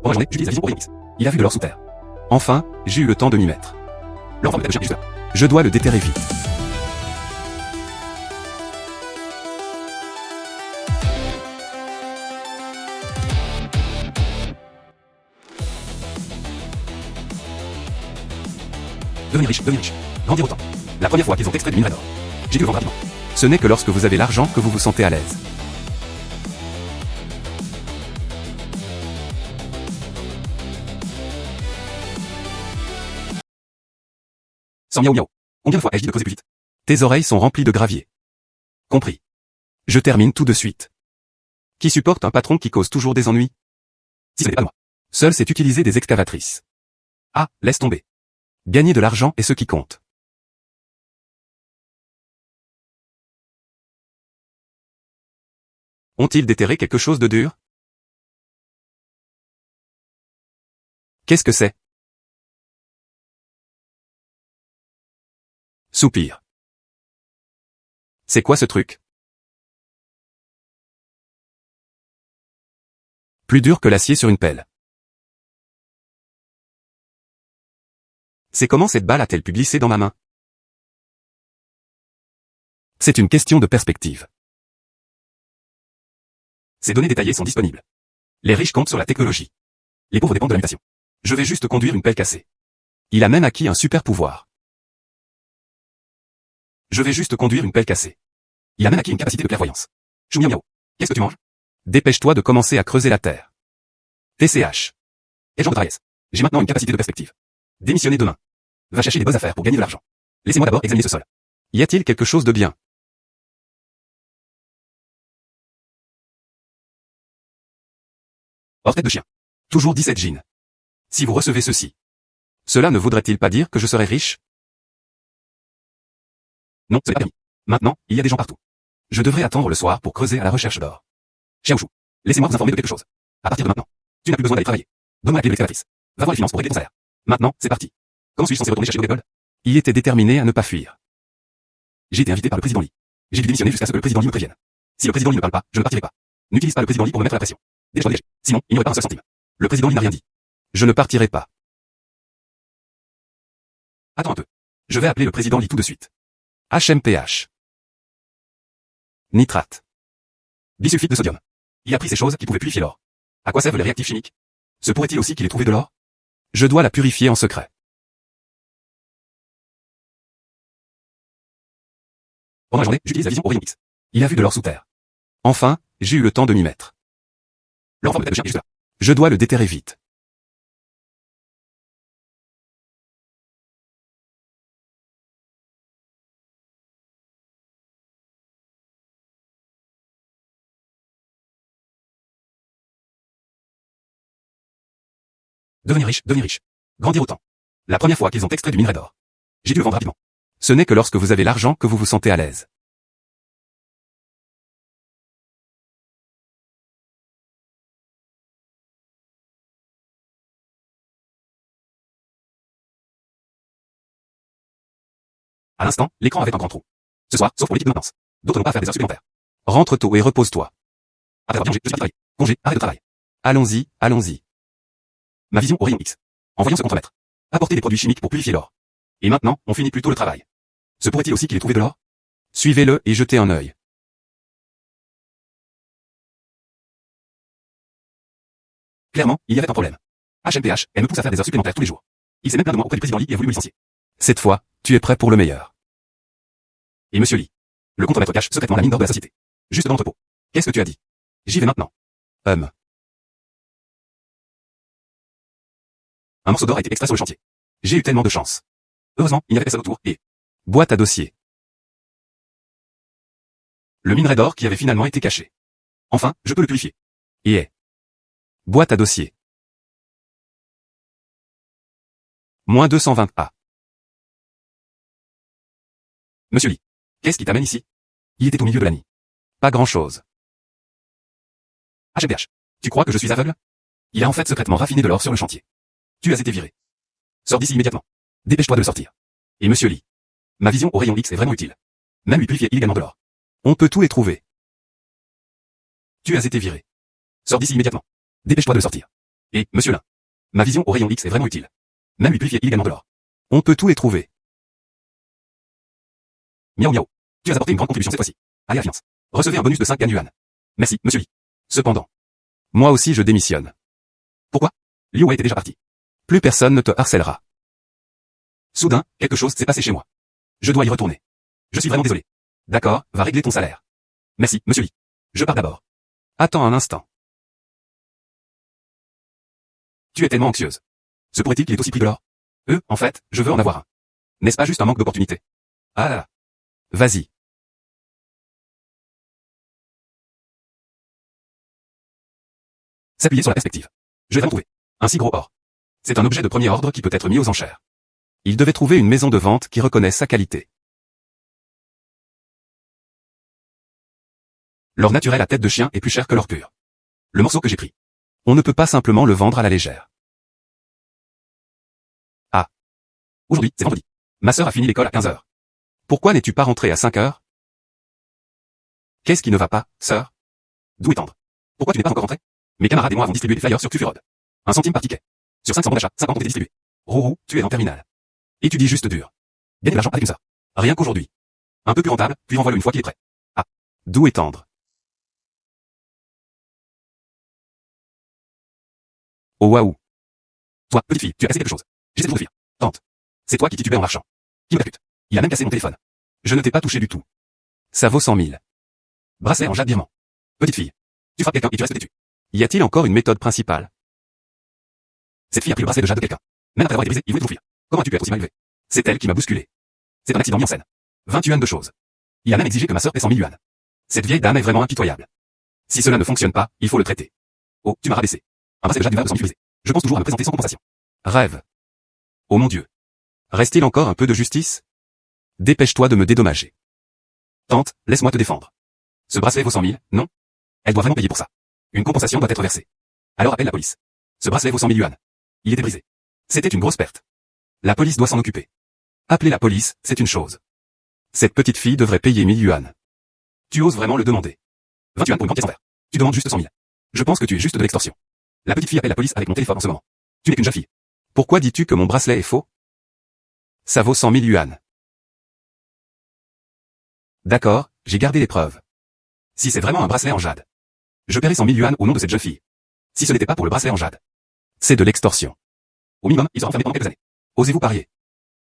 Pendant la journée, j'utilise la vision Orion X. Il a vu de l'or sous terre. Enfin, j'ai eu le temps de m'y mettre. L'enfant me juste là. Je dois le déterrer vite. Devenir riche, grandir autant. La première fois qu'ils ont extrait du minerai d'or, j'ai dû le vendre rapidement. Ce n'est que lorsque vous avez l'argent que vous vous sentez à l'aise. Sans miaou miaou. Combien de fois ai-je dit de causer plus vite? Tes oreilles sont remplies de gravier. Compris. Je termine tout de suite. Qui supporte un patron qui cause toujours des ennuis? Si ce n'est pas moi. Seul c'est utiliser des excavatrices. Ah, laisse tomber. Gagner de l'argent est ce qui compte. Ont-ils déterré quelque chose de dur? Qu'est-ce que c'est? Soupir. C'est quoi ce truc? Plus dur que l'acier sur une pelle. C'est comment cette balle a-t-elle pu glisser dans ma main? C'est une question de perspective. Ces données détaillées sont disponibles. Les riches comptent sur la technologie. Les pauvres dépendent de la mutation. Je vais juste conduire une pelle cassée. Il a même acquis un super pouvoir. Je vais juste conduire une pelle cassée. Il a même acquis une capacité de clairvoyance. Chou miaou miaou. Qu'est-ce que tu manges? Dépêche-toi de commencer à creuser la terre. TCH. Quel genre de travail est-ce? J'ai maintenant une capacité de perspective. Démissionner demain. Va chercher des bonnes affaires pour gagner de l'argent. Laissez-moi d'abord examiner ce sol. Y a-t-il quelque chose de bien? Hors tête de chien. Toujours 17 jeans. Si vous recevez ceci, cela ne voudrait-il pas dire que je serai riche? Non, ce n'est pas permis. Maintenant, il y a des gens partout. Je devrais attendre le soir pour creuser à la recherche d'or. Chien ou chou. Laissez-moi vous informer de quelque chose. À partir de maintenant, tu n'as plus besoin d'aller travailler. Donne-moi la clé de l'excavatrice. Va voir les finances pour régler ton salaire. Maintenant, c'est parti. Comment suis-je censé retourner chercher l'école? Il était déterminé à ne pas fuir. J'ai été invité par le président Lee. J'ai dû démissionner jusqu'à ce que le président Lee me prévienne. Si le président Lee ne parle pas, je ne partirai pas. N'utilise pas le président Lee pour me mettre la pression. Dégage. Sinon, il n'y aurait pas un seul centime. Le président Lee n'a rien dit. Je ne partirai pas. Attends un peu. Je vais appeler le président Lee tout de suite. HMPH. Nitrate. Bisulfite de sodium. Il a pris ces choses qui pouvaient purifier l'or. À quoi servent les réactifs chimiques? Se pourrait-il aussi qu'il ait trouvé de l'or? Je dois la purifier en secret. Pendant la journée, j'utilise la vision Orion X. Il a vu de l'or sous terre. Enfin, j'ai eu le temps de m'y mettre. L'enfant de tête de chien est juste là. Je dois le déterrer vite. Devenir riche. Grandir autant. La première fois qu'ils ont extrait du minerai d'or, j'ai dû le vendre rapidement. Ce n'est que lorsque vous avez l'argent que vous vous sentez à l'aise. À l'instant, l'écran avait un grand trou. Ce soir, sauf pour l'équipe de maintenance. D'autres n'ont pas à faire des heures supplémentaires. Rentre tôt et repose-toi. Après avoir bien mangé, je suis parti travailler. Congé, arrêt de travail. Allons-y. Ma vision Orion X. En voyant ce contremaître. Apporter des produits chimiques pour purifier l'or. Et maintenant, on finit plutôt le travail. Se pourrait-il aussi qu'il ait trouvé de l'or? Suivez-le et jetez un œil. Clairement, il y avait un problème. HMPH, elle me pousse à faire des heures supplémentaires tous les jours. Il s'est même plaint de moi auprès du président Lee et a voulu me licencier. Cette fois, tu es prêt pour le meilleur. Et monsieur Lee. Le contremaître cache secrètement la mine d'or de la société. Juste dans l'entrepôt. Qu'est-ce que tu as dit? J'y vais maintenant. Un morceau d'or a été extrait sur le chantier. J'ai eu tellement de chance. Heureusement, il n'y avait personne autour et... Boîte à dossier. Le minerai d'or qui avait finalement été caché. Enfin, je peux le purifier. Et boîte à dossier. Moins 220 A. Monsieur Lee. Qu'est-ce qui t'amène ici? Il était au milieu de la nuit. Pas grand-chose. HMPH. Tu crois que je suis aveugle? Il a en fait secrètement raffiné de l'or sur le chantier. Tu as été viré. Sors d'ici immédiatement. Dépêche-toi de le sortir. Et monsieur Lee. Ma vision au rayon X est vraiment utile. Même lui purifier illégalement de l'or. On peut tout les trouver. Tu as été viré. Sors d'ici immédiatement. Dépêche-toi de le sortir. Et, monsieur Lin. Ma vision au rayon X est vraiment utile. Même lui purifier illégalement de l'or. On peut tout y trouver. Miaou miaou. Tu as apporté une grande contribution cette fois-ci. Allez à finance. Recevez un bonus de 5 gagne yuan. Merci, monsieur Li. Cependant. Moi aussi je démissionne. Pourquoi? Liu Wei était déjà parti. Plus personne ne te harcèlera. Soudain, quelque chose s'est passé chez moi. Je dois y retourner. Je suis vraiment désolé. D'accord, va régler ton salaire. Merci, monsieur Li. Je pars d'abord. Attends un instant. Tu es tellement anxieuse. Se pourrait-il qu'il ait aussi pris de l'or? En fait, je veux en avoir un. N'est-ce pas juste un manque d'opportunité? Ah là là. Vas-y. S'appuyer sur la perspective. Je vais vraiment trouver. Un si gros or. C'est un objet de premier ordre qui peut être mis aux enchères. Il devait trouver une maison de vente qui reconnaît sa qualité. L'or naturel à tête de chien est plus cher que l'or pur. Le morceau que j'ai pris. On ne peut pas simplement le vendre à la légère. Ah. Aujourd'hui, c'est vendredi. Ma sœur a fini l'école à 15 heures. Pourquoi n'es-tu pas rentré à 5 heures? Qu'est-ce qui ne va pas, sœur? D'où étendre? Pourquoi tu n'es pas encore rentré? Mes camarades et moi avons distribué des flyers sur Tufurod. 1 centime par ticket. Sur 500 bons d'achat, 50 ont été distribués. Rourou, tu es en terminale. Étudie juste dur. Gagner de l'argent avec une sœur. Rien qu'aujourd'hui. Un peu plus rentable, puis renvoie-le une fois qu'il est prêt. Ah. D'où étendre? Oh waouh. Toi, petite fille, tu as cassé quelque chose. J'essaie toujours de fuir. Tente. C'est toi qui titubais en marchant. Qui me percute? Il a même cassé mon téléphone. Je ne t'ai pas touché du tout. Ça vaut 100 000. Bracelet en jade diamant. Petite fille. Tu frappes quelqu'un et tu restes têtu. Y a-t-il encore une méthode principale? Cette fille a pris le bracelet de jade de quelqu'un. Même après avoir été brisé, il voulait toujours fuir. Comment as-tu pu être aussi mal élevé? C'est elle qui m'a bousculé. C'est un accident mis en scène. 20 yuan de choses. Il a même exigé que ma sœur paie 100 000 yuan. Cette vieille dame est vraiment impitoyable. Si cela ne fonctionne pas, il faut le traiter. Oh, tu m'as rabaissé. Un bracelet de jade d'une valeur de 100 000 brisé. Je pense toujours à me présenter sans compensation. Rêve. Oh mon Dieu. Reste-t-il encore un peu de justice? Dépêche-toi de me dédommager. Tante, laisse-moi te défendre. Ce bracelet vaut 100 000, non? Elle doit vraiment payer pour ça. Une compensation doit être versée. Alors appelle la police. Ce bracelet vaut 100 000 yuan. Il était brisé. C'était une grosse perte. La police doit s'en occuper. Appeler la police, c'est une chose. Cette petite fille devrait payer 1000 yuan. Tu oses vraiment le demander. 20 yuan pour une grande pièce en verre. Tu demandes juste 100 000. Je pense que tu es juste de l'extorsion. La petite fille appelle la police avec mon téléphone en ce moment. Tu n'es qu'une jeune fille. Pourquoi dis-tu que mon bracelet est faux? Ça vaut 100 000 yuan. D'accord, j'ai gardé les preuves. Si c'est vraiment un bracelet en jade. Je paierai 100 000 yuan au nom de cette jeune fille. Si ce n'était pas pour le bracelet en jade. C'est de l'extorsion. Au minimum, il sera enfermé pendant quelques années. Osez-vous parier?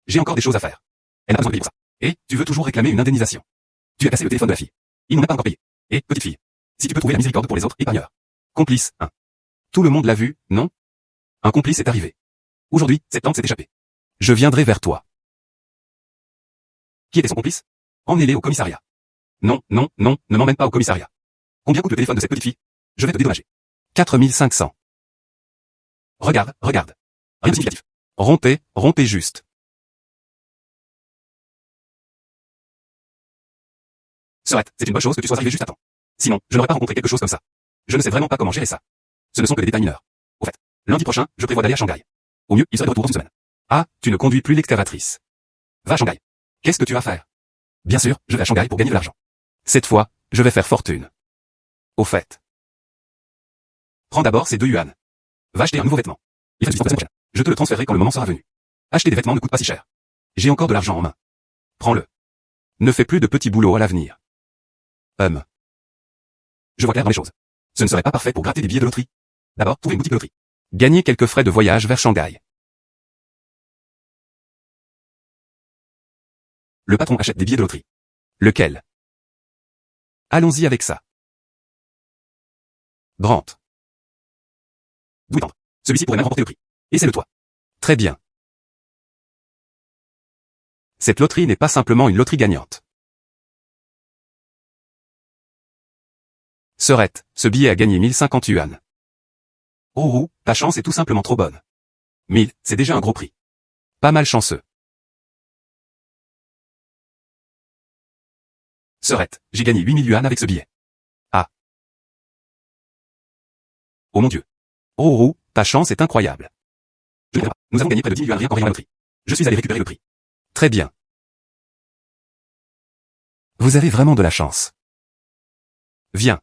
J'ai encore des choses à faire. Elle a besoin de payer pour ça. Et, tu veux toujours réclamer une indemnisation. Tu as cassé le téléphone de la fille. Ils n'ont même pas encore payé. Et, petite fille. Si tu peux trouver la miséricorde pour les autres épargneurs. Complice, hein. Tout le monde l'a vu, non? Un complice est arrivé. Aujourd'hui, cette tante s'est échappée. Je viendrai vers toi. Qui était son complice? Emmenez-les au commissariat. Non, non, non, ne m'emmène pas au commissariat. Combien coûte le téléphone de cette petite fille? Je vais te dédommager. 4500. Regarde, regarde. Rien de significatif. Rompez juste. Serette, c'est une bonne chose que tu sois arrivé juste à temps. Sinon, je n'aurais pas rencontré quelque chose comme ça. Je ne sais vraiment pas comment gérer ça. Ce ne sont que des détails mineurs. Au fait, lundi prochain, je prévois d'aller à Shanghai. Au mieux, il serait de retour dans une semaine. Ah, tu ne conduis plus l'excavatrice. Va à Shanghai. Qu'est-ce que tu vas faire? Bien sûr, je vais à Shanghai pour gagner de l'argent. Cette fois, je vais faire fortune. Au fait. Prends d'abord ces 2 yuan. Va acheter un nouveau vêtement. Il fait du sport la semaine prochaine. Je te le transférerai quand le moment sera venu. Acheter des vêtements ne coûte pas si cher. J'ai encore de l'argent en main. Prends-le. Ne fais plus de petits boulots à l'avenir. Je vois clair dans les choses. Ce ne serait pas parfait pour gratter des billets de loterie. D'abord, trouver une boutique de loterie. Gagner quelques frais de voyage vers Shanghai. Le patron achète des billets de loterie. Lequel? Allons-y avec ça. Brandt. D'où étendre. Celui-ci pourrait même remporter le prix. Et c'est le toi. Très bien. Cette loterie n'est pas simplement une loterie gagnante. Serette, ce billet a gagné 1050 yuan. Oh, ta chance est tout simplement trop bonne. 1000, c'est déjà un gros prix. Pas mal chanceux. Serette, j'ai gagné 8000 yuan avec ce billet. Ah. Oh mon Dieu. Oh, ta chance est incroyable. Je ne sais pas. Nous avons gagné près de 10 000 yuan rien qu'en riant la loterie. Je suis allé récupérer le prix. Très bien. Vous avez vraiment de la chance. Viens.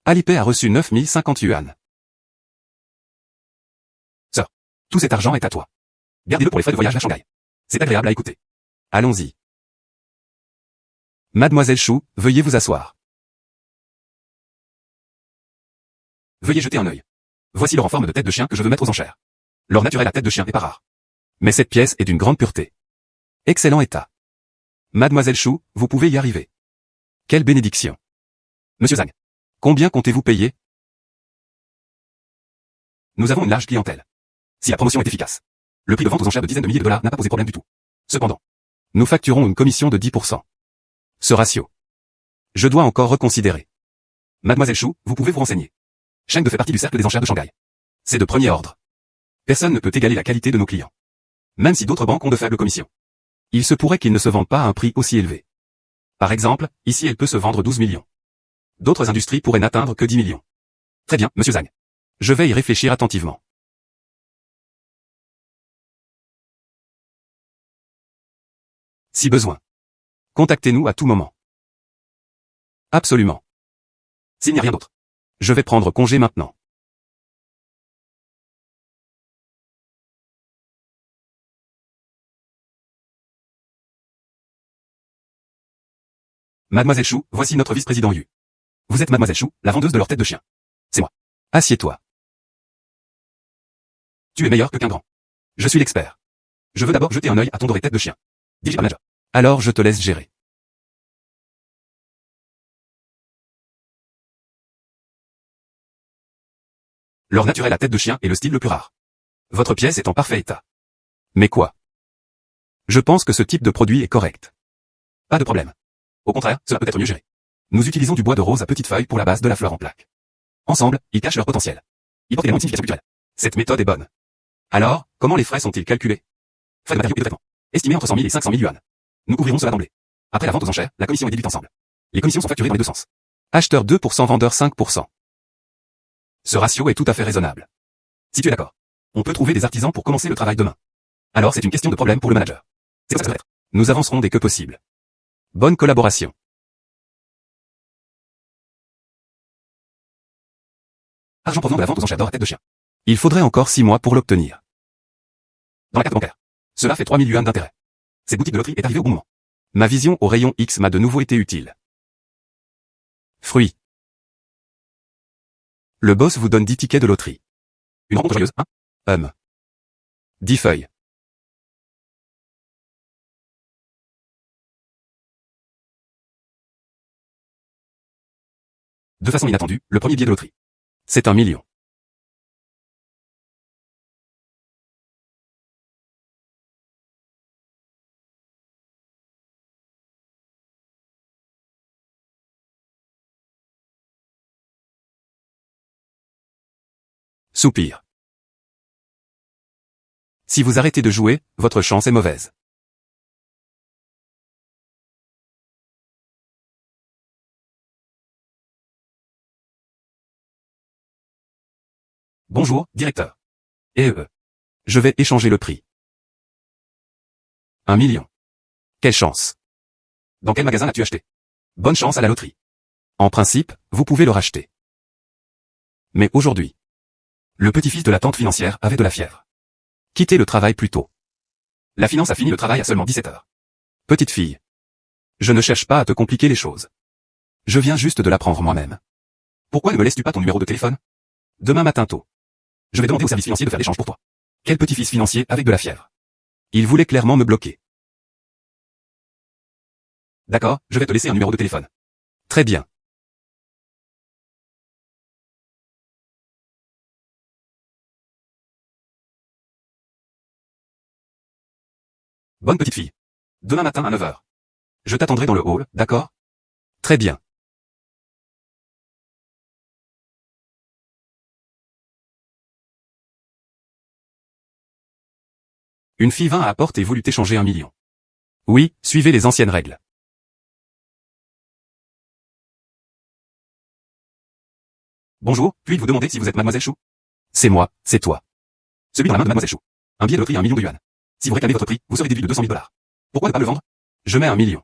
Alipay a reçu 9050 yuan. Sœur, tout cet argent est à toi. Gardez-le pour les frais de voyage à Shanghai. C'est agréable à écouter. Allons-y. Mademoiselle Chou, veuillez vous asseoir. Veuillez jeter un œil. Voici l'or en forme de tête de chien que je veux mettre aux enchères. L'or naturel à tête de chien n'est pas rare. Mais cette pièce est d'une grande pureté. Excellent état. Mademoiselle Chou, vous pouvez y arriver. Quelle bénédiction. Monsieur Zhang, Combien comptez-vous payer? nous avons une large clientèle. Si la promotion est efficace, le prix de vente aux enchères de dizaines de milliers de dollars n'a pas posé problème du tout. Cependant, Nous facturons une commission de 10%. Ce ratio. Je dois encore reconsidérer. Mademoiselle Chou, vous pouvez vous renseigner. Sheng fait partie du cercle des enchères de Shanghai. C'est de premier ordre. Personne ne peut égaler la qualité de nos clients. Même si d'autres banques ont de faibles commissions. Il se pourrait qu'ils ne se vendent pas à un prix aussi élevé. Par exemple, ici elle peut se vendre 12 millions. D'autres industries pourraient n'atteindre que 10 millions. Très bien, monsieur Zhang. Je vais y réfléchir attentivement. Si besoin. Contactez-nous à tout moment. Absolument. S'il n'y a rien d'autre. Je vais prendre congé maintenant. Mademoiselle Chou, voici notre vice-président Yu. Vous êtes Mademoiselle Chou, la vendeuse de leur tête de chien. C'est moi. Assieds-toi. Tu es meilleur que qu'un grand. Je suis l'expert. Je veux d'abord jeter un œil à ton doré tête de chien. Dirige par manager. Alors je te laisse gérer. L'or naturel à tête de chien est le style le plus rare. Votre pièce est en parfait état. Mais quoi? Je pense que ce type de produit est correct. Pas de problème. Au contraire, cela peut être mieux géré. Nous utilisons du bois de rose à petites feuilles pour la base de la fleur en plaques. Ensemble, ils cachent leur potentiel. Ils portent également une signification culturelle. Cette méthode est bonne. Alors, comment les frais sont-ils calculés? Frais de matériaux et de traitement. Estimés entre 100 000 et 500 000 yuan. Nous couvrirons cela d'emblée. Après la vente aux enchères, la commission est déduite ensemble. Les commissions sont facturées dans les deux sens. Acheteur 2%, vendeur 5%. Ce ratio est tout à fait raisonnable. Si tu es d'accord, on peut trouver des artisans pour commencer le travail demain. Alors c'est une question de problème pour le manager. C'est ça que ça doit être. Nous avancerons dès que possible. Bonne collaboration. Argent provenant de la vente aux enchères d'or à tête de chien. Il faudrait encore 6 mois pour l'obtenir. Dans la carte bancaire. Cela fait 3 000 yuan d'intérêt. Cette boutique de loterie est arrivée au bon moment. Ma vision au rayon X m'a de nouveau été utile. Fruits. Le boss vous donne 10 tickets de loterie. Une rencontre joyeuse, hein? 10 feuilles. De façon inattendue, le premier billet de loterie. C'est 1 million. Soupir. Si vous arrêtez de jouer, votre chance est mauvaise. Bonjour, directeur. Je vais échanger le prix. 1 million. Quelle chance. Dans quel magasin l'as-tu acheté? Bonne chance à la loterie. En principe, vous pouvez le racheter. Mais aujourd'hui, le petit-fils de la tante financière avait de la fièvre. quittez le travail plus tôt. La finance a fini le travail à seulement 17 heures. Petite fille. Je ne cherche pas à te compliquer les choses. Je viens juste de l'apprendre moi-même. Pourquoi ne me laisses-tu pas ton numéro de téléphone? Demain matin tôt. Je vais demander au service financier de faire l'échange pour toi. Quel petit-fils financier avec de la fièvre? Il voulait clairement me bloquer. D'accord, je vais te laisser un numéro de téléphone. Très bien. Bonne petite fille. Demain matin à 9 heures. Je t'attendrai dans le hall, d'accord? Très bien. Une fille vint à la porte et voulut échanger 1 million. Oui, suivez les anciennes règles. Bonjour, puis-je vous demander si vous êtes Mademoiselle Chou? C'est moi, c'est toi. Celui dans la main de Mademoiselle Chou. Un billet de loterie à 1 million de yuan. Si vous réclamez votre prix, vous serez déduit de 200 000 dollars. Pourquoi ne pas le vendre? Je mets 1 million.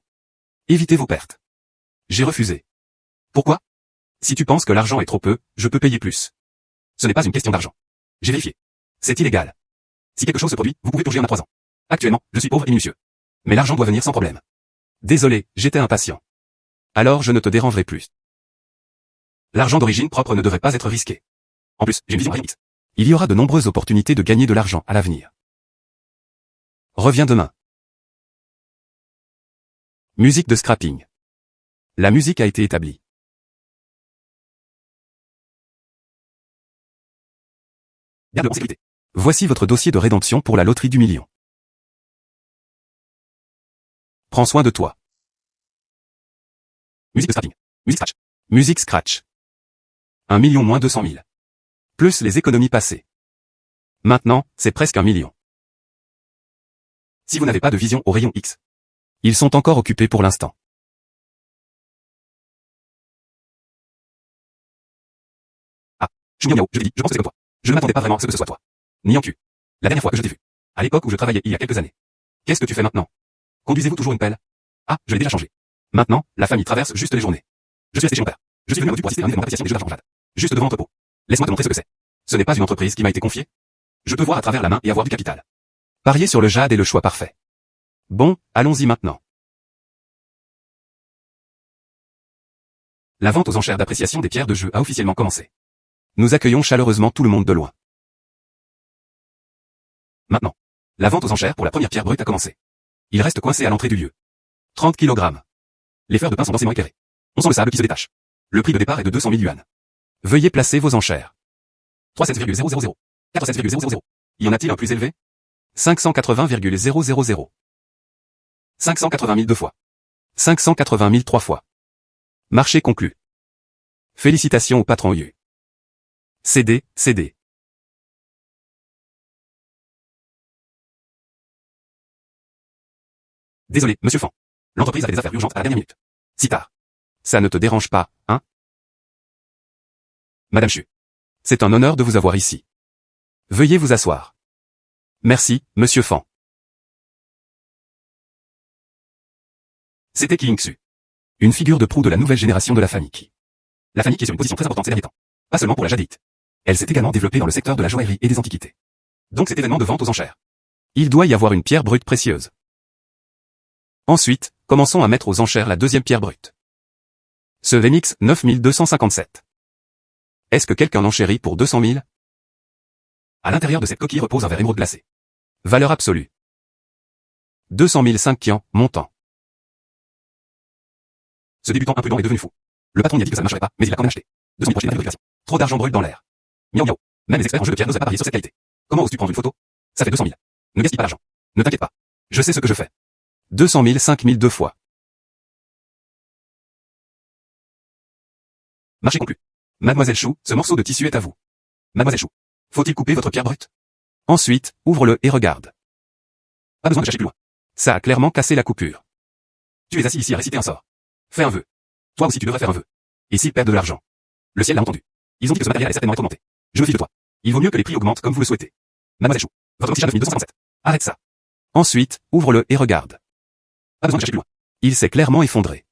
Évitez vos pertes. J'ai refusé. Pourquoi? Si tu penses que l'argent est trop peu, je peux payer plus. Ce n'est pas une question d'argent. J'ai vérifié. C'est illégal. Si quelque chose se produit, vous pouvez purger en 3 ans. Actuellement, je suis pauvre et minutieux. Mais l'argent doit venir sans problème. Désolé, j'étais impatient. Alors je ne te dérangerai plus. L'argent d'origine propre ne devrait pas être risqué. En plus, j'ai une vision X. Il y aura de nombreuses opportunités de gagner de l'argent à l'avenir. Reviens demain. Musique de scrapping. La musique a été établie. Garde en sécurité. Voici votre dossier de rédemption pour la loterie du million. Prends soin de toi. Musique de scrapping. Musique scratch. Musique scratch. 1 million moins 200 000. Plus les économies passées. Maintenant, c'est presque 1 million. Si vous n'avez pas de vision au rayon X. Ils sont encore occupés pour l'instant. Ah, je suis miaou, je te dis, je pense que c'est comme toi. Je ne m'attendais pas vraiment à ce que ce soit toi. Ni en cul. La dernière fois que je t'ai vu. À l'époque où je travaillais il y a quelques années. Qu'est-ce que tu fais maintenant? Conduisez-vous toujours une pelle? Ah, je l'ai déjà changé. Maintenant, la famille traverse juste les journées. Je suis resté chez mon père. Je suis venu au pour assister à un événement d'appréciation des jeux d'argent Jade. Juste devant l'entrepôt. Laisse-moi te montrer ce que c'est. Ce n'est pas une entreprise qui m'a été confiée. Je peux voir à travers la main et avoir du capital. Parier sur le jade est le choix parfait. Bon, allons-y maintenant. La vente aux enchères d'appréciation des pierres de jeu a officiellement commencé. Nous accueillons chaleureusement tout le monde de loin. Maintenant. La vente aux enchères pour la première pierre brute a commencé. Il reste coincé à l'entrée du lieu. 30 kg. Les fleurs de pin sont densément éclairées. On sent le sable qui se détache. Le prix de départ est de 200 000 yuan. Veuillez placer vos enchères. 37,000. 47,000. Y en a-t-il un plus élevé? 580,000. 580 000 deux fois. 580 000 3 fois. Marché conclu. Félicitations au patron Yu. CD. Désolé, monsieur Fan. L'entreprise avait des affaires urgentes à la dernière minute. Si tard. Ça ne te dérange pas, hein? Madame Chu. C'est un honneur de vous avoir ici. Veuillez vous asseoir. Merci, monsieur Fan. C'était Ki Ying-su. Une figure de proue de la nouvelle génération de la famille Qi. La famille qui est sur une position très importante ces derniers temps. Pas seulement pour la jadeite. Elle s'est également développée dans le secteur de la joaillerie et des antiquités. Donc cet événement de vente aux enchères. Il doit y avoir une pierre brute précieuse. Ensuite, commençons à mettre aux enchères la deuxième pierre brute. Ce Venix 9257. Est-ce que quelqu'un enchérit pour 200 000? À l'intérieur de cette coquille repose un verre émeraude glacé. Valeur absolue. 200 500 kian, montant. Ce débutant imprudent est devenu fou. Le patron lui a dit que ça ne marcherait pas, mais il a quand même acheté. 200 000 prochaines vérifications. Trop d'argent brut dans l'air. Miaou miaou. Même les experts en jeu de pierre n'osent pas parier sur cette qualité. Comment oses-tu prendre une photo? Ça fait 200 000. Ne gaspille pas l'argent. Ne t'inquiète pas. Je sais ce que je fais. 200 000 5000 deux fois. Marché conclu. Mademoiselle Chou, ce morceau de tissu est à vous. Mademoiselle Chou. Faut-il couper votre pierre brute? Ensuite, ouvre-le et regarde. Pas besoin de chercher plus loin. Ça a clairement cassé la coupure. Tu es assis ici à réciter un sort. Fais un vœu. Toi aussi tu devrais faire un vœu. Et s'ils perdent de l'argent? Le ciel l'a entendu. Ils ont dit que ce matériel allait certainement être augmenté. Je me fie de toi. Il vaut mieux que les prix augmentent comme vous le souhaitez. Mademoiselle Chou. Votre petit chat 9257. Arrête ça. Ensuite, ouvre-le et regarde. Pas besoin de chercher plus loin. Il s'est clairement effondré.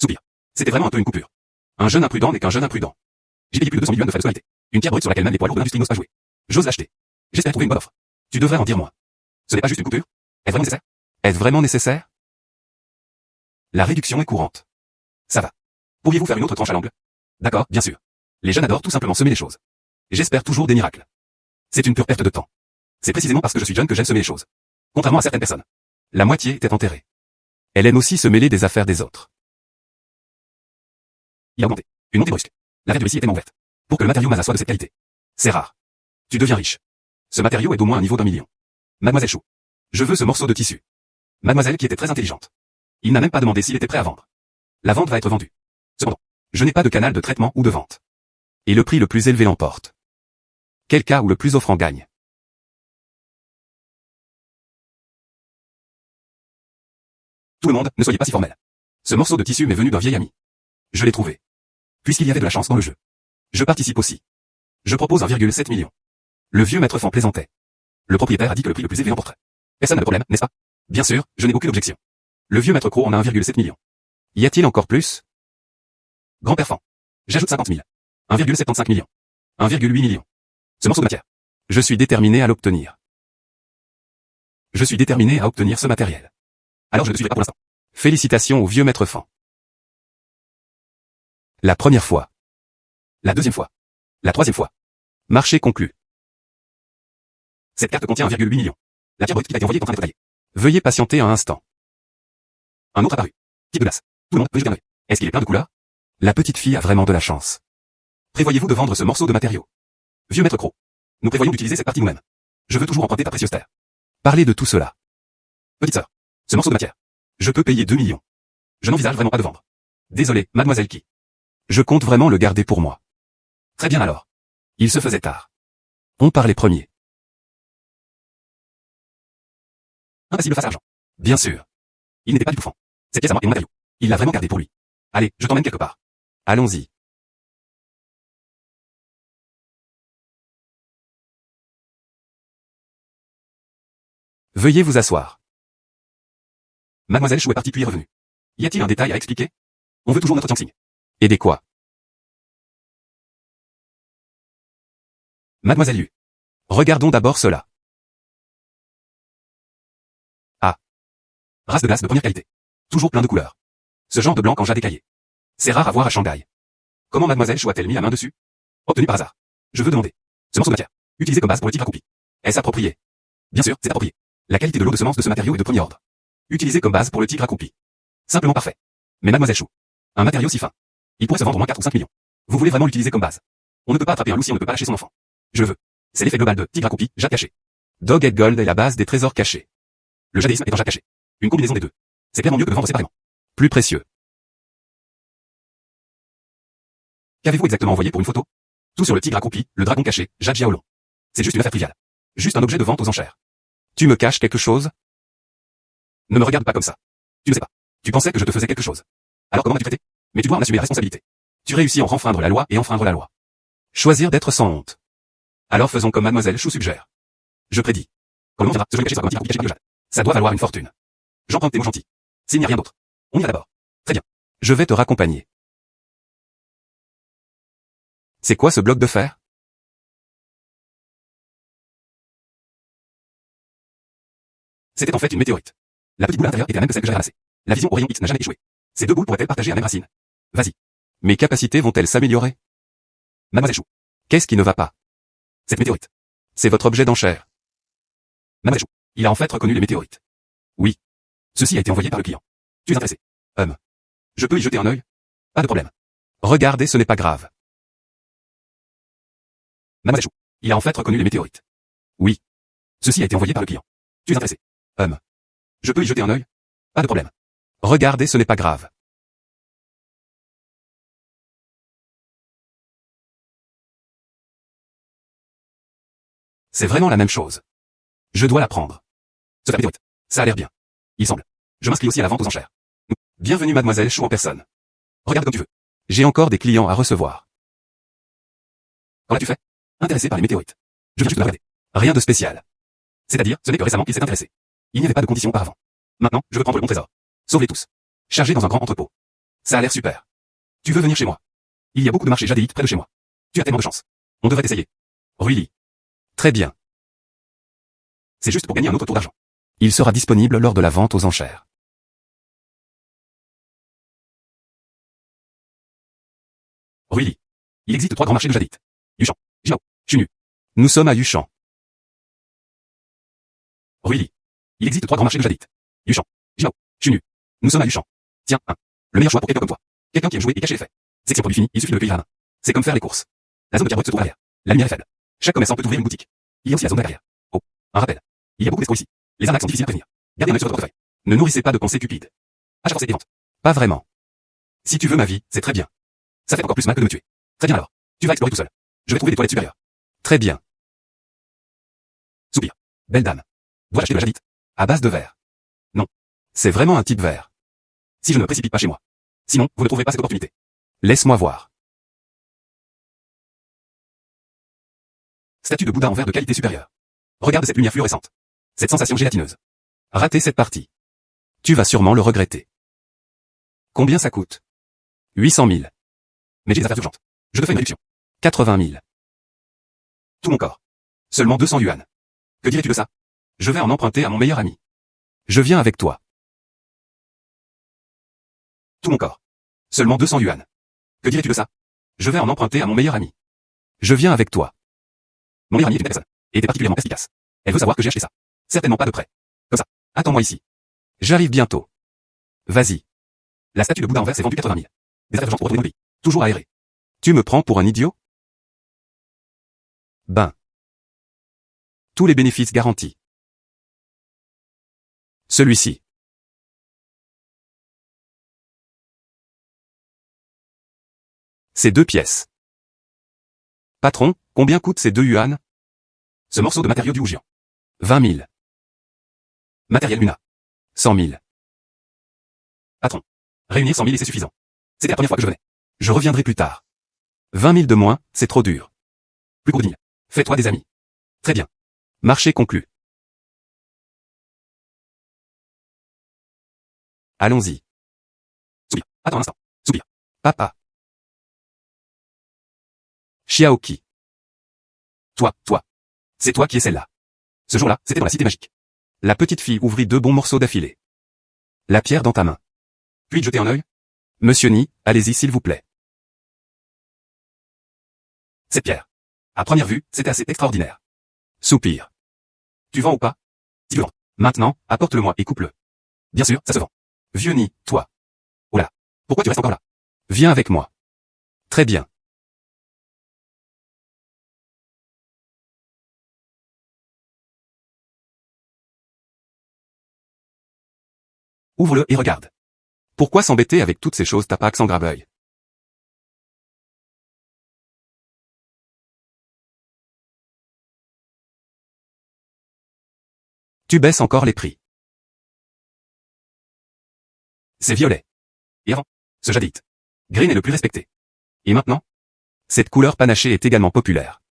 Soupir. C'était vraiment un peu une coupure. Un jeune imprudent n'est qu'un jeune imprudent. J'ai payé plus de 200 000 yuan de frais de scolarité. Une pierre brute sur laquelle même les poids lourds de l'industrie n'osent pas jouer. J'ose l'acheter. J'espère trouver une bonne offre. Tu devrais en dire moins. Ce n'est pas juste une coupure. Est-ce vraiment nécessaire? Est-ce vraiment nécessaire? La réduction est courante. Ça va. Pourriez-vous faire une autre tranche à l'angle? D'accord, bien sûr. Les jeunes adorent tout simplement semer les choses. J'espère toujours des miracles. C'est une pure perte de temps. C'est précisément parce que je suis jeune que j'aime semer les choses. Contrairement à certaines personnes. La moitié était enterrée. Elle aime aussi se mêler des affaires des autres. Il a augmenté. Une montée brusque. La règle ici est tellement ouverte. Pour que le matériau masa soit de cette qualité. C'est rare. Tu deviens riche. Ce matériau est d'au moins un niveau d'1 million. Mademoiselle Chou. Je veux ce morceau de tissu. Mademoiselle qui était très intelligente. Il n'a même pas demandé s'il était prêt à vendre. La vente va être vendue. Cependant, je n'ai pas de canal de traitement ou de vente. Et le prix le plus élevé l'emporte. Quel cas où le plus offrant gagne? Tout le monde, ne soyez pas si formel. Ce morceau de tissu m'est venu d'un vieil ami. Je l'ai trouvé. Puisqu'il y avait de la chance dans le jeu. Je participe aussi. Je propose 1,7 million. Le vieux maître Fan plaisantait. Le propriétaire a dit que le prix le plus élevé l'emporterait. Personne n'a de problème, n'est-ce pas? Bien sûr, je n'ai aucune objection. Le vieux maître Croc en a 1,7 million. Y a-t-il encore plus? Grand-père Fan. J'ajoute 50 000. 1,75 million. 1,8 million. Ce morceau de matière. Je suis déterminé à l'obtenir. Je suis déterminé à obtenir ce matériel. Alors je ne suivrai pas pour l'instant. Félicitations au vieux maître Fan. La première fois. La deuxième fois. La troisième fois. Marché conclu. Cette carte contient 1,8 million. La pierre brute qui a été envoyée est en train d'être taillée. Veuillez patienter un instant. Un autre apparu. Type de glace. Tout le monde peut jeter un œil. Est-ce qu'il est plein de couleurs? La petite fille a vraiment de la chance. Prévoyez-vous de vendre ce morceau de matériau? Vieux maître Croc. Nous prévoyons d'utiliser cette partie nous-mêmes. Je veux toujours emprunter ta précieuse terre. Parlez de tout cela. Petite sœur. Ce morceau de matière. Je peux payer 2 millions. Je n'envisage vraiment pas de vendre. Désolé, mademoiselle qui. Je compte vraiment le garder pour moi. Très bien alors. Il se faisait tard. On parlait premier. Impassible face à argent. Bien sûr. Il n'était pas du tout franc. Cette pièce à moi et mon matériau. Il l'a vraiment gardé pour lui. Allez, je t'emmène quelque part. Allons-y. Veuillez vous asseoir. Mademoiselle Chou est partie puis est revenue. Y a-t-il un détail à expliquer? On veut toujours notre Tianxing. Et des quoi? Mademoiselle Yu. Regardons d'abord cela. Race de glace de première qualité. Toujours plein de couleurs. Ce genre de blanc en jade écaillé. C'est rare à voir à Shanghai. Comment mademoiselle Chou a-t-elle mis la main dessus? Obtenu par hasard. Je veux demander. Ce morceau de matière. Utilisé comme base pour le tigre accroupi. Est-ce approprié? Bien sûr, c'est approprié. La qualité de l'eau de semence de ce matériau est de premier ordre. Utilisé comme base pour le tigre accroupi. Simplement parfait. Mais mademoiselle Chou. Un matériau si fin. Il pourrait se vendre au moins 4 ou 5 millions. Vous voulez vraiment l'utiliser comme base? On ne peut pas attraper un loup si on ne peut pas lâcher son enfant. Je veux. C'est l'effet global de tigre accroupi, jade caché. Dog Head Gold est la base des trésors cachés. Le jadéisme est en jade caché. Une combinaison des deux. C'est clairement mieux que de vendre séparément. Plus précieux. Qu'avez-vous exactement envoyé pour une photo? Tout sur le tigre accroupi, le dragon caché, Jade Jiaolong. C'est juste une affaire triviale. Juste un objet de vente aux enchères. Tu me caches quelque chose? Ne me regarde pas comme ça. Tu ne sais pas. Tu pensais que je te faisais quelque chose. Alors comment as-tu traité? Mais tu dois en assumer la responsabilité. Tu réussis à enfreindre la loi et enfreindre la loi. Choisir d'être sans honte. Alors faisons comme mademoiselle Chou suggère. Je prédis. Quand le moment viendra, ce joli caché sera comme un tigre accroupi caché de Jade. Ça doit valoir une fortune. J'emprunte tes mots gentils. S'il n'y a rien d'autre. On ira d'abord. Très bien. Je vais te raccompagner. C'est quoi ce bloc de fer? C'était en fait une météorite. La petite boule à l'intérieur était la même que celle que j'avais ramassée. La vision au rayon X n'a jamais échoué. Ces deux boules pourraient-elles partager la même racine? Vas-y. Mes capacités vont-elles s'améliorer? Mademoiselle Chou. Qu'est-ce qui ne va pas? Cette météorite. C'est votre objet d'enchère. Mademoiselle Chou. Il a en fait reconnu les météorites. Oui. Ceci a été envoyé par le client. Tu es intéressé? Je peux y jeter un œil? Pas de problème. Regardez, ce n'est pas grave. Mademoiselle Chou. Il a en fait reconnu les météorites. Oui. Ceci a été envoyé par le client. Tu es intéressé? Je peux y jeter un œil? Pas de problème. Regardez, ce n'est pas grave. C'est vraiment la même chose. Je dois la prendre. Ce météorite. Ça a l'air bien. Il semble. Je m'inscris aussi à la vente aux enchères. Bienvenue mademoiselle Chou en personne. Regarde comme tu veux. J'ai encore des clients à recevoir. Qu'en as-tu fait? Intéressé par les météorites. Je viens juste de la regarder. Rien de spécial. C'est-à-dire, ce n'est que récemment qu'il s'est intéressé. Il n'y avait pas de conditions auparavant. Maintenant, je veux prendre le bon trésor. Sauve-les tous. Chargés dans un grand entrepôt. Ça a l'air super. Tu veux venir chez moi? Il y a beaucoup de marchés jadéites près de chez moi. Tu as tellement de chance. On devrait essayer. Really. Très bien. C'est juste pour gagner un autre tour d'argent. Il sera disponible lors de la vente aux enchères. Really. Il existe 3 grands marchés de jadéites. Yushan, Jinao, Chunu. Nous sommes à Yushan. Really. Il existe 3 grands marchés de jadéites. Yushan, Jinao, Chunu. Nous sommes à Yushan. Tiens, le meilleur choix pour quelqu'un comme toi. Quelqu'un qui aime jouer et cacher les faits. Section produit fini, il suffit de le cueillir à la main. C'est comme faire les courses. La zone de pierre brute se trouve à l'arrière. La lumière est faible. Chaque commerçant peut ouvrir une boutique. Il y a aussi la zone de la carrière. Oh, un rappel. Il y a beaucoup d'escrocs ici. Les arnaques sont difficiles à prévenir. Gardez un œil sur votre portefeuille. Ne nourrissez pas de pensées cupides. Achat forcé des ventes. Pas vraiment. Si tu veux ma vie, c'est très bien. Ça fait encore plus mal que de me tuer. Très bien alors. Tu vas explorer tout seul. Je vais trouver des toilettes supérieures. Très bien. Soupir. Belle dame. Dois-je acheter de la jadite? À base de verre. Non. C'est vraiment un type vert. Si je ne me précipite pas chez moi. Sinon, vous ne trouverez pas cette opportunité. Laisse-moi voir. Statue de Bouddha en verre de qualité supérieure. Regarde cette lumière fluorescente. Cette sensation gélatineuse. Rater cette partie. Tu vas sûrement le regretter. Combien ça coûte? 800 000. Mais j'ai des affaires urgentes. Je te fais une réduction. 80 000. Tout mon corps. Seulement 200 yuan. Que dirais-tu de ça? Je vais en emprunter à mon meilleur ami. Je viens avec toi. Tout mon corps. Seulement 200 yuan. Que dirais-tu de ça? Je vais en emprunter à mon meilleur ami. Je viens avec toi. Mon meilleur ami est une personne. Et était particulièrement efficace. Elle veut savoir que j'ai acheté ça. Certainement pas de prêt. Comme ça. Attends-moi ici. J'arrive bientôt. Vas-y. La statue de Bouddha en verre s'est vendue 80 000. Des affaires urgentes pour retourner au pays. Toujours aéré. Tu me prends pour un idiot? Ben. Tous les bénéfices garantis. Celui-ci. Ces 2 pièces. Patron, combien coûtent ces 2 yuan? Ce morceau de matériau du Wujian. 20 000. Matériel Luna. 100 000. Patron. Réunir 100 000 et c'est suffisant. C'était la première fois que je venais. Je reviendrai plus tard. 20 000 de moins, c'est trop dur. Plus gros de 1000. Fais-toi des amis. Très bien. Marché conclu. Allons-y. Soupir. Attends un instant. Soupir. Papa. Xiaoqi. Toi. C'est toi qui es celle-là. Ce jour-là, c'était dans la cité magique. La petite fille ouvrit 2 bons morceaux d'affilée. La pierre dans ta main. Puis jeter un œil. Monsieur Ni, allez-y s'il vous plaît. Cette pierre. À première vue, c'était assez extraordinaire. Soupir. Tu vends ou pas? Si tu vends. Maintenant, apporte-le-moi et coupe-le. Bien sûr, ça se vend. Vieux Ni, toi. Oh là. Pourquoi tu restes encore là? Viens avec moi. Très bien. Ouvre-le et regarde. Pourquoi s'embêter avec toutes ces choses? T'as pas accent grave-œil. Tu baisses encore les prix. C'est violet. Et avant, ce jadit. Green est le plus respecté. Et maintenant? Cette couleur panachée est également populaire.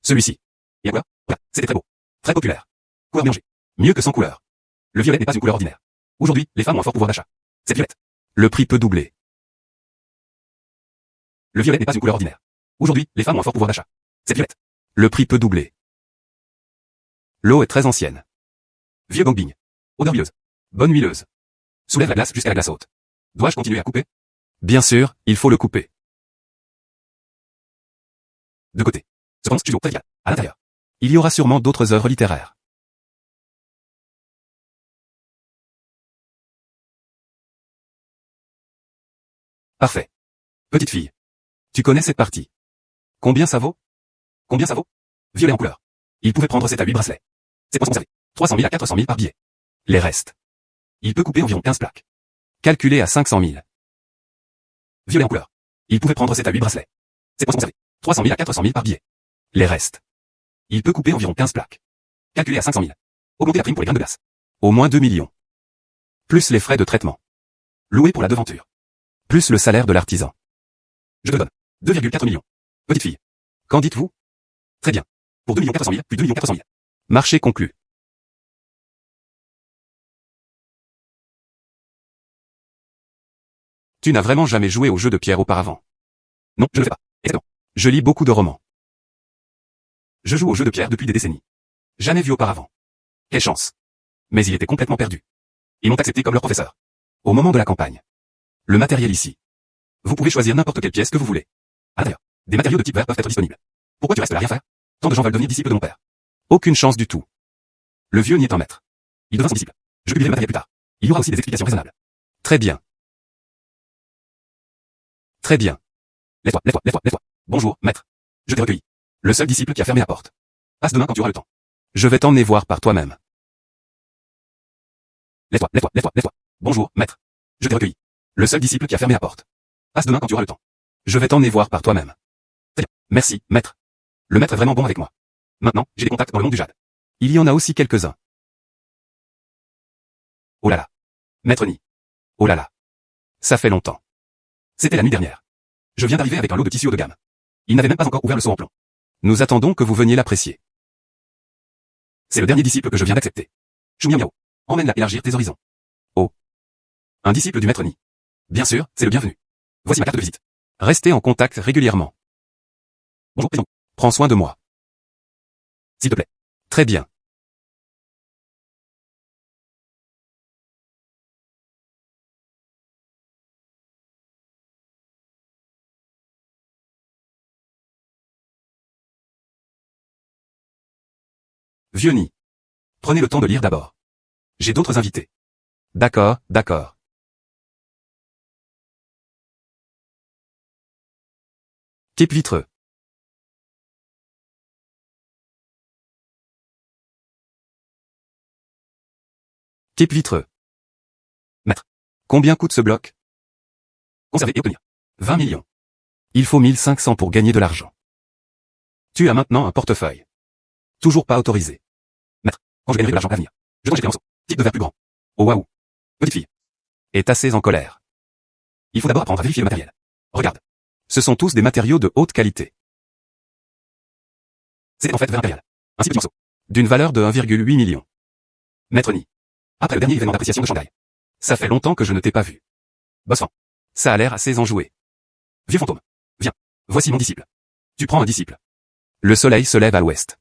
Celui-ci. Et à quoi? Voilà, c'était très beau. Très populaire. Couleur mélangée. Mieux que sans couleur. Le violet n'est pas une couleur ordinaire. Aujourd'hui, les femmes ont un fort pouvoir d'achat. C'est violette. Le prix peut doubler. Le violet n'est pas une couleur ordinaire. Aujourd'hui, les femmes ont un fort pouvoir d'achat. C'est violette. Le prix peut doubler. L'eau est très ancienne. Vieux gongbing. Odeur huileuse. Bonne huileuse. Soulève la glace jusqu'à la glace haute. Dois-je continuer à couper? Bien sûr, il faut le couper. De côté. Cependant, studio très vital. À l'intérieur. Il y aura sûrement d'autres œuvres littéraires. Parfait. Petite fille. Tu connais cette partie. Combien ça vaut? Combien ça vaut? Violet en couleur. Il pouvait prendre 7 à 8 bracelets. C'est pour conserver. 300 000 à 400 000 par billet. Les restes. Il peut couper environ 15 plaques. Calculé à 500 000. Violet en couleur. Il pouvait prendre 7 à 8 bracelets. C'est pour conserver. 300 000 à 400 000 par billet. Les restes. Il peut couper environ 15 plaques. Calculé à 500 000. Augmenter la prime pour les grains de glace. Au moins 2 millions. Plus les frais de traitement. Loué pour la devanture. Plus le salaire de l'artisan. Je te donne 2,4 millions. Petite fille. Qu'en dites-vous? Très bien. Pour 2 400 000, puis 2 400 000. Marché conclu. Tu n'as vraiment jamais joué au jeu de pierre auparavant? Non, je ne le fais pas. Exactement. Je lis beaucoup de romans. Je joue au jeu de pierre depuis des décennies. Jamais vu auparavant. Quelle chance. Mais il était complètement perdu. Ils m'ont accepté comme leur professeur. Au moment de la campagne. Le matériel ici. Vous pouvez choisir n'importe quelle pièce que vous voulez. À l'intérieur. Des matériaux de type verre peuvent être disponibles. Pourquoi tu restes là à rien faire? Tant de gens veulent devenir disciples de mon père. Aucune chance du tout. Le vieux n'y est un maître. Il devint son disciple. Je publierai le matériel plus tard. Il y aura aussi des explications raisonnables. Très bien. Très bien. Lève-toi. Bonjour, maître. Je t'ai recueilli. Le seul disciple qui a fermé la porte. Passe demain quand tu auras le temps. Je vais t'emmener voir par toi-même. Lève-toi. Bonjour, maître. Je t'ai recueilli. Le seul disciple qui a fermé la porte. Passe demain quand tu auras le temps. Je vais t'emmener voir par toi-même. Très bien. Merci, maître. Le maître est vraiment bon avec moi. Maintenant, j'ai des contacts dans le monde du jade. Il y en a aussi quelques-uns. Oh là là. Maître Ni. Oh là là. Ça fait longtemps. C'était la nuit dernière. Je viens d'arriver avec un lot de tissus haut de gamme. Il n'avait même pas encore ouvert le seau en plomb. Nous attendons que vous veniez l'apprécier. C'est le dernier disciple que je viens d'accepter. Chou Miao. Emmène-la élargir tes horizons. Oh. Un disciple du maître Ni. Bien sûr, c'est le bienvenu. Voici ma carte de visite. Restez en contact régulièrement. Bonjour, président. Prends soin de moi. S'il te plaît. Très bien. Vieux nid. Prenez le temps de lire d'abord. J'ai d'autres invités. D'accord, d'accord. Type vitreux. Type vitreux. Maître. Combien coûte ce bloc? Conserver et obtenir. 20 millions. Il faut 1500 pour gagner de l'argent. Tu as maintenant un portefeuille. Toujours pas autorisé. Quand je gagnerai de l'argent à l'avenir. Je t'en jeter en saut. Type de verre plus grand. Oh waouh. Petite fille. Est assez en colère. Il faut d'abord apprendre à vérifier le matériel. Regarde. Ce sont tous des matériaux de haute qualité. C'est en fait verre impérial. Ainsi petit morceau. D'une valeur de 1,8 million. Maître Nid. Après le dernier événement d'appréciation de Shanghai. Ça fait longtemps que je ne t'ai pas vu. Boss Fan. Ça a l'air assez enjoué. Vieux fantôme. Viens. Voici mon disciple. Tu prends un disciple. Le soleil se lève à l'ouest.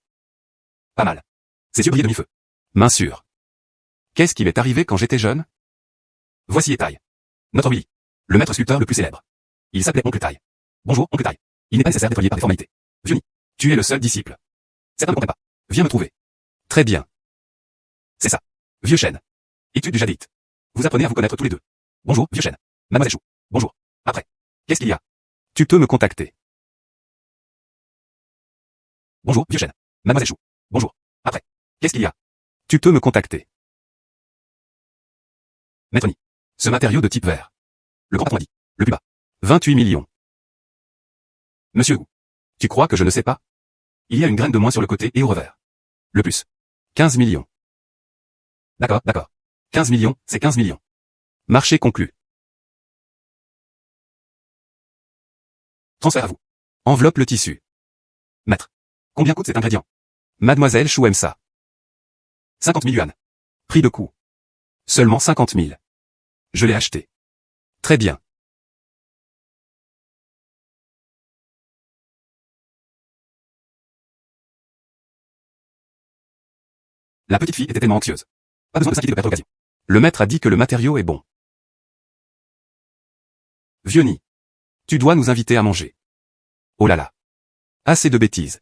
Pas mal. Ses yeux brillaient de mi-feu. Main sûre. Qu'est-ce qui m'est arrivé quand j'étais jeune? Voici Etai. Notre Willy. Le maître sculpteur le plus célèbre. Il s'appelait Oncle Tai. Bonjour, Oncle Tai. Il n'est pas nécessaire d'être lié par des formalités. Vieux Nid. Tu es le seul disciple. Certains ne comprennent pas. Viens me trouver. Très bien. C'est ça. Vieux chêne. Étude du Jadit. Vous apprenez à vous connaître tous les deux. Bonjour, vieux chêne. Mademoiselle Chou. Bonjour. Après. Qu'est-ce qu'il y a? Tu peux me contacter. Bonjour, vieux chêne. Mademoiselle Chou. Bonjour. Après. Qu'est-ce qu'il y a? Tu peux me contacter. Maître Nid. Ce matériau de type vert. Le grand patron a dit. Le plus bas. 28 millions. Monsieur Wu. Tu crois que je ne sais pas? Il y a une graine de moins sur le côté et au revers. Le plus. 15 millions. D'accord, d'accord. 15 millions, c'est 15 millions. Marché conclu. Transfert à vous. Enveloppe le tissu. Maître. Combien coûte cet ingrédient? Mademoiselle Chou aime ça. 50 000 yuan. Prix de coût. Seulement 50 000. Je l'ai acheté. Très bien. La petite fille était tellement anxieuse. Pas besoin de s'inquiéter de perdre l'occasion. Le maître a dit que le matériau est bon. Vieux Nid. Tu dois nous inviter à manger. Oh là là. Assez de bêtises.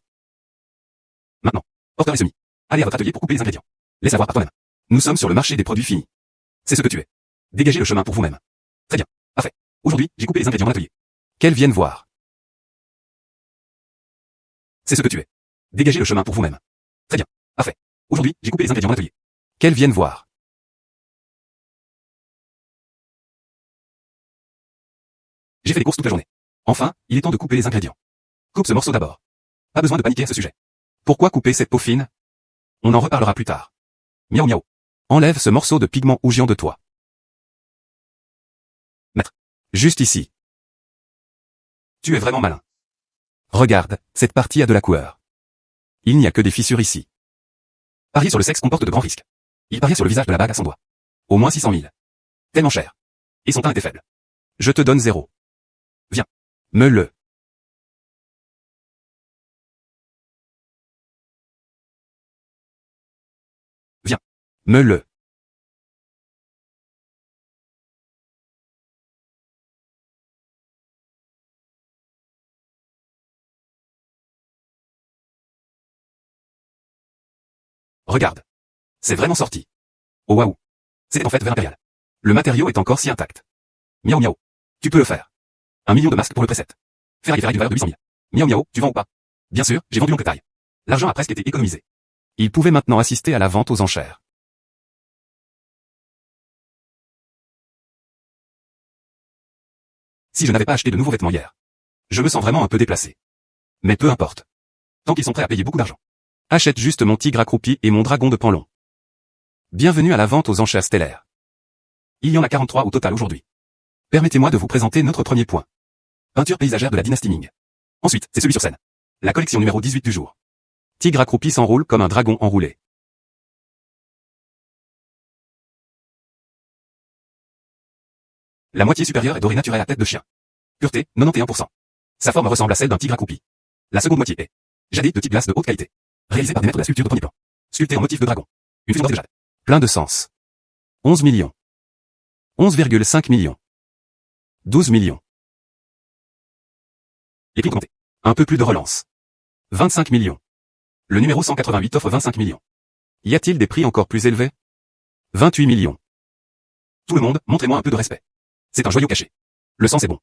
Maintenant. Porteur et semi. Allez à votre atelier pour couper les ingrédients. Laisse avoir par toi-même. Nous sommes sur le marché des produits finis. C'est ce que tu es. Dégagez le chemin pour vous-même. Très bien. Parfait. Aujourd'hui, j'ai coupé les ingrédients dans l'atelier. Qu'elle vienne voir. C'est ce que tu es. Dégagez le chemin pour vous-même. Très bien. Parfait. Aujourd'hui, j'ai coupé les ingrédients dans l'atelier. Qu'elle vienne voir. J'ai fait les courses toute la journée. Enfin, il est temps de couper les ingrédients. Coupe ce morceau d'abord. Pas besoin de paniquer à ce sujet. Pourquoi couper cette peau fine? On en reparlera plus tard. Miaou miaou. Enlève ce morceau de pigment ougiant de toi. Maître. Juste ici. Tu es vraiment malin. Regarde, cette partie a de la couleur. Il n'y a que des fissures ici. Parier sur le sexe comporte de grands risques. Il pariait sur le visage de la bague à son doigt. Au moins 600 000. Tellement cher. Et son teint était faible. Je te donne 0. Viens. Me-le. Viens. Me-le. Regarde. C'est vraiment sorti. Oh waouh. C'est en fait verre impérial. Le matériau est encore si intact. Miaou miaou. Tu peux le faire. 1 million de masques pour le preset. Ferraille d'une valeur de 800 000. Miaou miaou, tu vends ou pas? Bien sûr, j'ai vendu l'oncle taille. L'argent a presque été économisé. Il pouvait maintenant assister à la vente aux enchères. Si je n'avais pas acheté de nouveaux vêtements hier. Je me sens vraiment un peu déplacé. Mais peu importe. Tant qu'ils sont prêts à payer beaucoup d'argent. Achète juste mon tigre accroupi et mon dragon de Panlon. Bienvenue à la vente aux enchères stellaires. Il y en a 43 au total aujourd'hui. Permettez-moi de vous présenter notre premier point. Peinture paysagère de la dynastie Ming. Ensuite, c'est celui sur scène. La collection numéro 18 du jour. Tigre accroupi s'enroule comme un dragon enroulé. La moitié supérieure est dorée naturelle à tête de chien. Pureté, 91%. Sa forme ressemble à celle d'un tigre accroupi. La seconde moitié est jadite de type glace de haute qualité. Réalisée par des maîtres de la sculpture de premier plan. Sculptée en motif de dragon. Une fusion de jade. Plein de sens. 11 millions. 11,5 millions. 12 millions. Les prix ont compté. Un peu plus de relance. 25 millions. Le numéro 188 offre 25 millions. Y a-t-il des prix encore plus élevés? 28 millions. Tout le monde, montrez-moi un peu de respect. C'est un joyau caché. Le sens est bon.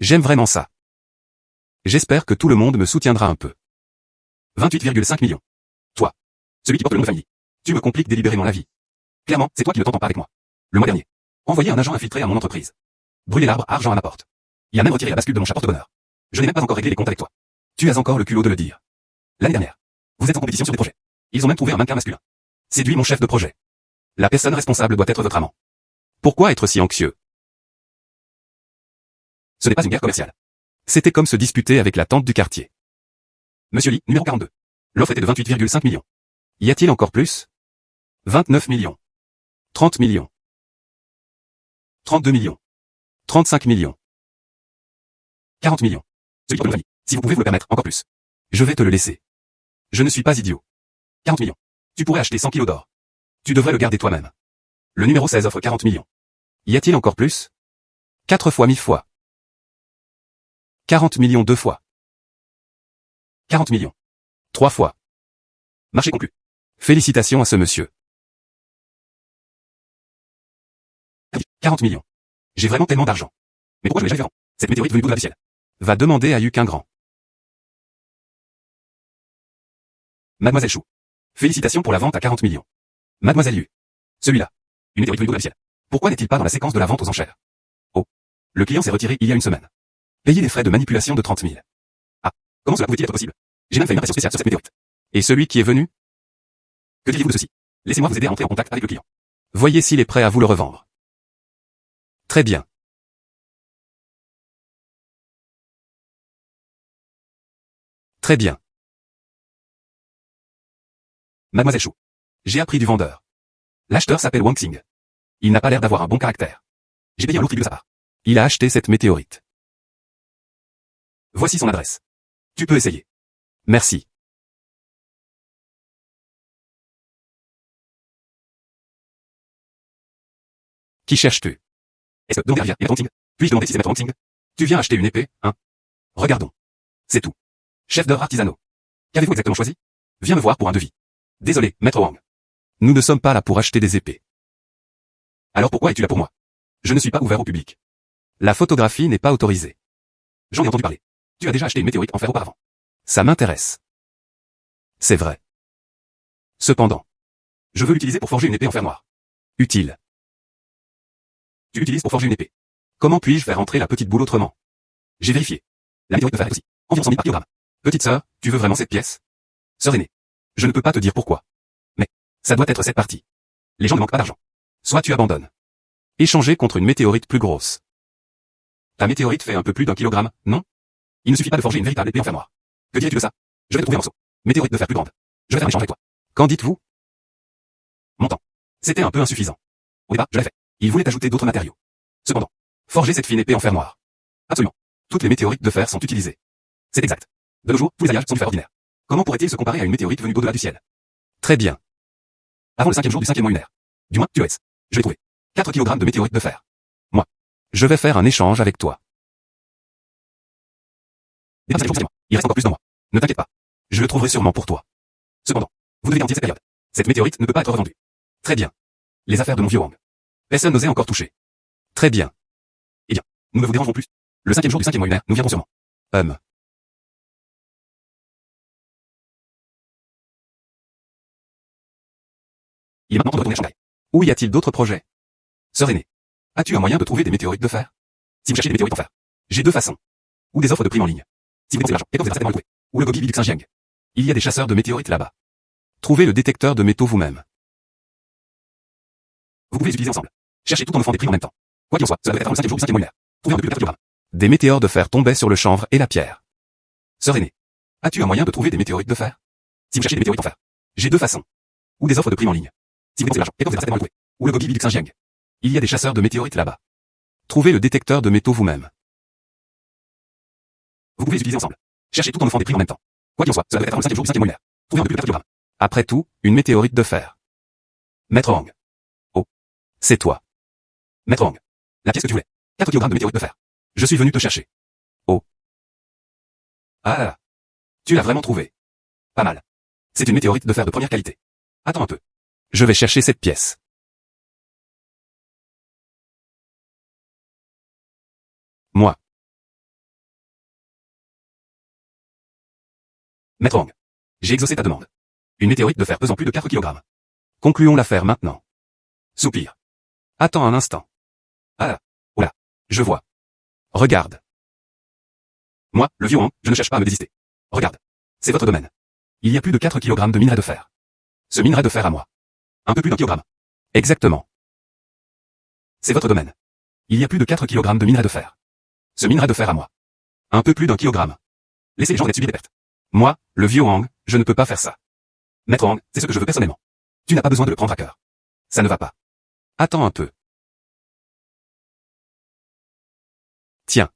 J'aime vraiment ça. J'espère que tout le monde me soutiendra un peu. 28,5 millions. Toi. Celui qui porte le nom de famille. Tu me compliques délibérément la vie. Clairement, c'est toi qui ne t'entends pas avec moi. Le mois dernier. Envoyer un agent infiltré à mon entreprise. Brûler l'arbre argent à ma porte. Il a même retiré la bascule de mon chat porte-bonheur. Je n'ai même pas encore réglé les comptes avec toi. Tu as encore le culot de le dire. L'année dernière. Vous êtes en compétition sur des projets. Ils ont même trouvé un mannequin masculin. Séduit mon chef de projet. La personne responsable doit être votre amant. Pourquoi être si anxieux? Ce n'est pas une guerre commerciale. C'était comme se disputer avec la tante du quartier. Monsieur Lee, numéro 42. L'offre était de 28,5 millions. Y a-t-il encore plus? 29 millions. 30 millions. 32 millions. 35 millions. 40 millions. Celui qui porte le nom de famille. Si vous pouvez vous le permettre, encore plus. Je vais te le laisser. Je ne suis pas idiot. 40 millions. Tu pourrais acheter 100 kilos d'or. Tu devrais le garder toi-même. Le numéro 16 offre 40 millions. Y a-t-il encore plus? 4 fois 1000 fois. 40 millions 2 fois. 40 millions. 3 fois. Marché conclu. Félicitations à ce monsieur. 40 millions. J'ai vraiment tellement d'argent. Mais pourquoi je l'ai jamais fait avant? Cette météorite venue d'au-delà du ciel. Va demander à Yuc un grand. Mademoiselle Chou. Félicitations pour la vente à 40 millions. Mademoiselle Yu. Celui-là. Une météorite venue d'au-delà du ciel. Pourquoi n'est-il pas dans la séquence de la vente aux enchères? Oh. Le client s'est retiré il y a une semaine. Payer des frais de manipulation de 30 000. Ah. Comment cela pouvait-il être possible? J'ai même fait une impression spéciale sur cette météorite. Et celui qui est venu? Que diriez-vous de ceci? Laissez-moi vous aider à entrer en contact avec le client. Voyez s'il est prêt à vous le revendre. Très bien. Très bien. Mademoiselle Chou. J'ai appris du vendeur. L'acheteur s'appelle Wang Xing. Il n'a pas l'air d'avoir un bon caractère. J'ai payé un lourd tribut de sa part. Il a acheté cette météorite. Voici son adresse. Tu peux essayer. Merci. Qui cherches-tu? Est-ce que Dondervia est Wang? Puis-je demander si c'est Maître Wang? Tu viens acheter une épée, hein? Regardons. C'est tout. Chef d'œuvre artisanaux. Qu'avez-vous exactement choisi? Viens me voir pour un devis. Désolé, Maître Wang. Nous ne sommes pas là pour acheter des épées. Alors pourquoi es-tu là pour moi? Je ne suis pas ouvert au public. La photographie n'est pas autorisée. J'en ai entendu parler. Tu as déjà acheté une météorite en fer auparavant. Ça m'intéresse. C'est vrai. Cependant. Je veux l'utiliser pour forger une épée en fer noir. Utile. Tu l'utilises pour forger une épée. Comment puis-je faire entrer la petite boule autrement? J'ai vérifié. La météorite de fer est aussi environ 100 000 par kilogramme. Petite sœur, tu veux vraiment cette pièce? Sœur aînée. Je ne peux pas te dire pourquoi. Mais, ça doit être cette partie. Les gens ne manquent pas d'argent. Soit tu abandonnes. Échanger contre une météorite plus grosse. Ta météorite fait un peu plus d'1 kilogramme, non? Il ne suffit pas de forger une véritable épée en fer noir. Que dirais-tu de ça? Je vais te trouver un morceau. Météorite de fer plus grande. Je vais faire un échange avec toi. Qu'en dites-vous? Mon temps. C'était un peu insuffisant. Au départ, je l'ai fait. Il voulait ajouter d'autres matériaux. Cependant, forger cette fine épée en fer noir. Absolument. Toutes les météorites de fer sont utilisées. C'est exact. De nos jours, tous les alliages sont du fer ordinaire. Comment pourrait-il se comparer à une météorite venue d'au-delà du ciel? Très bien. Avant le 5e jour du 5e mois lunaire. Du moins, tu le es. Je l'ai trouvé. 4 kg de météorites de fer. Moi. Je vais faire un échange avec toi. Des 5e jour, 5e mois. Il reste encore plus d'un mois. Ne t'inquiète pas. Je le trouverai sûrement pour toi. Cependant, vous devez garantir cette période. Cette météorite ne peut pas être revendue. Très bien. Les affaires de mon vieux Wang. Personne n'osait encore toucher. Très bien. Eh bien, nous ne vous dérangerons plus. Le 5e jour du 5e mois lunaire, nous viendrons sûrement. Il est maintenant temps de retourner à Shanghai. Où y a-t-il d'autres projets? Sœur aînée. As-tu un moyen de trouver des météorites de fer? Si vous cherchez des météorites en fer. J'ai deux façons. Ou des offres de prime en ligne. Si vous dépensez de l'argent, et vous allez certainement le trouver. Ou le Gobi du Xinjiang. Il y a des chasseurs de météorites là-bas. Trouvez le détecteur de métaux vous-même. Vous pouvez les utiliser ensemble. Cherchez tout en offrant des primes en même temps. Quoi qu'il en soit, cela doit être avant le 5e jour du 5e mois lunaire. Trouvez un peu plus de 4 kg. Des météores de fer tombaient sur le chanvre et la pierre. Sœur aînée. As-tu un moyen de trouver des météorites de fer? Si vous cherchez des météorites en fer. J'ai deux façons. Ou des offres de prime en ligne. Si vous dépensez de l'argent, et vous allez certainement le trouver. Ou le Gobi du Xinjiang. Il y a des chasseurs de météorites là-bas. Trouvez le détecteur de métaux vous-même. Vous pouvez les utiliser ensemble. Cherchez tout en offrant des prix en même temps. Quoi qu'il en soit, cela doit être avant le 5e jour du 5e mois lunaire. Trouvez un de plus de 4 kg. Après tout, une météorite de fer. Maître Wang. C'est toi. Maître Wang. La pièce que tu voulais. 4 kg de météorite de fer. Je suis venu te chercher. Ah là là. Tu l'as vraiment trouvé. Pas mal. C'est une météorite de fer de première qualité. Attends un peu. Je vais chercher cette pièce. Moi. Maître Wang. J'ai exaucé ta demande. Une météorite de fer pesant plus de 4 kg. Concluons l'affaire maintenant. Soupir. Attends un instant. Ah là. Oh là. Je vois. Regarde. Moi, le vieux Wang, je ne cherche pas à me désister. Regarde. C'est votre domaine. Il y a plus de 4 kg de minerai de fer. Ce minerai de fer à moi. Un peu plus d'un kilogramme. Exactement. C'est votre domaine. Il y a plus de 4 kg de minerai de fer. Ce minerai de fer à moi. Un peu plus d'un kilogramme. Laissez les gens subir des pertes. Moi, le vieux Wang, je ne peux pas faire ça. Maître Wang, c'est ce que je veux personnellement. Tu n'as pas besoin de le prendre à cœur. Ça ne va pas. Attends un peu. Tiens.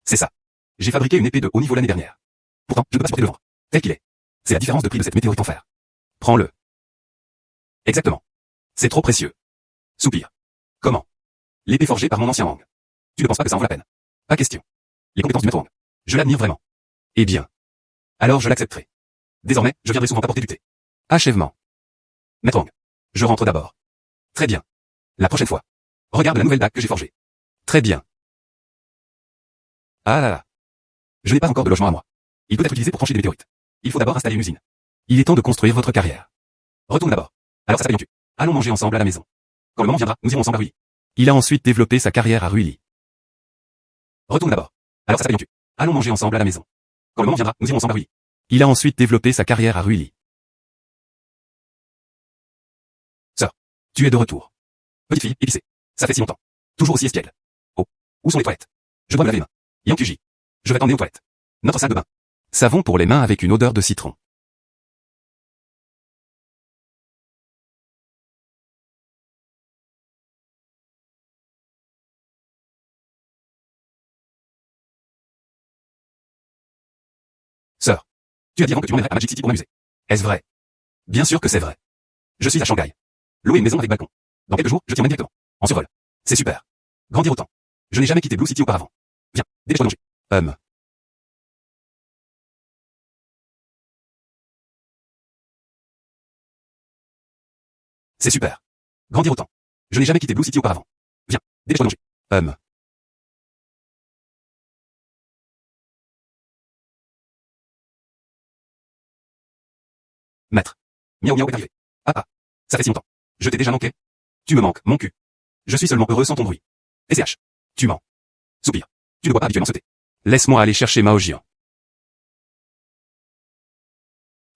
C'est ça. J'ai fabriqué une épée de haut niveau l'année dernière. Pourtant, je ne peux pas supporter le vendre. Tel qu'il est. C'est la différence de prix de cette météorite en fer. Prends-le. Exactement. C'est trop précieux. Soupir. Comment? L'épée forgée par mon ancien Wang. Tu ne penses pas que ça en vaut la peine? Pas question. Les compétences du maître Wang. Je l'admire vraiment. Eh bien. Alors je l'accepterai. Désormais, je viendrai souvent t'apporter du thé. Achèvement. Maître Wang. Je rentre d'abord. Très bien. La prochaine fois. Regarde la nouvelle dague que j'ai forgée. Très bien. Ah là là. Je n'ai pas encore de logement à moi. Il peut être utilisé pour trancher des météorites. Il faut d'abord installer une usine. Il est temps de construire votre carrière. Retourne d'abord. Alors ça s'appelle tu. Allons manger ensemble à la maison. Quand le moment viendra, nous irons ensemble à Ruili. Il a ensuite développé sa carrière à Ruili. Retourne d'abord. Alors ça s'appelle tu. Allons manger ensemble à la maison. Quand le moment viendra, nous irons ensemble à Ruili. Il a ensuite développé sa carrière à Ruili. Sœur. Tu es de retour. Petite fille, épicée. Ça fait si longtemps. Toujours aussi espiègle. Oh. Où sont les toilettes? Je dois me laver les mains. Yang Tuji. Je vais t'emmener aux toilettes. Notre salle de bain. Savon pour les mains avec une odeur de citron. Sœur. Tu as dit avant que tu m'emmènerais à Magic City pour m'amuser. Est-ce vrai? Bien sûr que c'est vrai. Je suis à Shanghai. Louer une maison avec balcon. Dans quelques jours, je t'y emmène directement. En survol. C'est super. Grandir autant. Je n'ai jamais quitté Blue City auparavant. Viens, dépêche-toi de manger. C'est super. Grandir autant. Je n'ai jamais quitté Blue City auparavant. Viens, dépêche-toi de manger. Maître. Miaou miaou est arrivé. Ah ah. Ça fait si longtemps. Je t'ai déjà manqué. Tu me manques, mon cul. Je suis seulement heureux sans ton bruit. SCH. Tu mens. Soupir. Tu ne bois pas habituellement ce thé. Laisse-moi aller chercher Mao Jian.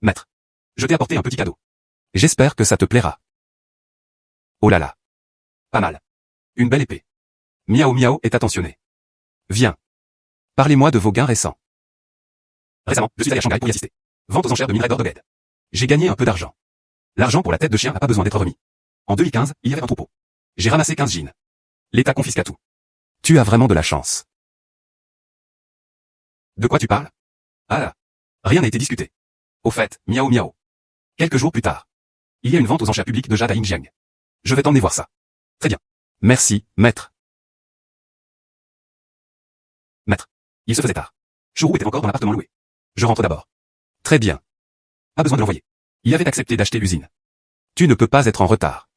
Maître. Je t'ai apporté un petit cadeau. J'espère que ça te plaira. Oh là là. Pas mal. Une belle épée. Miaou miaou est attentionné. Viens. Parlez-moi de vos gains récents. Récemment, je suis allé à Shanghai pour y assister. Vente aux enchères de minerais d'or de Ged. J'ai gagné un peu d'argent. L'argent pour la tête de chien n'a pas besoin d'être remis. En 2015, il y avait un troupeau. J'ai ramassé 15 jeans. L'État confisqua tout. Tu as vraiment de la chance. De quoi tu parles? Ah là. Rien n'a été discuté. Au fait, miaou miaou. Quelques jours plus tard. Il y a une vente aux enchères publiques de jade à Yingjiang. Je vais t'emmener voir ça. Très bien. Merci, maître. Maître. Il se faisait tard. Chourou était encore dans l'appartement loué. Je rentre d'abord. Très bien. Pas besoin de l'envoyer. Il avait accepté d'acheter l'usine. Tu ne peux pas être en retard.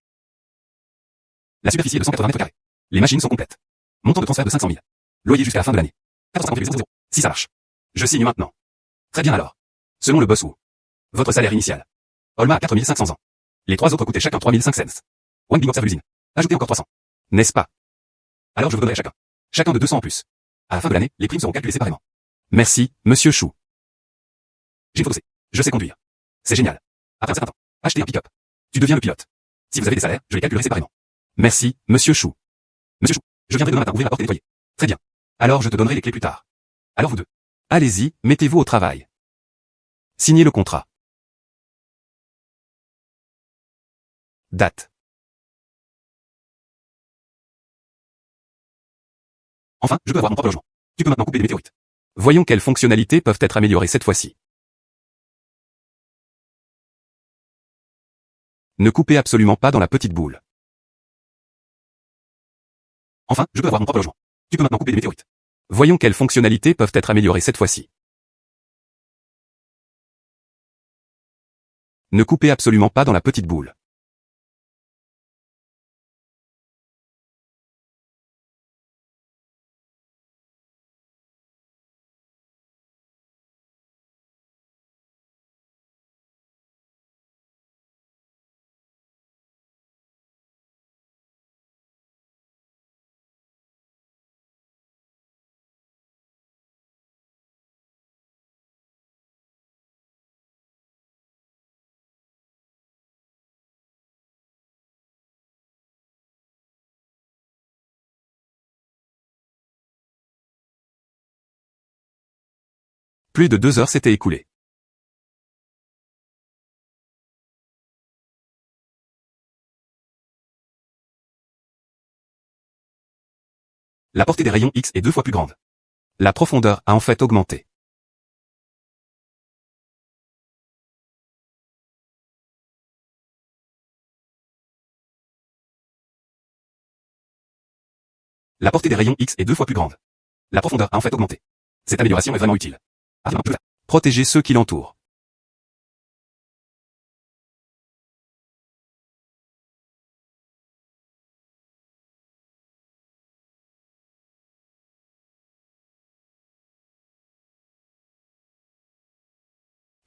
La superficie est de 180 mètres carrés. Les machines sont complètes. Montant de transfert de 500 000. Loyer jusqu'à la fin de l'année. 458 si ça marche. Je signe maintenant. Très bien alors. Selon le boss Wu. Votre salaire initial. Olma a 4500 ans. Les trois autres coûtaient chacun 3500 cents. Wang Bing observe l'usine. Ajoutez encore 300. N'est-ce pas? Alors je vous donnerai à chacun. Chacun de 200 en plus. À la fin de l'année, les primes seront calculées séparément. Merci, monsieur Chou. J'ai une photo C. Je sais conduire. C'est génial. Après un certain temps, achetez un pick-up. Tu deviens le pilote. Si vous avez des salaires, je les calculerai séparément. Merci, monsieur Chou. Monsieur Chou, je viendrai demain matin ouvrir la porte et nettoyer. Très bien. Alors je te donnerai les clés plus tard. Alors vous deux. Allez-y, mettez-vous au travail. Signez le contrat. Date. Enfin, je peux avoir mon propre logement. Tu peux maintenant couper des météorites. Voyons quelles fonctionnalités peuvent être améliorées cette fois-ci. Ne coupez absolument pas dans la petite boule. Enfin, je peux avoir mon propre logement. Tu peux maintenant couper des météorites. Voyons quelles fonctionnalités peuvent être améliorées cette fois-ci. Ne coupez absolument pas dans la petite boule. Plus de 2 heures s'étaient écoulées. La portée des rayons X est 2 fois plus grande. La profondeur a en fait augmenté. La portée des rayons X est 2 fois plus grande. La profondeur a en fait augmenté. Cette amélioration est vraiment utile. Protégez ceux qui l'entourent.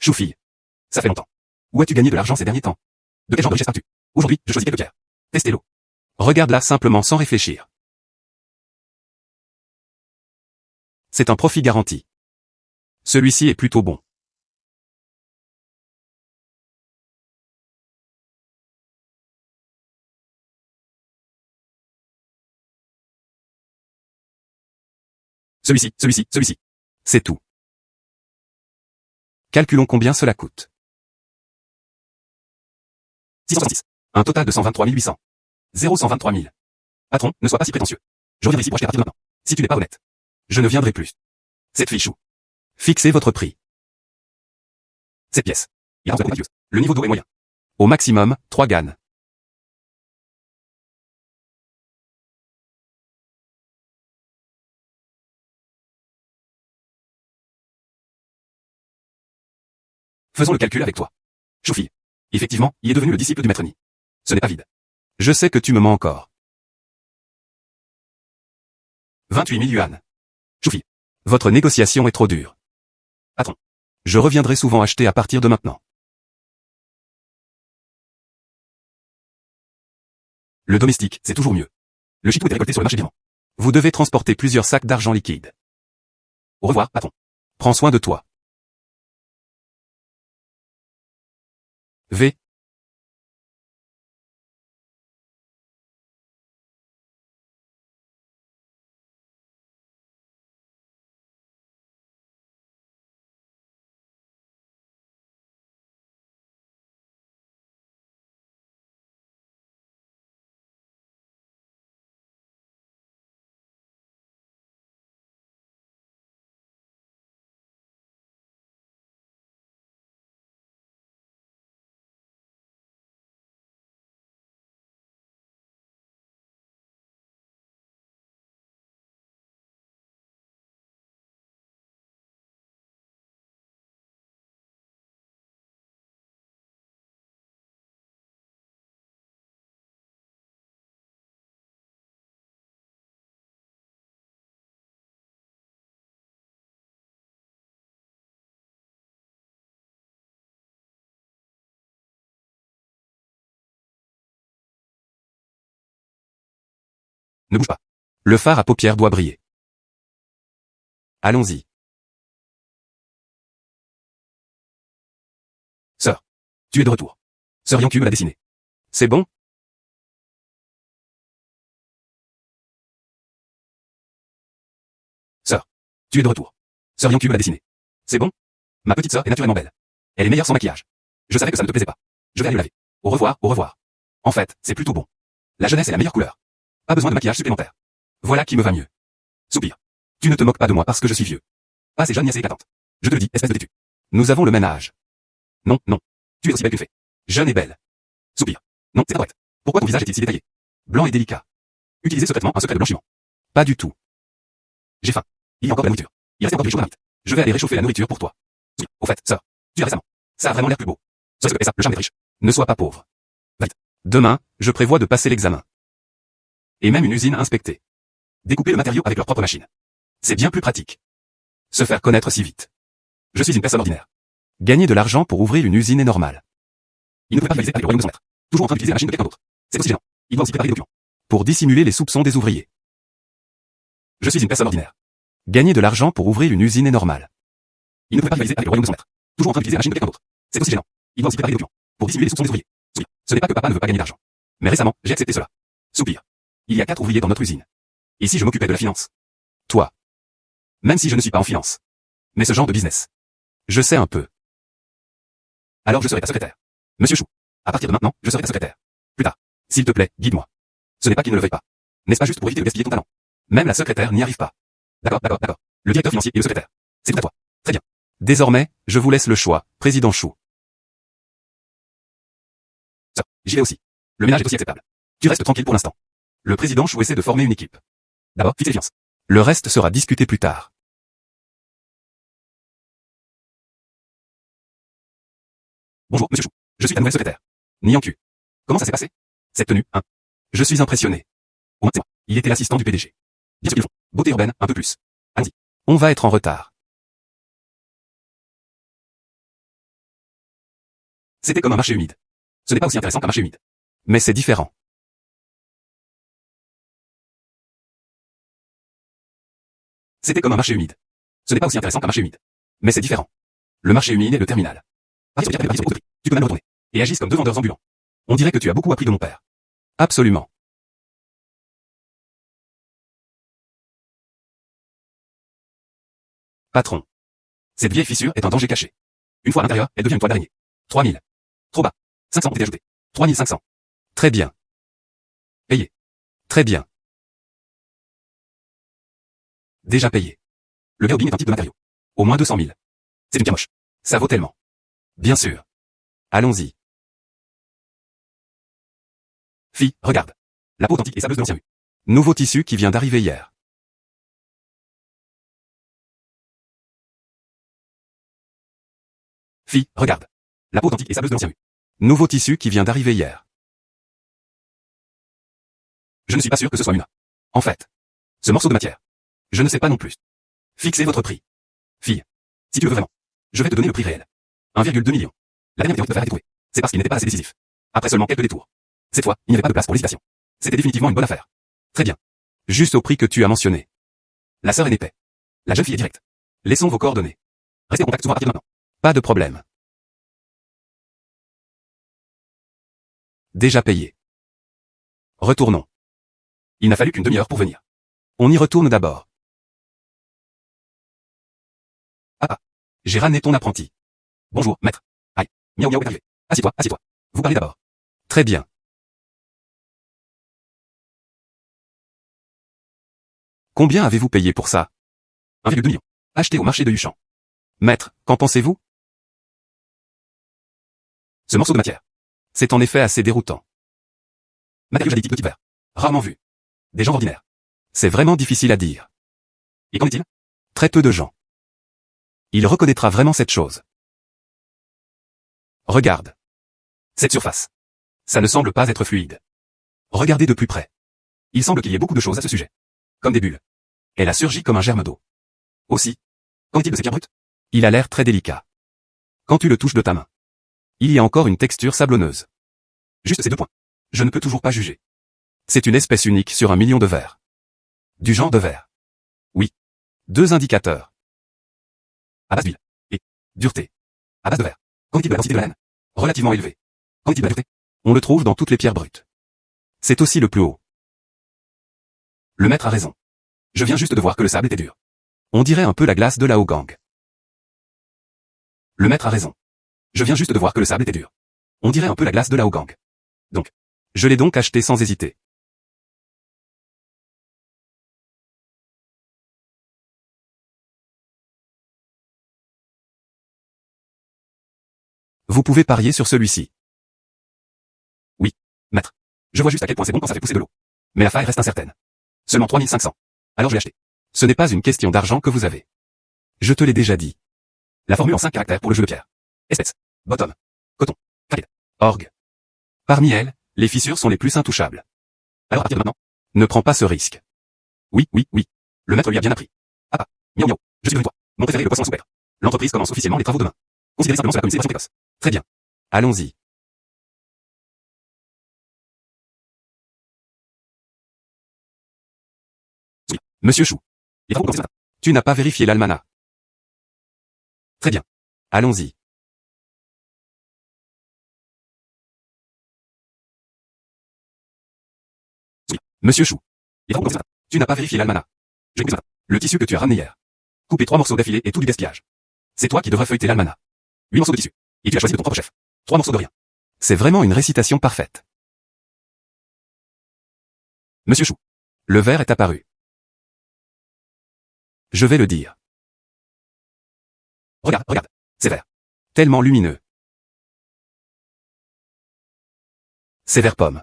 Choufille. Ça fait longtemps. Où as-tu gagné de l'argent ces derniers temps? De quel genre de richesse as-tu? Aujourd'hui, je choisis quelques pierres. Testez-le. Regarde-la simplement sans réfléchir. C'est un profit garanti. Celui-ci est plutôt bon. Celui-ci. C'est tout. Calculons combien cela coûte. 666. Un total de 123 800. 123 000. Patron, ne sois pas si prétentieux. Je reviendrai ici pour acheter à partir de maintenant. Si tu n'es pas honnête, je ne viendrai plus. Cette fichou. Fixez votre prix. Cette pièce. Il rentre contagieuse. Le niveau d'eau est moyen. Au maximum, 3 gannes. Faisons le calcul avec toi. Choufille. Effectivement, il est devenu le disciple du maître Ni. Ce n'est pas vide. Je sais que tu me mens encore. 28 000 yuan. Choufille. Votre négociation est trop dure. Patron. Je reviendrai souvent acheter à partir de maintenant. Le domestique, c'est toujours mieux. Le chitou est récolté sur le marché vivant. Vous devez transporter plusieurs sacs d'argent liquide. Au revoir, patron. Prends soin de toi. V. Ne bouge pas. Le phare à paupières doit briller. Allons-y. Sœur. Tu es de retour. Sœur Yonku me l'a dessiné. C'est bon? Sœur. Tu es de retour. Sœur Yonku me l'a dessiné. C'est bon? Ma petite sœur est naturellement belle. Elle est meilleure sans maquillage. Je savais que ça ne te plaisait pas. Je vais aller le laver. Au revoir, au revoir. En fait, c'est plutôt bon. La jeunesse est la meilleure couleur. Pas besoin de maquillage supplémentaire. Voilà qui me va mieux. Soupir. Tu ne te moques pas de moi parce que je suis vieux. Pas assez jeune ni assez éclatante. Je te le dis, espèce de têtu. Nous avons le même âge. Non, non. Tu es aussi belle qu'une fée. Jeune et belle. Soupir. Non, c'est incorrect. Pourquoi ton visage est-il si détaillé? Blanc et délicat. Utilisez secrètement un secret de blanchiment. Pas du tout. J'ai faim. Il y a encore de la nourriture. Il reste encore du chaud marmite. Je vais aller réchauffer la nourriture pour toi. Oui, au fait, sœur. Tu as récemment. Ça a vraiment l'air plus beau. C'est ce que est ça, le charme des riches. Ne sois pas pauvre. Va vite. Demain, je prévois de passer l'examen. Et même une usine à inspecter. Découper le matériau avec leur propre machine. C'est bien plus pratique. Se faire connaître si vite. Je suis une personne ordinaire. Gagner de l'argent pour ouvrir une usine est normal. Il ne peut pas rivaliser avec le royaume de son maître. Toujours en train d'utiliser la machine de quelqu'un d'autre. C'est aussi gênant. Il doit aussi préparer des documents. Pour dissimuler les soupçons des ouvriers. Je suis une personne ordinaire. Gagner de l'argent pour ouvrir une usine est normal. Il ne peut pas rivaliser avec le royaume de son maître. Toujours en train d'utiliser la machine de quelqu'un d'autre. C'est aussi gênant. Il doit aussi préparer des documents. Pour dissimuler les soupçons des ouvriers. Soupir. Ce n'est pas que papa ne veut pas gagner d'argent. Mais récemment, j'ai accepté cela. Soupir. Il y a 4 ouvriers dans notre usine. Et si je m'occupais de la finance? Toi. Même si je ne suis pas en finance. Mais ce genre de business. Je sais un peu. Alors je serai ta secrétaire. Monsieur Chou. À partir de maintenant, je serai ta secrétaire. Plus tard. S'il te plaît, guide-moi. Ce n'est pas qu'il ne le veuille pas. N'est-ce pas juste pour éviter de gaspiller ton talent? Même la secrétaire n'y arrive pas. D'accord, d'accord, d'accord. Le directeur financier et le secrétaire. C'est tout à toi. Très bien. Désormais, je vous laisse le choix, président Chou. Sœur, j'y vais aussi. Le ménage est aussi acceptable. Tu restes tranquille pour l'instant. Le président Chou essaie de former une équipe. D'abord, fixe les fiances. Le reste sera discuté plus tard. Bonjour, monsieur Chou. Je suis ta nouvelle secrétaire. Nian Q. Comment ça s'est passé? Cette tenue, hein? Je suis impressionné. Au moins, c'est moi. Il était l'assistant du PDG. Bien ce qu'ils font. Beauté urbaine, un peu plus. Allons-y. On va être en retard. C'était comme un marché humide. Ce n'est pas aussi intéressant qu'un marché humide. Mais c'est différent. C'était comme un marché humide. Ce n'est pas aussi intéressant qu'un marché humide. Mais c'est différent. Le marché humide est le terminal. Paris sur Paris sur Paris. Tu peux même retourner. Et agissent comme 2 vendeurs ambulants. On dirait que tu as beaucoup appris de mon père. Absolument. Patron. Cette vieille fissure est un danger caché. Une fois à l'intérieur, elle devient une toile d'araignée. 3000. Trop bas. 500 ont été ajoutés. 3500. Très bien. Payé. Très bien. Déjà payé. Le gerbing est un type de matériau. Au moins 200 000. C'est une camoche. Ça vaut tellement. Bien sûr. Allons-y. Fille, regarde. La peau authentique et sableuse de l'ancien rue. Nouveau tissu qui vient d'arriver hier. Fille, regarde. La peau authentique et sableuse de l'ancien rue. Nouveau tissu qui vient d'arriver hier. Je ne suis pas sûr que ce soit une. En fait. Ce morceau de matière. Je ne sais pas non plus. Fixez votre prix. Fille. Si tu le veux vraiment. Je vais te donner le prix réel. 1,2 million. La dernière théorie te faire trouver. C'est parce qu'il n'était pas assez décisif. Après seulement quelques détours. Cette fois, il n'y avait pas de place pour l'hésitation. C'était définitivement une bonne affaire. Très bien. Juste au prix que tu as mentionné. La sœur est népais. La jeune fille est directe. Laissons vos coordonnées. Restez en contact souvent à partir de maintenant. Pas de problème. Déjà payé. Retournons. Il n'a fallu qu'une demi-heure pour venir. On y retourne d'abord. Papa. J'ai ramené ton apprenti. Bonjour, maître. Aïe. Miaou miaou est arrivé. Assieds-toi, assieds-toi. Vous parlez d'abord. Très bien. Combien avez-vous payé pour ça? 1,2 million. Acheté au marché de Yuchan. Maître, qu'en pensez-vous? Ce morceau de matière. C'est en effet assez déroutant. Matériau jadétique de type vert. Rarement vu. Des gens ordinaires. C'est vraiment difficile à dire. Et qu'en est-il? Très peu de gens. Il reconnaîtra vraiment cette chose. Regarde. Cette surface. Ça ne semble pas être fluide. Regardez de plus près. Il semble qu'il y ait beaucoup de choses à ce sujet. Comme des bulles. Elle a surgi comme un germe d'eau. Aussi. Qu'en est-il de ces pierres brutes? Il a l'air très délicat. Quand tu le touches de ta main. Il y a encore une texture sablonneuse. Juste ces 2 points. Je ne peux toujours pas juger. C'est une espèce unique sur 1 million de vers. Du genre de verre. Oui. 2 indicateurs. À base d'huile. Et dureté. À base de verre. Qu'en est-il de la densité de la laine? Relativement élevée. Qu'en est-il de la dureté? On le trouve dans toutes les pierres brutes. C'est aussi le plus haut. Le maître a raison. Je viens juste de voir que le sable était dur. On dirait un peu la glace de la Haut-Gang. Le maître a raison. Je viens juste de voir que le sable était dur. On dirait un peu la glace de la Haut-Gang. Donc. Je l'ai donc acheté sans hésiter. Vous pouvez parier sur celui-ci. Maître. Je vois juste à quel point c'est bon quand ça fait pousser de l'eau. Mais la faille reste incertaine. Seulement 3500. Alors je vais acheter. Ce n'est pas une question d'argent que vous avez. Je te l'ai déjà dit. La formule en 5 caractères pour le jeu de pierre. Espèce. Bottom. Coton. Craquette. Orgue. Parmi elles, les fissures sont les plus intouchables. Alors à partir de maintenant. Ne prends pas ce risque. Oui. Le maître lui a bien appris. Papa. Miaou miaou. Je suis devenu toi. Mon préféré le poisson à souper. L'entreprise commence officiellement les travaux demain. Considérez simplement cela comme une célébration précoce. Très bien. Allons-y. Monsieur Chou. Les travaux commencent ce matin. Tu n'as pas vérifié l'almanach. Très bien. Allons-y. Monsieur Chou. Les travaux commencent ce matin. Tu n'as pas vérifié l'almanach. Je vais couper ce matin. Le tissu que tu as ramené hier. Couper 3 morceaux d'affilée et tout du gaspillage. C'est toi qui devrais feuilleter l'almanach. 8 morceaux de tissu. Et tu as choisi de ton propre chef. 3 morceaux de rien. C'est vraiment une récitation parfaite. Monsieur Chou. Le verre est apparu. Je vais le dire. Regarde. C'est vert. Tellement lumineux. C'est vert pomme.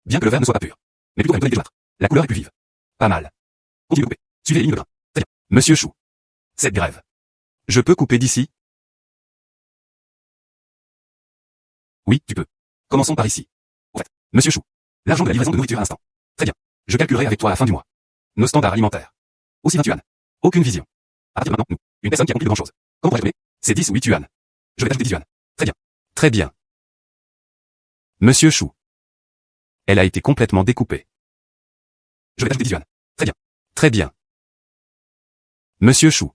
Bien que le vert ne soit pas pur. Mais plutôt une tonalité jaunâtre. La couleur est plus vive. Pas mal. Continue de couper. Suivez les lignes de grain. Très bien. Monsieur Chou. Cette grève. Je peux couper d'ici? Oui, tu peux. Commençons par ici. Au fait, Monsieur Chou. L'argent de la livraison de nourriture à l'instant. Très bien. Je calculerai avec toi à la fin du mois. Nos standards alimentaires. Aussi 20 yuan. Aucune vision. À partir de maintenant, nous, une personne qui a accompli de grand chose. Comment pourrais-je donner? C'est 10 ou 8 yuan. Je vais t'ajouter 10 yuan. Très bien. Très bien. Monsieur Chou. Elle a été complètement découpée. Je vais t'ajouter 10 yuan. Très bien. Très bien. Monsieur Chou.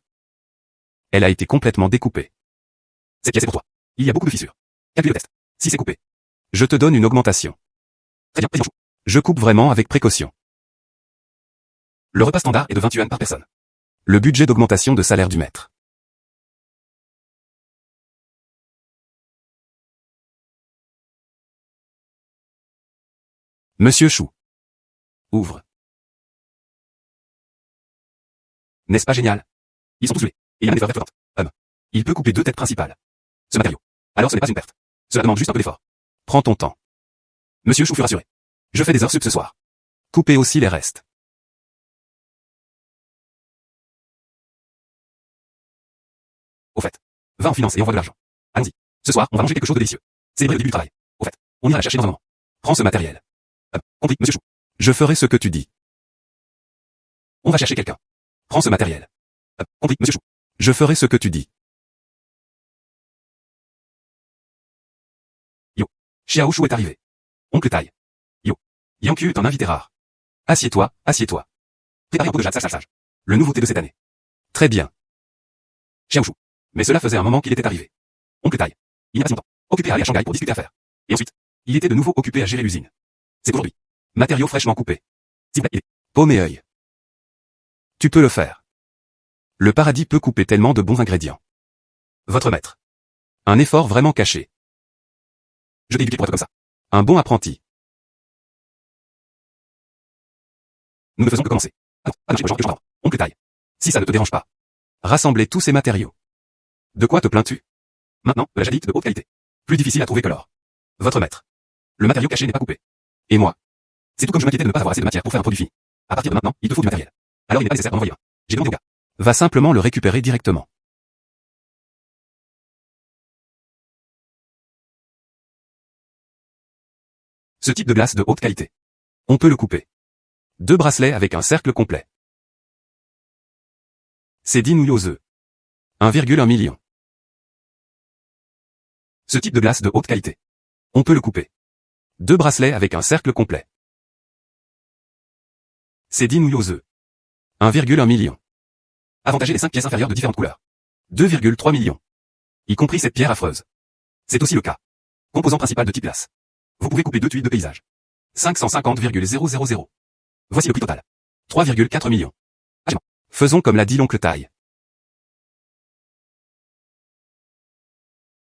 Elle a été complètement découpée. Cette pièce est pour toi. Il y a beaucoup de fissures. Calcule le test. Si c'est coupé. Je te donne une augmentation. Très bien, président Chou. Je coupe vraiment avec précaution. Le repas standard est de 20 yuan par personne. Le budget d'augmentation de salaire du maître. Monsieur Chou. Ouvre. N'est-ce pas génial? Ils sont tous gelés. Et il y a un effort référent. Il peut couper 2 têtes principales. Ce matériau. Alors ce n'est pas une perte. Cela demande juste un peu d'effort. Prends ton temps. Monsieur Chou fut rassuré. Je fais des heures sup ce soir. Coupez aussi les restes. Au fait. Va en finance et envoie de l'argent. Allons-y. Ce soir, on va manger quelque chose de délicieux. Célébrer le début du travail. Au fait. On ira la chercher dans un moment. Prends ce matériel. Compris, Monsieur Chou. Je ferai ce que tu dis. On va chercher quelqu'un. Prends ce matériel. Compris, Monsieur Chou. Je ferai ce que tu dis. Yo. Xiao Chou est arrivé. Oncle Tai. Yo. Yanku est un invité rare. Assieds-toi, assieds-toi. Préparez un pot de jade sage. Le nouveauté de cette année. Très bien. Xiao Chou. Mais cela faisait un moment qu'il était arrivé. Oncle Tai. Il n'y a pas si longtemps. Occupé à aller à Shanghai pour discuter affaires. Et ensuite, il était de nouveau occupé à gérer l'usine. C'est aujourd'hui. Matériaux fraîchement coupés. S'il vous plaît, Paume et œil. Tu peux le faire. Le paradis peut couper tellement de bons ingrédients. Votre maître. Un effort vraiment caché. Je t'ai éduqué pour être comme ça. Un bon apprenti. Nous ne faisons que commencer. Attends, je t'entends. Oncle Tai. Si ça ne te dérange pas. Rassemblez tous ces matériaux. De quoi te plains-tu? Maintenant, de la jadite de haute qualité. Plus difficile à trouver que l'or. Votre maître. Le matériau caché n'est pas coupé. Et moi? C'est tout comme je m'inquiétais de ne pas avoir assez de matière pour faire un produit fini. À partir de maintenant, il te faut du matériel. Alors il n'est pas nécessaire d'en envoyer un. J'ai demandé au gars. Va simplement le récupérer directement. Ce type de glace de haute qualité. On peut le couper. 2 bracelets avec un cercle complet. C'est 10 nouilles aux œufs. 1,1 million. Ce type de glace de haute qualité. On peut le couper. 2 bracelets avec un cercle complet. C'est 10 nouilles aux œufs. 1,1 million. Avantager les 5 pièces inférieures de différentes couleurs. 2,3 millions. Y compris cette pierre affreuse. C'est aussi le cas. Composant principal de type glace. Vous pouvez couper 2 tuiles de paysage. 550,000. Voici le prix total. 3,4 millions. Faisons comme l'a dit l'oncle Tai.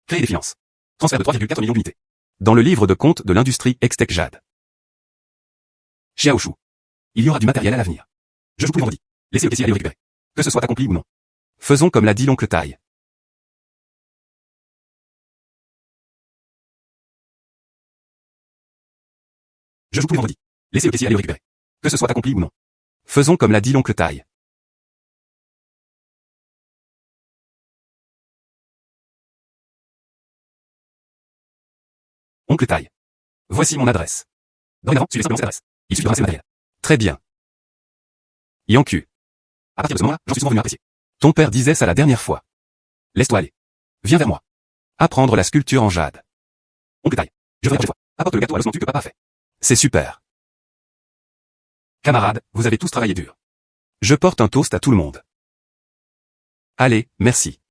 Créer des finances. Transfert de 3,4 millions d'unités. Dans le livre de compte de l'industrie Extec Jade. Xiao Chou. Il y aura du matériel à l'avenir. Je joue tous les vendredis. Laissez le caissier aller le récupérer. Que ce soit accompli ou non. Faisons comme l'a dit l'oncle Tai. Je joue tous les vendredis. Laissez le caissier aller le récupérer. Que ce soit accompli ou non. Faisons comme l'a dit l'oncle Taille. Oncle Taille. Voici mon adresse. Dorénavant, suivez simplement cette adresse. Il suffit de ramasser le matériel. Très bien. Yanku. À partir de ce moment-là, j'en suis souvent venu apprécier. Ton père disait ça la dernière fois. Laisse-toi aller. Viens vers moi. Apprendre la sculpture en jade. Oncle Taille. Je ferai la prochaine fois. Apporte le gâteau à l'os que papa a fait. C'est super. Camarades, vous avez tous travaillé dur. Je porte un toast à tout le monde. Allez, merci.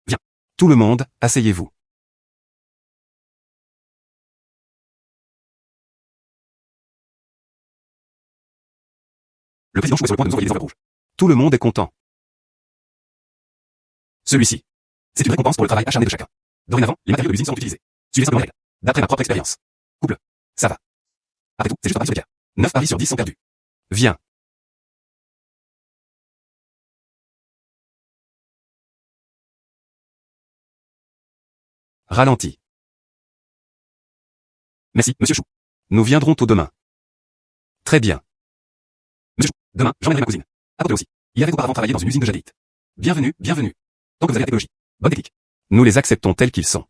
Viens. Tout le monde, asseyez-vous. Le président Chou est sur le point de nous envoyer des enveloppes rouges. Tout le monde est content. Celui-ci. C'est une récompense pour le travail acharné de chacun. Dorénavant, les matériaux de l'usine seront utilisés. Suivez simplement les règles. D'après ma propre expérience. Couple. Ça va. Après tout, c'est juste un pari sur les pierres. 9 paris sur 10 sont perdus. Viens. Ralentis. Merci, monsieur Chou. Nous viendrons tôt demain. Très bien. Monsieur Chou, demain, j'emmènerai ma cousine. Apportez aussi. Il avait auparavant travaillé dans une usine de jadite. Bienvenue, bienvenue. Tant que vous avez la technologie. Bonne technique. Nous les acceptons tels qu'ils sont.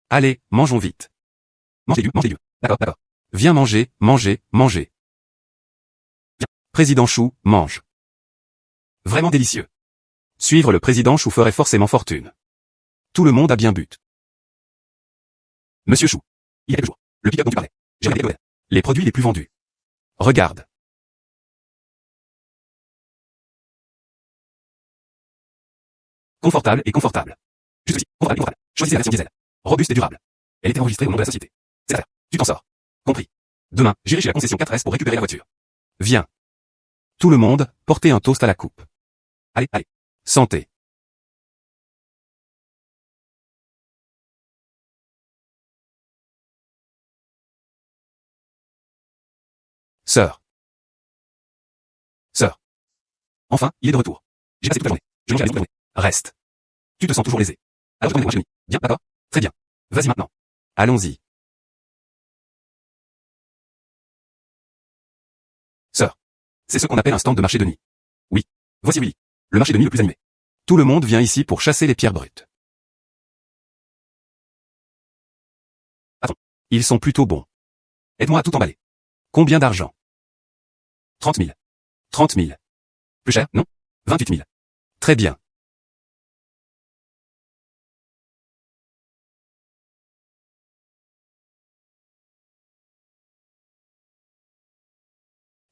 Allez, mangeons vite. Mange les lieux. D'accord, d'accord. Viens manger, manger, manger. Viens. Président Chou, mange. Vraiment délicieux. Suivre le président Chou ferait forcément fortune. Tout le monde a bien but. Monsieur Chou. Il y a quelques jours. Le pick-up dont tu parlais. J'ai regardé Les produits les plus vendus. Regarde. Confortable et confortable. Juste aussi, confortable et confortable. Choisissez la version diesel. Robuste et durable. Elle était enregistrée au nom de la société. C'est l'affaire. Tu t'en sors. Compris. Demain, j'irai chez la concession 4S pour récupérer la voiture. Viens. Tout le monde, portez un toast à la coupe. Allez, allez. Santé. Sœur. Sœur. Enfin, il est de retour. J'ai passé toute la journée. Je mangeais à la maison toute la journée. Reste. Tu te sens toujours lésé. Alors je prends les chez lui. Bien, d'accord? Très bien. Vas-y maintenant. Allons-y. Sœur. C'est ce qu'on appelle un stand de marché de nuit. Oui. Voici Willy. Le marché de nuit le plus animé. Tout le monde vient ici pour chasser les pierres brutes. Attends. Ils sont plutôt bons. Aide-moi à tout emballer. Combien d'argent? 30 000. 30 000. Plus cher, non? 28 000. Très bien.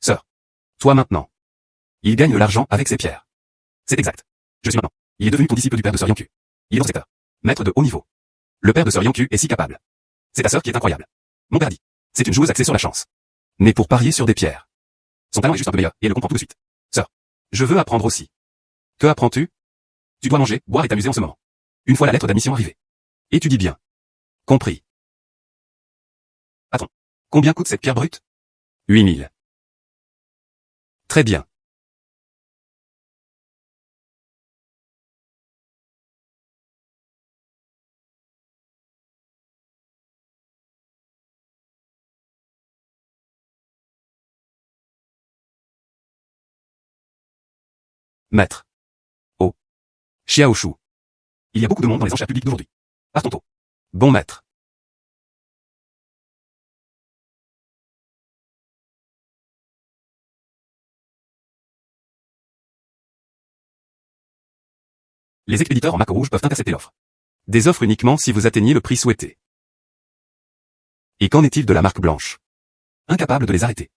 Sœur. Toi maintenant. Il gagne de l'argent avec ses pierres. C'est exact. Je suis maintenant. Il est devenu ton disciple du père de Sœur Yanku. Il est dans ce secteur. Maître de haut niveau. Le père de Sœur Yanku est si capable. C'est ta sœur qui est incroyable. Mon père dit. C'est une joueuse axée sur la chance. Née pour parier sur des pierres. Son talent est juste un peu meilleur, et elle le comprend tout de suite. Sœur. Je veux apprendre aussi. Que apprends-tu? Tu dois manger, boire et t'amuser en ce moment. Une fois la lettre d'admission arrivée. Étudie bien. Compris. Attends. Combien coûte cette pierre brute? 8 000. Très bien. Maître. Oh. Xiaoshu. Il y a beaucoup de monde dans les enchères publiques d'aujourd'hui. Partons tôt. Bon maître. Les expéditeurs en marque rouge peuvent intercepter l'offre. Des offres uniquement si vous atteignez le prix souhaité. Et qu'en est-il de la marque blanche? Incapable de les arrêter.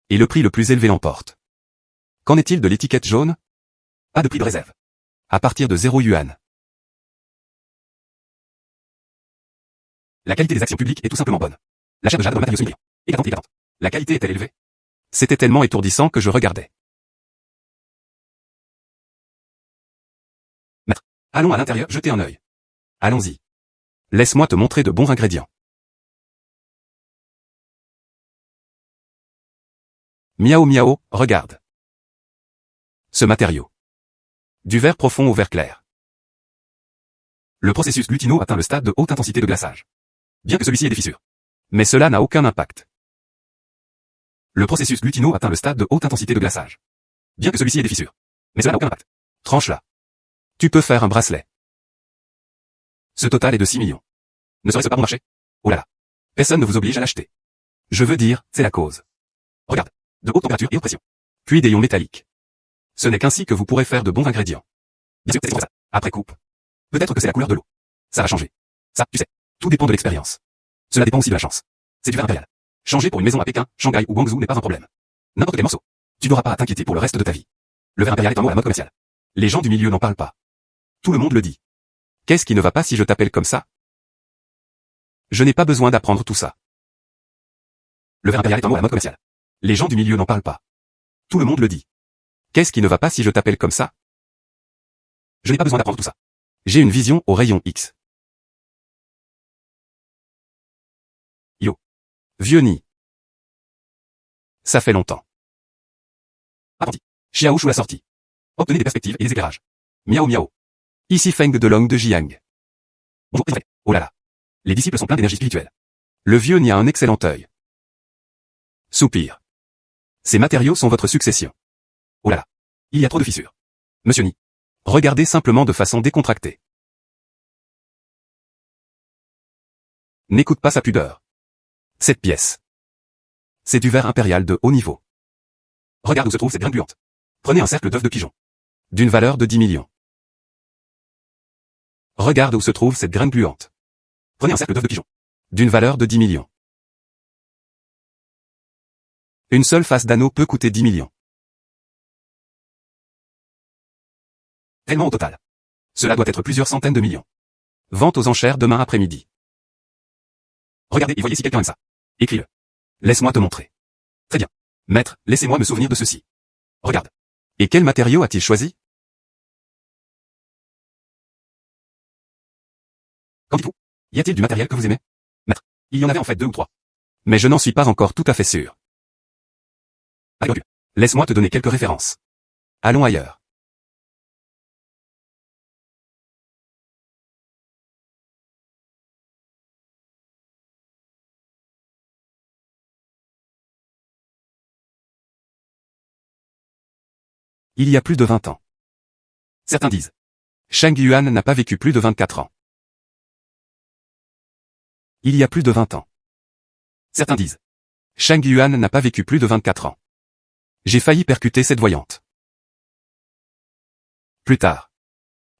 Et le prix le plus élevé l'emporte. Qu'en est-il de l'étiquette jaune? Pas de prix de réserve. À partir de 0 yuan. La qualité des actions publiques est tout simplement bonne. L'achat de jade dans le matériau brillant. Éclatante, éclatante. La qualité est-elle élevée? C'était tellement étourdissant que je regardais. Maître. Allons à l'intérieur jeter un œil. Allons-y. Laisse-moi te montrer de bons ingrédients. Miao miao, regarde. Ce matériau. Du vert profond au vert clair. Le processus glutino atteint le stade de haute intensité de glaçage. Bien que celui-ci ait des fissures. Mais cela n'a aucun impact. Le processus glutino atteint le stade de haute intensité de glaçage. Bien que celui-ci ait des fissures. Mais cela n'a aucun impact. Tranche-la. Tu peux faire un bracelet. Ce total est de 6 millions. Ne serait-ce pas bon marché? Oh là là. Personne ne vous oblige à l'acheter. Je veux dire, c'est la cause. Regarde. De haute température et haute pression. Puis des ions métalliques. Ce n'est qu'ainsi que vous pourrez faire de bons ingrédients. Bien sûr, c'est pour ça. Après coupe. Peut-être que c'est la couleur de l'eau. Ça va changer. Ça, tu sais. Tout dépend de l'expérience. Cela dépend aussi de la chance. C'est du verre impérial. Changer pour une maison à Pékin, Shanghai ou Guangzhou n'est pas un problème. N'importe quel morceau. Tu n'auras pas à t'inquiéter pour le reste de ta vie. Le verre impérial est un mot à la mode commerciale. Les gens du milieu n'en parlent pas. Tout le monde le dit. Qu'est-ce qui ne va pas si je t'appelle comme ça? Je n'ai pas besoin d'apprendre tout ça. Le verre impérial est un mot à la mode commerciale. Les gens du milieu n'en parlent pas. Tout le monde le dit. Qu'est-ce qui ne va pas si je t'appelle comme ça? Je n'ai pas besoin d'apprendre tout ça. J'ai une vision au rayon X. Yo. Vieux nid. Ça fait longtemps. Apprenti. Xiao Shu la sortie. Obtenez des perspectives et des éclairages. Miao miao. Ici Feng de Long de Jiang. Bonjour, préfet. Oh là là. Les disciples sont pleins d'énergie spirituelle. Le vieux nid a un excellent œil. Soupir. Ces matériaux sont votre succession. Oh là là. Il y a trop de fissures. Monsieur Ni. Regardez simplement de façon décontractée. N'écoute pas sa pudeur. Cette pièce. C'est du verre impérial de haut niveau. Regarde où se trouve cette graine gluante. Prenez un cercle d'œufs de pigeon. D'une valeur de 10 millions. Regarde où se trouve cette graine gluante. Prenez un cercle d'œufs de pigeon. D'une valeur de 10 millions. Une seule face d'anneau peut coûter 10 millions. Tellement au total. Cela doit être plusieurs centaines de millions. Vente aux enchères demain après-midi. Regardez et voyez si quelqu'un aime ça. Écris-le. Laisse-moi te montrer. Très bien. Maître, laissez-moi me souvenir de ceci. Regarde. Et quel matériau a-t-il choisi? Qu'en dites-vous? Y a-t-il du matériel que vous aimez? Maître, il y en avait en fait 2 ou 3. Mais je n'en suis pas encore tout à fait sûr. Allez, laisse-moi te donner quelques références. Allons ailleurs. Il y a plus de 20 ans. Certains disent. Sheng Yuan n'a pas vécu plus de 24 ans. Il y a plus de 20 ans. Certains disent. Sheng Yuan n'a pas vécu plus de 24 ans. J'ai failli percuter cette voyante. Plus tard.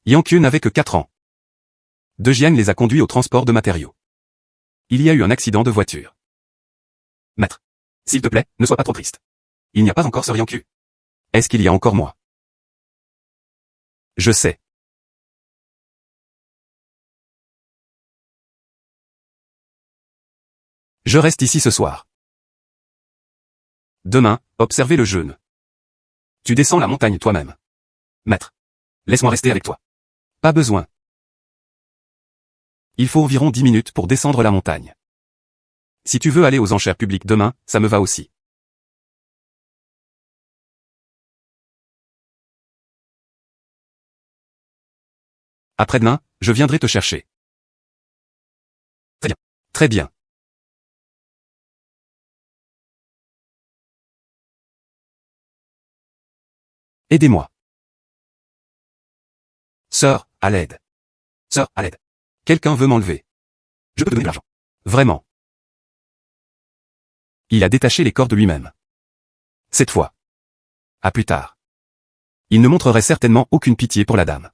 Yang Qiu n'avait que 4 ans. De Jiang les a conduits au transport de matériaux. Il y a eu un accident de voiture. Maître. S'il te plaît, ne sois pas trop triste. Il n'y a pas encore ce Yang Qiu. Est-ce qu'il y a encore moi? Je sais. Je reste ici ce soir. Demain, observez le jeûne. Tu descends la montagne toi-même. Maître. Laisse-moi rester avec toi. Pas besoin. Il faut environ 10 minutes pour descendre la montagne. Si tu veux aller aux enchères publiques demain, ça me va aussi. Après-demain, je viendrai te chercher. Très bien. Très bien. Aidez-moi. Sœur, à l'aide. Sœur, à l'aide. Quelqu'un veut m'enlever. Je peux te donner de l'argent. Vraiment. Il a détaché les cordes lui-même. Cette fois. À plus tard. Il ne montrerait certainement aucune pitié pour la dame.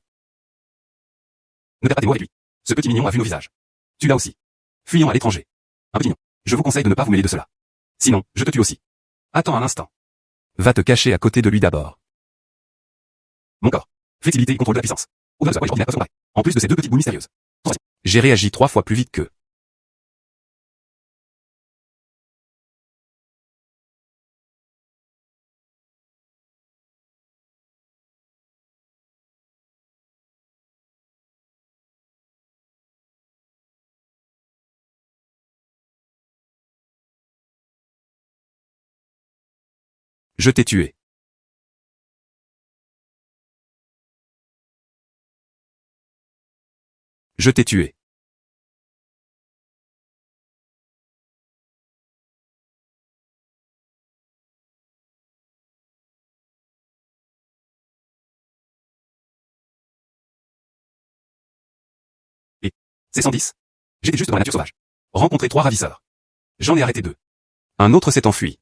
Ne perds pas tes mots avec lui. Ce petit mignon a vu nos visages. Tu l'as aussi. Fuyons à l'étranger. Un petit mignon. Je vous conseille de ne pas vous mêler de cela. Sinon, je te tue aussi. Attends un instant. Va te cacher à côté de lui d'abord. Mon corps. Flexibilité et contrôle de la puissance. Au-delà de ce à quoi les ordinaires peuvent se comparer. En plus de ces 2 petites boules mystérieuses. J'ai réagi 3 fois plus vite qu'eux. Je t'ai tué. Je t'ai tué. C'est 110. J'étais juste dans la nature sauvage. Rencontré 3 ravisseurs. J'en ai arrêté 2. Un autre s'est enfui.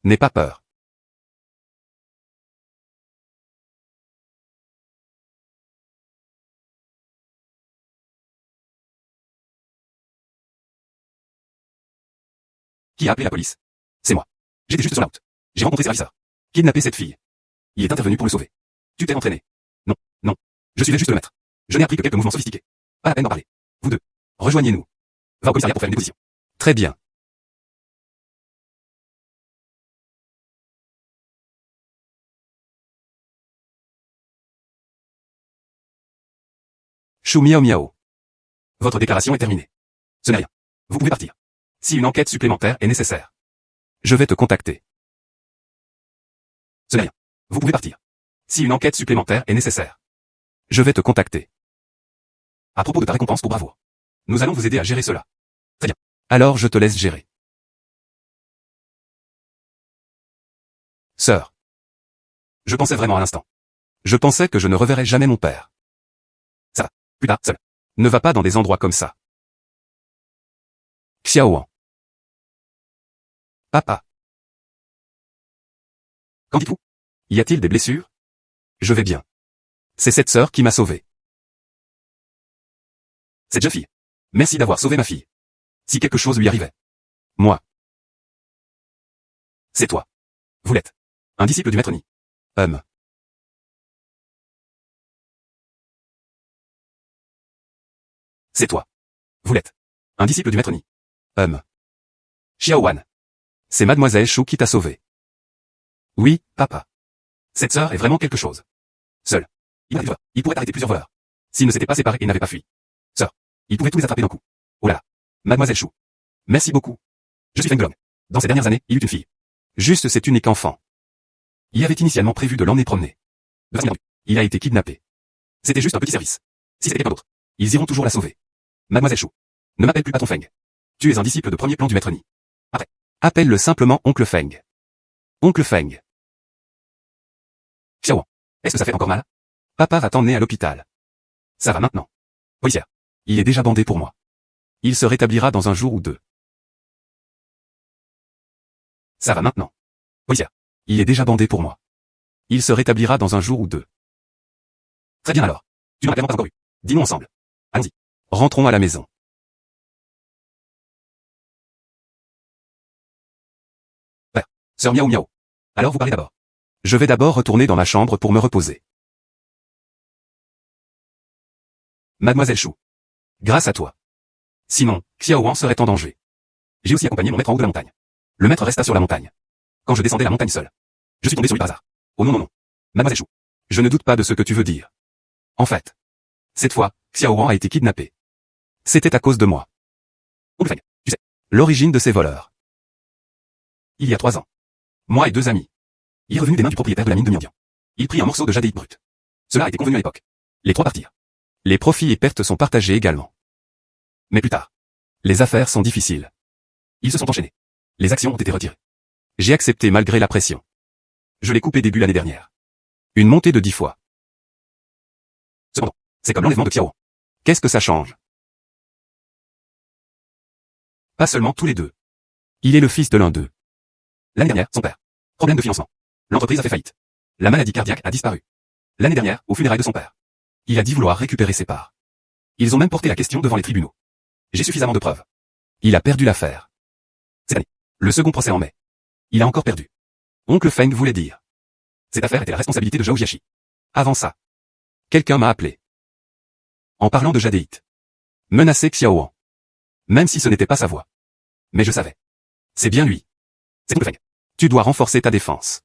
N'aie pas peur. Qui a appelé la police? C'est moi. J'étais juste sur la route. J'ai rencontré ces ravisseurs. Kidnappé cette fille. Il est intervenu pour le sauver. Tu t'es entraîné. Non, non. Je suivais juste le maître. Je n'ai appris que quelques mouvements sophistiqués. Pas la peine d'en parler. Vous deux. Rejoignez-nous. Va au commissariat pour faire une déposition. Très bien. Chou miao miao. Votre déclaration est terminée. Ce n'est rien. Vous pouvez partir. Si une enquête supplémentaire est nécessaire. Je vais te contacter. Ce n'est rien. Vous pouvez partir. Si une enquête supplémentaire est nécessaire. Je vais te contacter. À propos de ta récompense pour bravoure. Nous allons vous aider à gérer cela. Très bien. Alors je te laisse gérer. Sœur. Je pensais vraiment à l'instant. Je pensais que je ne reverrais jamais mon père. Ça va. Plus tard, seul. Ne va pas dans des endroits comme ça. Xiaoan. Papa. Qu'en dites-vous? Y a-t-il des blessures? Je vais bien. C'est cette sœur qui m'a sauvé. Cette jeune fille. Merci d'avoir sauvé ma fille. Si quelque chose lui arrivait. Moi. C'est toi. Vous l'êtes. Un disciple du maître Ni. C'est toi. Vous l'êtes. Un disciple du maître Ni. Xiao Wan. C'est mademoiselle Chou qui t'a sauvé. Oui, papa. Cette sœur est vraiment quelque chose. Seul. Il pourrait arrêter plusieurs voleurs. S'ils ne s'étaient pas séparés et n'avaient pas fui. Sœur. Il pouvait tous les attraper d'un coup. Oh là là. Mademoiselle Chou. Merci beaucoup. Je suis Feng Long. Dans ces dernières années, il y eut une fille. Juste cet unique enfant. Il y avait initialement prévu de l'emmener promener. De façon inattendue, il a été kidnappé. C'était juste un petit service. Si c'était quelqu'un d'autre, ils iront toujours la sauver. Mademoiselle Chou. Ne m'appelle plus Patron Feng. Tu es un disciple de premier plan du maître Ni. Après. Appelle-le simplement Oncle Feng. Oncle Feng. Xiao. Est-ce que ça fait encore mal? Papa va t'emmener à l'hôpital. Ça va maintenant. Policière. Il est déjà bandé pour moi. Il se rétablira dans un jour ou 2. Ça va maintenant. Policière. Il est déjà bandé pour moi. Il se rétablira dans un jour ou 2. Très bien alors. Tu n'en as clairement pas encore eu. Dis-nous ensemble. Allons-y. Rentrons à la maison. Père. Sœur Miao Miao. Alors vous parlez d'abord. Je vais d'abord retourner dans ma chambre pour me reposer. Mademoiselle Chou. Grâce à toi. Sinon, Xiao Wan serait en danger. J'ai aussi accompagné mon maître en haut de la montagne. Le maître resta sur la montagne. Quand je descendais la montagne seul. Je suis tombé sur lui par hasard. Oh non non non. Mademoiselle Chou. Je ne doute pas de ce que tu veux dire. En fait. Cette fois, Xiao Wan a été kidnappé. C'était à cause de moi. Oncle Feng, tu sais. L'origine de ces voleurs. Il y a 3 ans. Moi et 2 amis. Il est revenu des mains du propriétaire de la mine de Myrdian. Il prit un morceau de jadéite brut. Cela a été convenu à l'époque. Les 3 partirent. Les profits et pertes sont partagés également. Mais plus tard. Les affaires sont difficiles. Ils se sont enchaînés. Les actions ont été retirées. J'ai accepté malgré la pression. Je l'ai coupé début l'année dernière. Une montée de 10 fois. Cependant, c'est comme l'enlèvement de Xiao Wan. Qu'est-ce que ça change? Pas seulement tous les deux. Il est le fils de l'un d'eux. L'année dernière, son père. Problème de financement. L'entreprise a fait faillite. La maladie cardiaque a disparu. L'année dernière, aux funérailles de son père. Il a dit vouloir récupérer ses parts. Ils ont même porté la question devant les tribunaux. J'ai suffisamment de preuves. Il a perdu l'affaire. Cette année. Le second procès en mai. Il a encore perdu. Oncle Feng voulait dire. Cette affaire était la responsabilité de Zhao Jiashi. Avant ça. Quelqu'un m'a appelé. En parlant de jadéite. Menacer Xiao Wan. Même si ce n'était pas sa voix. Mais je savais. C'est bien lui. C'est Oncle Feng. Tu dois renforcer ta défense.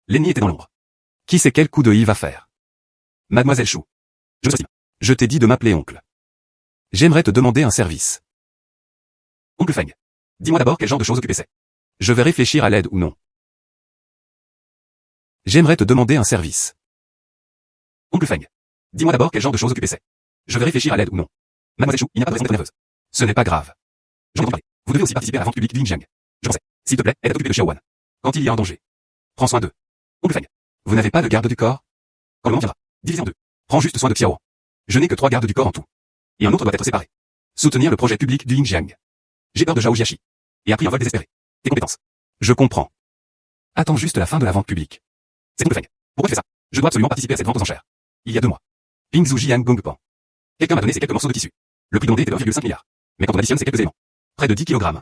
L'ennemi était dans l'ombre. Qui sait quel coup de il va faire? Mademoiselle Chou. Je suis. Je t'ai dit de m'appeler oncle. J'aimerais te demander un service. Oncle Feng. Dis-moi d'abord quel genre de choses occupait c'est. Je vais réfléchir à l'aide ou non. J'aimerais te demander un service. Oncle Feng. Dis-moi d'abord quel genre de choses occuper c'est. Je vais réfléchir à l'aide ou non. Mademoiselle Chou, il n'y a pas de raison d'être nerveuse. Ce n'est pas grave. J'en ai entendu parler. Vous devez aussi participer à la vente publique du Yingjiang. Je pensais. S'il te plaît, aide à t'occuper de Xiaowan. Quand il y a un danger. Prends soin d'eux. Oncle Feng. Vous n'avez pas de garde du corps? Quand le moment viendra. Divisé en deux. Prends juste soin de Xiaowan. Je n'ai que 3 gardes du corps en tout. Et un autre doit être séparé. Soutenir le projet public du Yingjiang. J'ai peur de Zhao Jiaxi. Et a pris un vol désespéré. Tes compétences. Je comprends. Attends juste la fin de la vente publique. C'est Oncle Feng. Pourquoi tu fais ça? Je dois absolument participer à cette vente aux enchères. Il y a 2 mois. Ping Zhu Jian Gongpan. Quelqu'un m'a donné ces quelques morceaux de tissu. Le prix demandé était de 1,5 milliard. Mais quand on additionne ces quelques éléments, près de 10 kg.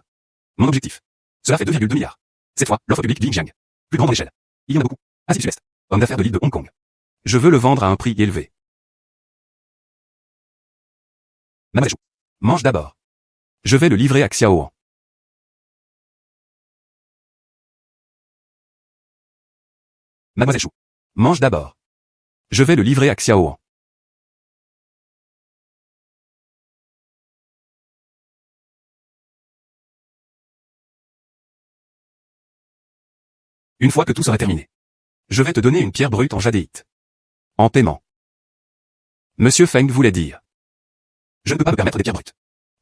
Mon objectif. Cela fait 2,2 milliards. Cette fois, l'offre publique du Yingjiang. Plus grande en échelle. Il y en a beaucoup. Asie du Sud-Est. Homme d'affaires de l'île de Hong Kong. Je veux le vendre à un prix élevé. Mademoiselle Chou. Mange d'abord. Je vais le livrer à Xiaoan. Mademoiselle Chou. Mange d'abord. Je vais le livrer à Xiaoan. Une fois que tout sera terminé. Je vais te donner une pierre brute en jadéite. En paiement. Monsieur Feng voulait dire. Je ne peux pas me permettre des pierres brutes.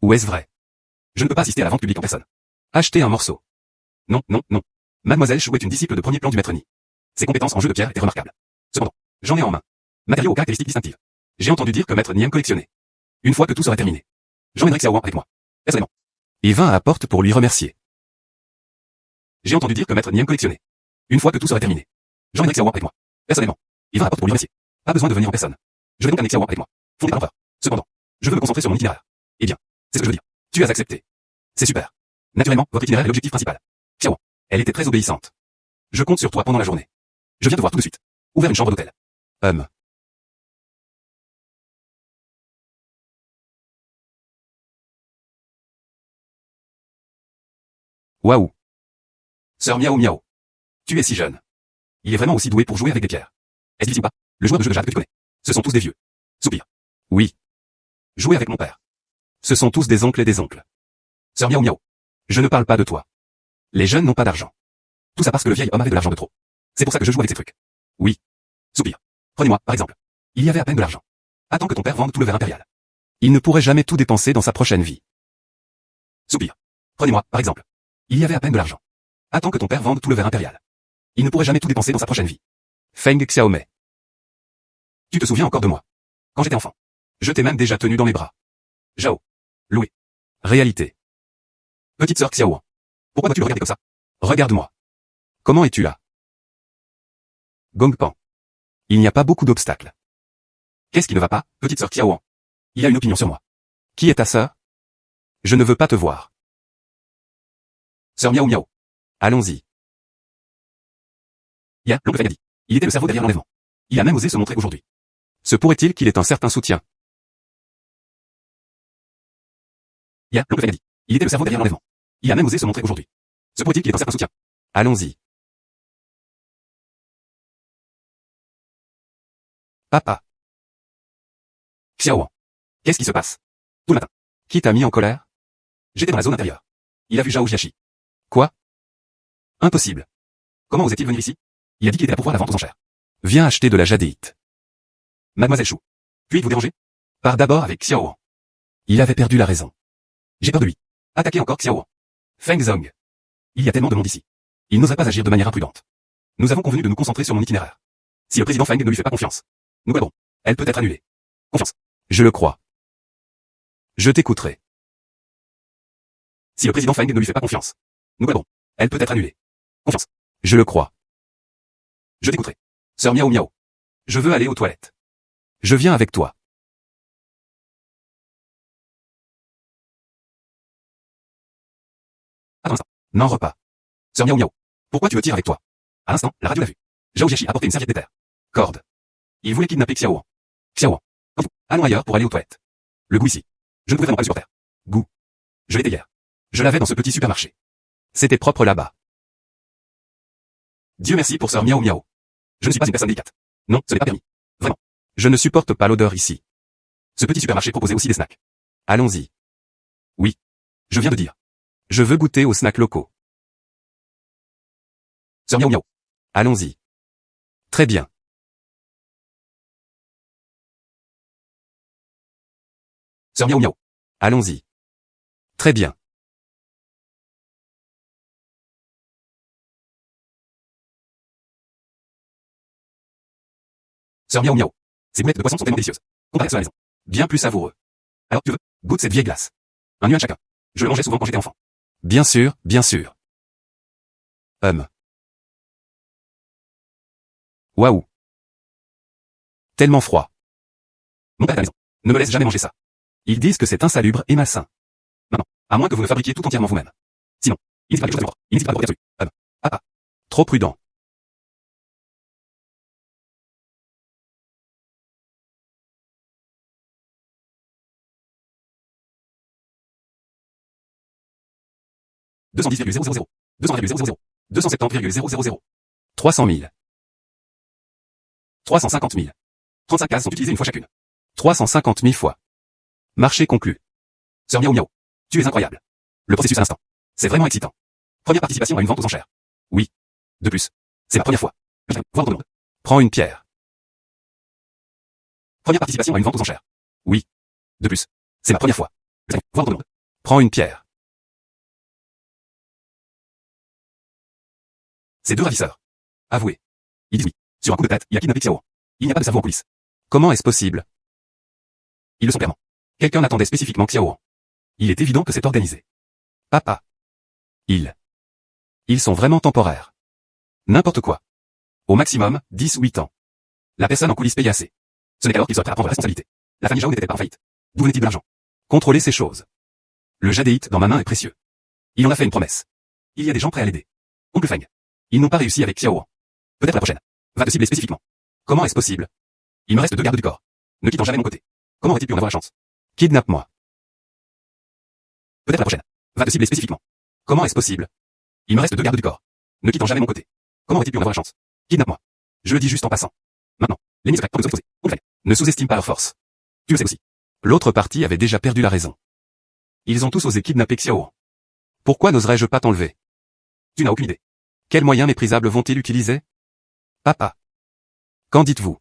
Ou est-ce vrai? Je ne peux pas assister à la vente publique en personne. Acheter un morceau. Non, non, non. Mademoiselle Chou est une disciple de premier plan du maître Ni. Ses compétences en jeu de pierre étaient remarquables. Cependant, j'en ai en main. Matériaux aux caractéristiques distinctives. J'ai entendu dire que maître Ni aime collectionner. Une fois que tout sera terminé. J'emmènerai Xiaowan avec moi. Personnellement. Il vint à la porte pour lui remercier. J'ai entendu dire que maître Ni aime collectionner. Une fois que tout sera terminé. J'emmènerai Xiaowan avec moi. Personnellement. Il vint à la porte pour lui remercier. Pas besoin de venir en personne. Je vais donc amener Xiaowan avec moi. Fondé par l'empereur. Cependant, je veux me concentrer sur mon itinéraire. Eh bien, c'est ce que je veux dire. Tu as accepté. C'est super. Naturellement, votre itinéraire est l'objectif principal. Xiaowan. Elle était très obéissante. Je compte sur toi pendant la journée. Je viens te voir tout de suite. Ouvert une chambre d'hôtel. Waouh. Sœur Miao Miao. Tu es si jeune. Il est vraiment aussi doué pour jouer avec des pierres. Est-ce difficile ou pas? Le joueur de jeu de jade que tu connais. Ce sont tous des vieux. Soupir. Oui. Jouer avec mon père. Ce sont tous des oncles et des oncles. Sœur Miao Miao. Je ne parle pas de toi. Les jeunes n'ont pas d'argent. Tout ça parce que le vieil homme avait de l'argent de trop. C'est pour ça que je joue avec ces trucs. Oui. Soupir. Prenez-moi, par exemple. Il y avait à peine de l'argent. Attends que ton père vende tout le verre impérial. Il ne pourrait jamais tout dépenser dans sa prochaine vie. Soupir. Prenez-moi, par exemple. Il y avait à peine de l'argent. Attends que ton père vende tout le verre impérial. Il ne pourrait jamais tout dépenser dans sa prochaine vie. Feng Xiaomei. Tu te souviens encore de moi? Quand j'étais enfant. Je t'ai même déjà tenu dans mes bras. Zhao. Loué. Réalité. Petite sœur Xiaowan. Pourquoi dois-tu le regarder comme ça? Regarde-moi. Comment es-tu là? Gongpan. Il n'y a pas beaucoup d'obstacles. Qu'est-ce qui ne va pas, petite sœur Xiaowan? Il a une opinion sur moi. Qui est ta sœur? Je ne veux pas te voir. Sœur Miao Miao. Allons-y. Ya, l'oncle Feng a dit. Il était le cerveau derrière l'enlèvement. Il a même osé se montrer aujourd'hui. Se pourrait-il qu'il ait un certain soutien? Ya, l'oncle Feng a dit. Il était le cerveau derrière l'enlèvement. Il a même osé se montrer aujourd'hui. Se pourrait-il qu'il ait un certain soutien? Allons-y. Papa. Xiaowan. Qu'est-ce qui se passe? Tout le matin. Qui t'a mis en colère? J'étais dans la zone intérieure. Il a vu Zhao Jiaxi. Quoi? Impossible. Comment osait-il venir ici? Il a dit qu'il était là pour voir la vente aux enchères. Viens acheter de la jadéite. Mademoiselle Chou. Puis-je vous déranger? Pars d'abord avec Xiaowan. Il avait perdu la raison. J'ai peur de lui. Attaquer encore Xiaowan. Feng Zong. Il y a tellement de monde ici. Il n'oserait pas agir de manière imprudente. Nous avons convenu de nous concentrer sur mon itinéraire. Si le président Feng ne lui fait pas confiance, nous perdrons. Elle peut être annulée. Confiance. Je le crois. Je t'écouterai. Si le président Feng ne lui fait pas confiance, nous perdrons. Elle peut être annulée. Confiance. Je le crois. Je t'écouterai. Sœur Miao Miao. Je veux aller aux toilettes. Je viens avec toi. Attends un instant. Non, repas. Sœur Miao Miao. Pourquoi tu me tires avec toi? À l'instant, la radio l'a vu. Zhao Jiaxi a porté une serviette d'éther. Corde. Il voulait kidnapper Xiaowan. Xiaowan. Allons ailleurs pour aller aux toilettes. Le goût ici. Je ne pouvais vraiment pas le supporter. Goût. Je l'étais hier. Je l'avais dans ce petit supermarché. C'était propre là-bas. Dieu merci pour sœur Miao Miao. Je ne suis pas une personne délicate. Non, ce n'est pas permis. Vraiment. Je ne supporte pas l'odeur ici. Ce petit supermarché proposait aussi des snacks. Allons-y. Oui. Je viens de dire. Je veux goûter aux snacks locaux. Sœur Miao Miao. Allons-y. Très bien. Sœur Miaou Miaou. Allons-y. Très bien. Sœur Miaou Miaou. Ces boulettes de poisson sont tellement délicieuses. Comparé à ceux à la maison. Bien plus savoureux. Alors tu veux, goûte cette vieille glace. Un nu à chacun. Je le mangeais souvent quand j'étais enfant. Bien sûr, bien sûr. Waouh. Tellement froid. Mon père est à la maison. Ne me laisse jamais manger ça. Ils disent que c'est insalubre et malsain. Maintenant, à moins que vous le fabriquiez tout entièrement vous-même. Sinon, il n'hésite pas quelque chose à il n'hésite pas à le absolu. Trop prudent. « 210,000, 200,000, 270,000, 300 000. 350 000. 35 cases sont utilisées une fois chacune. 350 000 fois. Marché conclu. Sœur Miaou Miaou. Tu es incroyable. Le processus à l'instant. C'est vraiment excitant. Première participation à une vente aux enchères. Oui. De plus. C'est ma première fois. Je vais voir dans le monde. Prends une pierre. Première participation à une vente aux enchères. Oui. De plus. C'est ma première fois. Je vais voir dans le monde. Prends une pierre. Ces deux ravisseurs. Avouez. Ils disent oui. Sur un coup de tête, il a kidnappé Xiao. Il n'y a pas de cerveau en coulisses. Comment est-ce possible? Ils le sont clairement. Quelqu'un attendait spécifiquement Xiao. Il est évident que c'est organisé. Papa. Ils sont vraiment temporaires. N'importe quoi. Au maximum, 10 ou 8 ans. La personne en coulisses paye assez. Ce n'est qu'alors qu'il serait prêt à prendre la responsabilité. La famille Zhao n'était pas en faillite. D'où venait-il de l'argent? Contrôlez ces choses. Le jadéite dans ma main est précieux. Il en a fait une promesse. Il y a des gens prêts à l'aider. Oncle Feng. Ils n'ont pas réussi avec Xiao. Peut-être la prochaine. Va te cibler spécifiquement. Comment est-ce possible? Il me reste 2 gardes du corps. Ne quittant jamais mon côté. Comment aurait-il pu en avoir la chance? Kidnappe-moi. Peut-être la prochaine. Va te cibler spécifiquement. Comment est-ce possible? Il me reste 2 gardes du corps. Ne quittant jamais mon côté. Comment aurait-il pu en avoir la chance? Kidnappe-moi. Je le dis juste en passant. Maintenant, l'ennemi secret pour nous exposer. Oncle Feng. Ne sous-estime pas leur force. Tu le sais aussi. L'autre partie avait déjà perdu la raison. Ils ont tous osé kidnapper Xiao. Pourquoi n'oserais-je pas t'enlever? Tu n'as aucune idée. Quels moyens méprisables vont-ils utiliser? Papa. Qu'en dites-vous?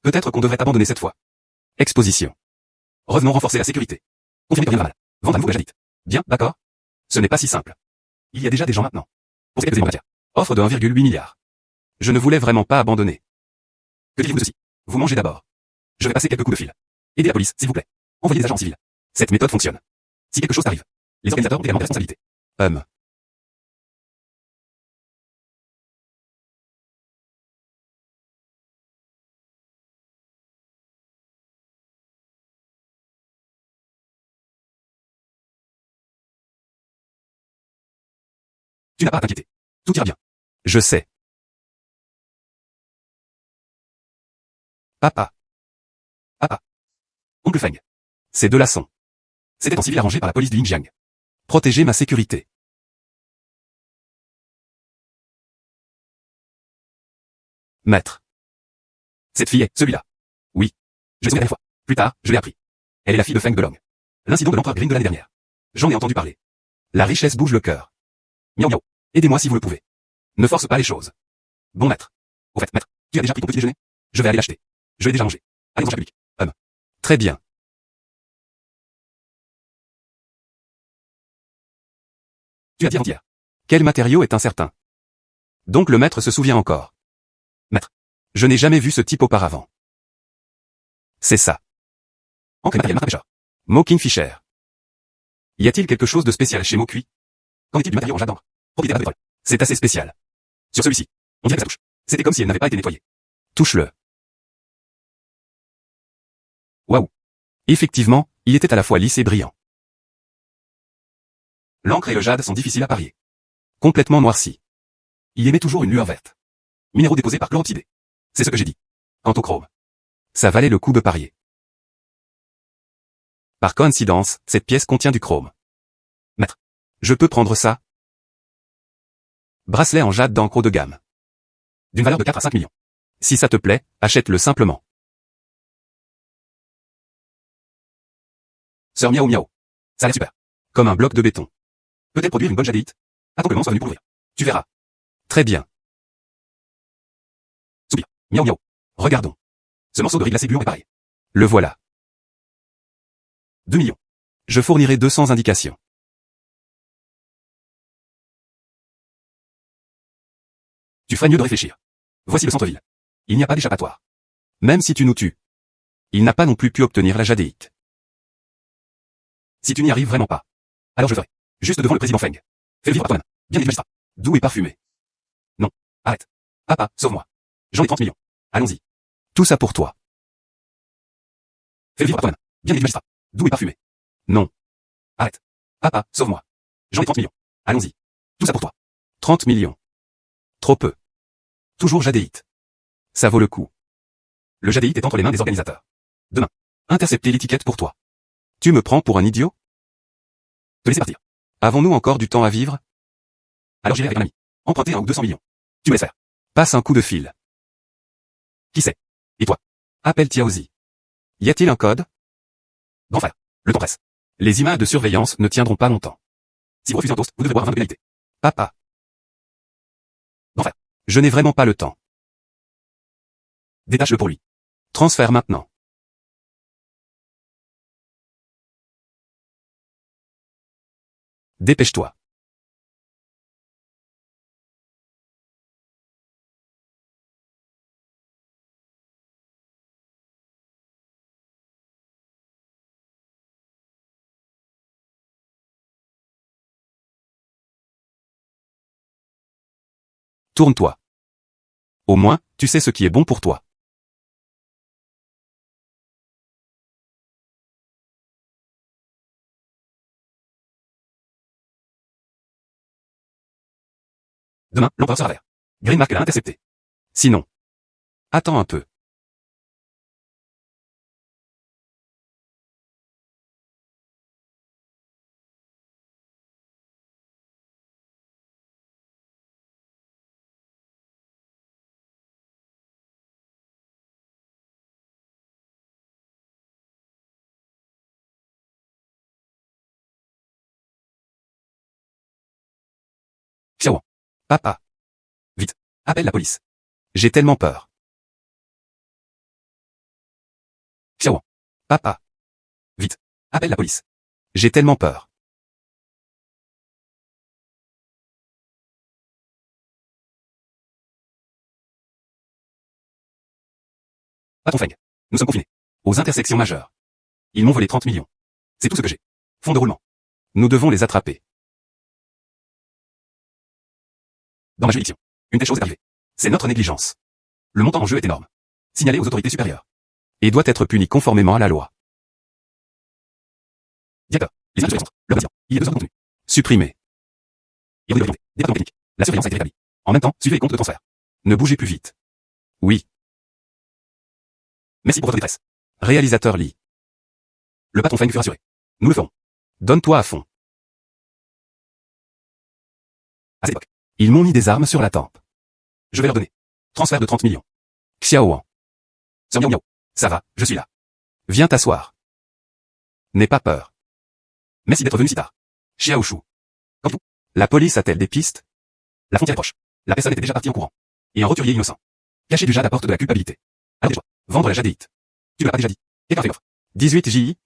Peut-être qu'on devrait abandonner cette fois. Exposition. Revenons renforcer la sécurité. Confirmer que rien ne va mal. Vendre à nouveau la jadite. Bien, d'accord? Ce n'est pas si simple. Il y a déjà des gens maintenant. Pour ces quelques éléments matière. Offre de 1,8 milliard. Je ne voulais vraiment pas abandonner. Que dites-vous de ceci? Vous mangez d'abord. Je vais passer quelques coups de fil. Aidez la police, s'il vous plaît. Envoyez des agents civils. Cette méthode fonctionne. Si quelque chose t'arrive, les organisateurs ont également des responsabilités. Tu n'as pas à t'inquiéter. Tout ira bien. Je sais. Papa. Oncle Feng. C'est de laçons. C'était en civil arrangé par la police du Xinjiang. Protégez ma sécurité. Maître. Cette fille est celui-là. Oui. Je l'ai la dernière fois. Plus tard, je l'ai appris. Elle est la fille de Feng Delong. L'incident de l'empereur Green de l'année dernière. J'en ai entendu parler. La richesse bouge le cœur. Miaou miaou. Aidez-moi si vous le pouvez. Ne force pas les choses. Bon maître. Au fait, maître, tu as déjà pris ton petit déjeuner? Je vais aller l'acheter. Je l'ai déjà mangé. Allez dans le public. Très bien. Tu as dit avant-hier. Quel matériau est incertain? Donc le maître se souvient encore. Maître. Je n'ai jamais vu ce type auparavant. C'est ça. Encre et matériel Martin Pêcheur. Mo Kingfisher. Y a-t-il quelque chose de spécial chez Mokui? Qu'en est-il du matériau en jade d'encre? Propriétaire de pétrole. C'est assez spécial. Sur celui-ci, on dirait que ça touche. C'était comme si elle n'avait pas été nettoyée. Touche-le. Waouh. Effectivement, il était à la fois lisse et brillant. L'encre et le jade sont difficiles à parier. Complètement noirci. Il émet toujours une lueur verte. Minéraux déposés par chloropsidé. C'est ce que j'ai dit. Quant au chrome. Ça valait le coup de parier. Par coïncidence, cette pièce contient du chrome. Maître. Je peux prendre ça? Bracelet en jade d'encre haut de gamme. D'une valeur de 4 à 5 millions. Si ça te plaît, achète-le simplement. Sœur Miaou Miaou. Ça a l'air super. Comme un bloc de béton. Peut-être produire une bonne jadéite. Attends que le moment soit venu pour l'ouvrir. Tu verras. Très bien. Soupir. Miaou miaou. Regardons. Ce morceau de riz glacé gluant est pareil. Le voilà. 2 millions. Je fournirai 200 indications. Tu ferais mieux de réfléchir. Voici le centre-ville. Il n'y a pas d'échappatoire. Même si tu nous tues. Il n'a pas non plus pu obtenir la jadéite. Si tu n'y arrives vraiment pas, alors je le ferai. Juste devant le président Feng. Fais vivre à toi-même. Bien dit magistrat. Doux et parfumé. Non. Arrête. Papa, sauve-moi. J'en ai 30 millions. Allons-y. Tout ça pour toi. Fais vivre à toi-même. Bien dit magistrat. Doux et parfumé. Non. Arrête. Papa, sauve-moi. J'en ai 30 millions. Allons-y. Tout ça pour toi. 30 millions. Trop peu. Toujours jadéite. Ça vaut le coup. Le jadéite est entre les mains des organisateurs. Demain. Intercepter l'étiquette pour toi. Tu me prends pour un idiot? Te laisser partir. Avons-nous encore du temps à vivre? Alors j'irai avec un ami. Emprunter 1 ou 200 millions. Tu me laisses faire. Passe un coup de fil. Qui c'est? Et toi? Appelle Tiaozi. Y a-t-il un code? Grand frère. Le temps presse. Les images de surveillance ne tiendront pas longtemps. Si vous refusez un toast, vous devez boire un vin de pénalité. Papa. Grand frère. Je n'ai vraiment pas le temps. Détache-le pour lui. Transfert maintenant. Dépêche-toi. Tourne-toi. Au moins, tu sais ce qui est bon pour toi. Demain, l'empereur sera vert. Greenmark l'a intercepté. Sinon. Attends un peu. Xiao. Papa. Vite. Appelle la police. J'ai tellement peur. Xiao. Papa. Vite. Appelle la police. J'ai tellement peur. Patron Feng. Nous sommes confinés. Aux intersections majeures. Ils m'ont volé 30 millions. C'est tout ce que j'ai. Fond de roulement. Nous devons les attraper. Dans ma juridiction. Une telle chose est arrivée. C'est notre négligence. Le montant en jeu est énorme. Signalé aux autorités supérieures. Et doit être puni conformément à la loi. Directeur. Les images de surveillance. Le président. Il y a 2 heures de contenu. Supprimé. Il y a des priorités. Département technique. La surveillance a été rétablie. En même temps, suivez les comptes de transfert. Ne bougez plus vite. Oui. Merci pour votre détresse. Réalisateur Lee. Le patron Feng fut rassuré. Nous le ferons. Donne-toi à fond. À cette époque. Ils m'ont mis des armes sur la tempe. Je vais leur donner. Transfert de 30 millions. Xiaoan. Sœur Miao Miao. Ça va, je suis là. Viens t'asseoir. N'aie pas peur. Merci d'être venu si tard. Xiao Shu. Comme tout. La police a-t-elle des pistes? La frontière est proche. La personne était déjà partie en courant. Et un roturier innocent. Caché du jade apporte de la culpabilité. Alors déjà, vendre la jadéite. Tu ne l'as pas déjà dit. Quelqu'un fait l'offre. 18 JI.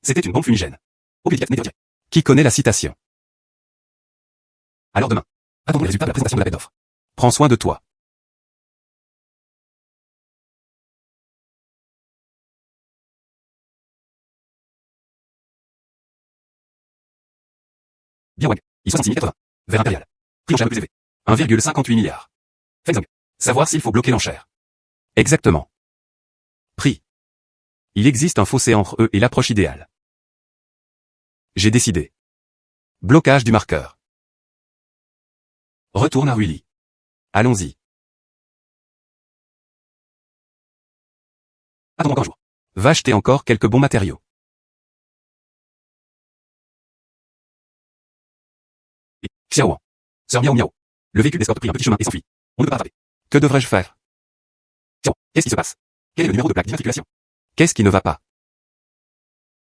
C'était une bombe fumigène. Au n'est pas Qui connaît la citation? Alors demain. Attendons les résultats de la présentation de l'appel d'offres. Prends soin de toi. Bien Wang. I66 Vers impérial. Prix enchère le plus élevé. 1,58 milliard. Feng. Savoir s'il faut bloquer l'enchère. Exactement. Prix. Il existe un fossé entre eux et l'approche idéale. J'ai décidé. Blocage du marqueur. Retourne à Ruili. Allons-y. Attends encore un jour. Va acheter encore quelques bons matériaux. Et, Xiao. Sœur Miao Miao. Le véhicule d'escorte prit un petit chemin et s'enfuit. On ne peut pas attraper. Que devrais-je faire? Xiao. Qu'est-ce qui se passe? Quel est le numéro de plaque d'immatriculation? Qu'est-ce qui ne va pas?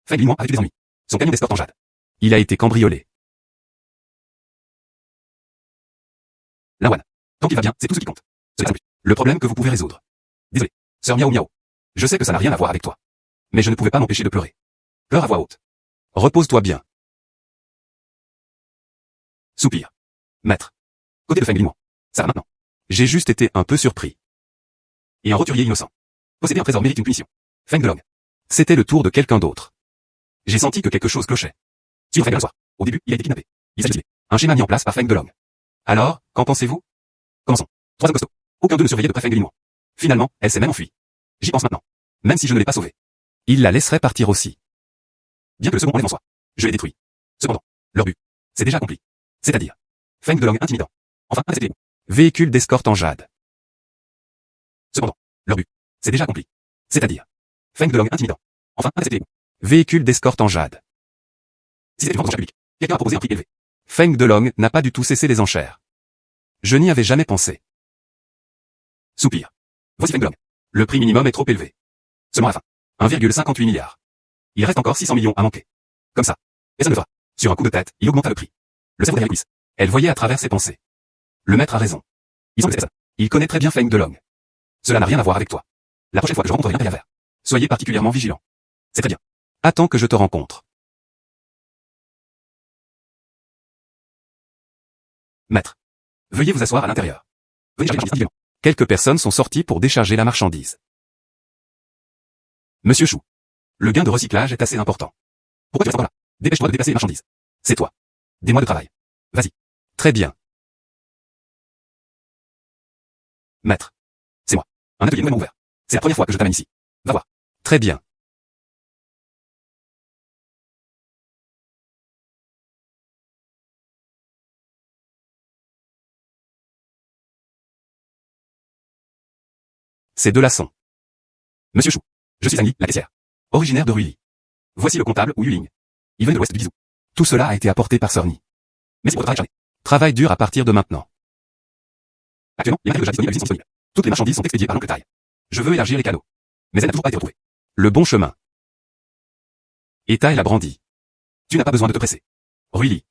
Feng Limois a eu des ennuis. Son camion d'escorte en jade. Il a été cambriolé. Lawan. Tant qu'il va bien, c'est tout ce qui compte. Ce n'est pas plus. Le problème que vous pouvez résoudre. Désolé. Sœur Miao Miao. Je sais que ça n'a rien à voir avec toi. Mais je ne pouvais pas m'empêcher de pleurer. Pleure à voix haute. Repose-toi bien. Soupir. Maître. Côté de Feng Limois. Ça va maintenant. J'ai juste été un peu surpris. Et un roturier innocent. Posséder un trésor mérite une punition. Feng Delong. C'était le tour de quelqu'un d'autre. J'ai senti que quelque chose clochait. Suivre Feng le soir. Au début, il a été kidnappé. Il s'est tué. Un schéma mis en place par Feng Delong. Alors, qu'en pensez-vous? Commençons. 3 hommes costauds. Aucun d'eux ne surveillait de près Feng Limois. Finalement, elle s'est même enfuie. J'y pense maintenant. Même si je ne l'ai pas sauvée. Il la laisserait partir aussi. Bien que le second enlève en soi. Je l'ai détruit. Cependant, leur but, c'est déjà accompli. C'est-à-dire, Feng Delong intimidant. Enfin, intercepté. Véhicule d'escorte en jade. Cependant, leur but, c'est déjà accompli. C'est-à-dire, Feng Delong intimidant. Enfin, intercepté. Véhicule d'escorte en jade. Si c'est une vente aux enchères publiques, quelqu'un a proposé un prix élevé. Feng Delong n'a pas du tout cessé les enchères. Je n'y avais jamais pensé. Soupir. Voici Feng Delong. Le prix minimum est trop élevé. Seulement à la fin. 1,58 milliard. Il reste encore 600 millions à manquer. Comme ça. Et ça ne le fera. Sur un coup de tête, il augmenta le prix. Le cerveau derrière les coulisses. Elle voyait à travers ses pensées. Le maître a raison. Il semble que c'est ça. Il connaît très bien Feng Delong. Cela n'a rien à voir avec toi. La prochaine fois que je rencontrerai un pervers, soyez particulièrement vigilant. C'est très bien. Attends que je te rencontre. Maître. Veuillez vous asseoir à l'intérieur. Veuillez charger la marchandise individuellement. Quelques personnes sont sorties pour décharger la marchandise. Monsieur Chou. Le gain de recyclage est assez important. Pourquoi tu restes encore là? Dépêche-toi de déplacer les marchandises. C'est toi. Des mois de travail. Vas-y. Très bien. Maître. C'est moi. Un atelier nouvellement ouvert. C'est la première fois que je t'amène ici. Va voir. Très bien. C'est de la son. Monsieur Chou. Je suis Zhang Li, la caissière. Originaire de Ruili. Voici le comptable Wu Yuling. Il vient de l'ouest du Guizhou. Tout cela a été apporté par Sir Ni. Merci pour votre travail acharné. Travail dur à partir de maintenant. Actuellement, les matériaux déjà disponibles à l'usine sont disponibles. Toutes les marchandises sont expédiées par l'oncle Taille. Je veux élargir les canaux. Mais elle n'a toujours pas été retrouvée. Le bon chemin. Eta la brandit. Tu n'as pas besoin de te presser. Ruili.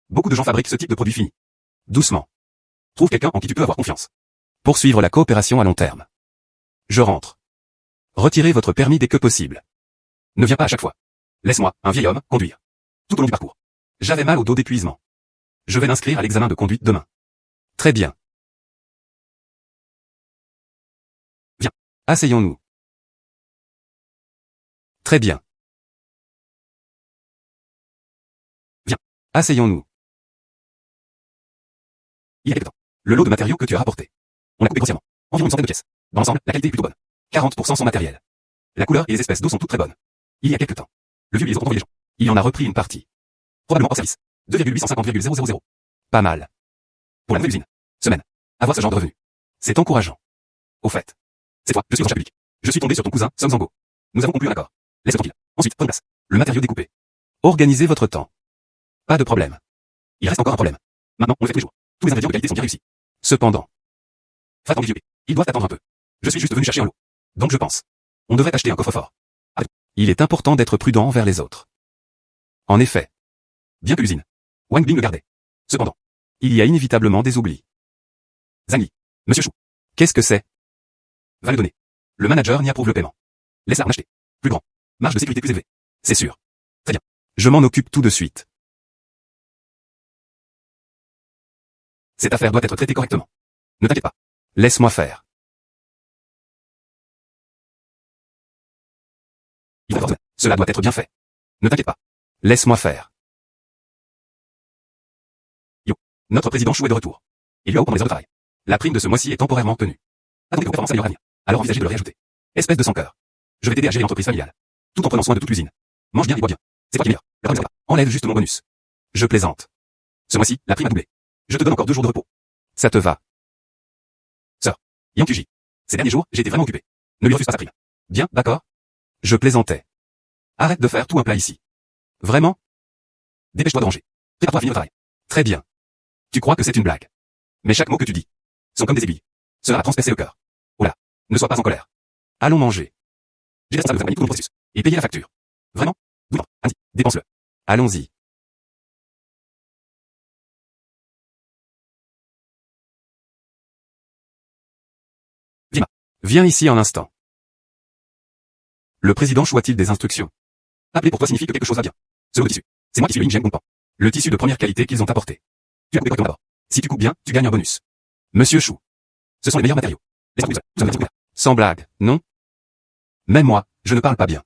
Beaucoup de gens fabriquent ce type de produit fini. Doucement. Trouve quelqu'un en qui tu peux avoir confiance. Poursuivre la coopération à long terme. Je rentre. Retirez votre permis dès que possible. Ne viens pas à chaque fois. Laisse-moi, un vieil homme, conduire. Tout au long du parcours. J'avais mal au dos d'épuisement. Je vais m'inscrire à l'examen de conduite demain. Très bien. Viens. Asseyons-nous. Très bien. Viens. Asseyons-nous. Il y a quelque temps. Le lot de matériaux que tu as rapporté. On a coupé grossièrement. Environ une centaine de pièces. Dans l'ensemble, la qualité est plutôt bonne. 40% sont matériels. La couleur et les espèces d'eau sont toutes très bonnes. Il y a quelque temps. Le vieux liaison envoyé les gens. Il en a repris une partie. Probablement hors service. 2,850,000. Pas mal. Pour la nouvelle usine. Semaine. Avoir ce genre de revenu. C'est encourageant. Au fait. C'est toi, je suis en public. Je suis tombé sur ton cousin, Somzango. Nous avons conclu un accord. Laisse-le tranquille. Ensuite, prenez place. Le matériau découpé. Organisez votre temps. Pas de problème. Il reste encore un problème. Maintenant, on le fait tous les jours. Tous les ingrédients de qualité sont bien réussis. Cependant. Fais attendre les vieux. Ils doivent attendre un peu. Je suis juste venu chercher un lot. Donc je pense. On devrait acheter un coffre-fort. Il est important d'être prudent envers les autres. En effet. Bien que l'usine. Wang Bing le gardait. Cependant. Il y a inévitablement des oublis. Zhang Li. Monsieur Chou. Qu'est-ce que c'est? Va le donner. Le manager n'y approuve le paiement. Laisse-la en acheter. Plus grand. Marge de sécurité plus élevée. C'est sûr. Très bien. Je m'en occupe tout de suite. Cette affaire doit être traitée correctement. Ne t'inquiète pas. Laisse-moi faire. Cela doit être bien fait. Ne t'inquiète pas. Laisse-moi faire. Yo. Notre président Chou est de retour. Il lui a pendant les heures de travail. La prime de ce mois-ci est temporairement tenue. Attendez vos références à venir. Alors envisagez de le réajouter. Espèce de sans-cœur. Je vais t'aider à gérer l'entreprise familiale. Tout en prenant soin de toute l'usine. Mange bien et bois bien. C'est toi qui es meilleur. Le problème, c'est pas. Enlève juste mon bonus. Je plaisante. Ce mois-ci, la prime a doublé. Je te donne encore 2 jours de repos. Ça te va. Sœur. Yang Kuji. Ces derniers jours, j'ai été vraiment occupé. Ne lui refuse pas sa prime. Bien, d'accord? Je plaisantais. Arrête de faire tout un plat ici. Vraiment? Dépêche-toi de ranger. Prépare-toi à finir le travail. Très bien. Tu crois que c'est une blague. Mais chaque mot que tu dis sont comme des aiguilles. Cela a transpercé le cœur. Oh là. Ne sois pas en colère. Allons manger. J'ai responsable de faire tout le processus. Et payer la facture. Vraiment? Doucement. Vas-y, dépense-le. Allons-y. Viens ici un instant. Le président Chou a-t-il des instructions? Appeler pour toi signifie que quelque chose va bien. Ce lot de tissu. C'est moi qui suis le Yin Jiang Pan. Le tissu de première qualité qu'ils ont apporté. Tu as coupé correctement d'abord. Si tu coupes bien, tu gagnes un bonus. Monsieur Chou. Ce sont les meilleurs matériaux. Laisse-moi couper ça. Nous sommes là. Sans blague, non? Même moi, je ne parle pas bien.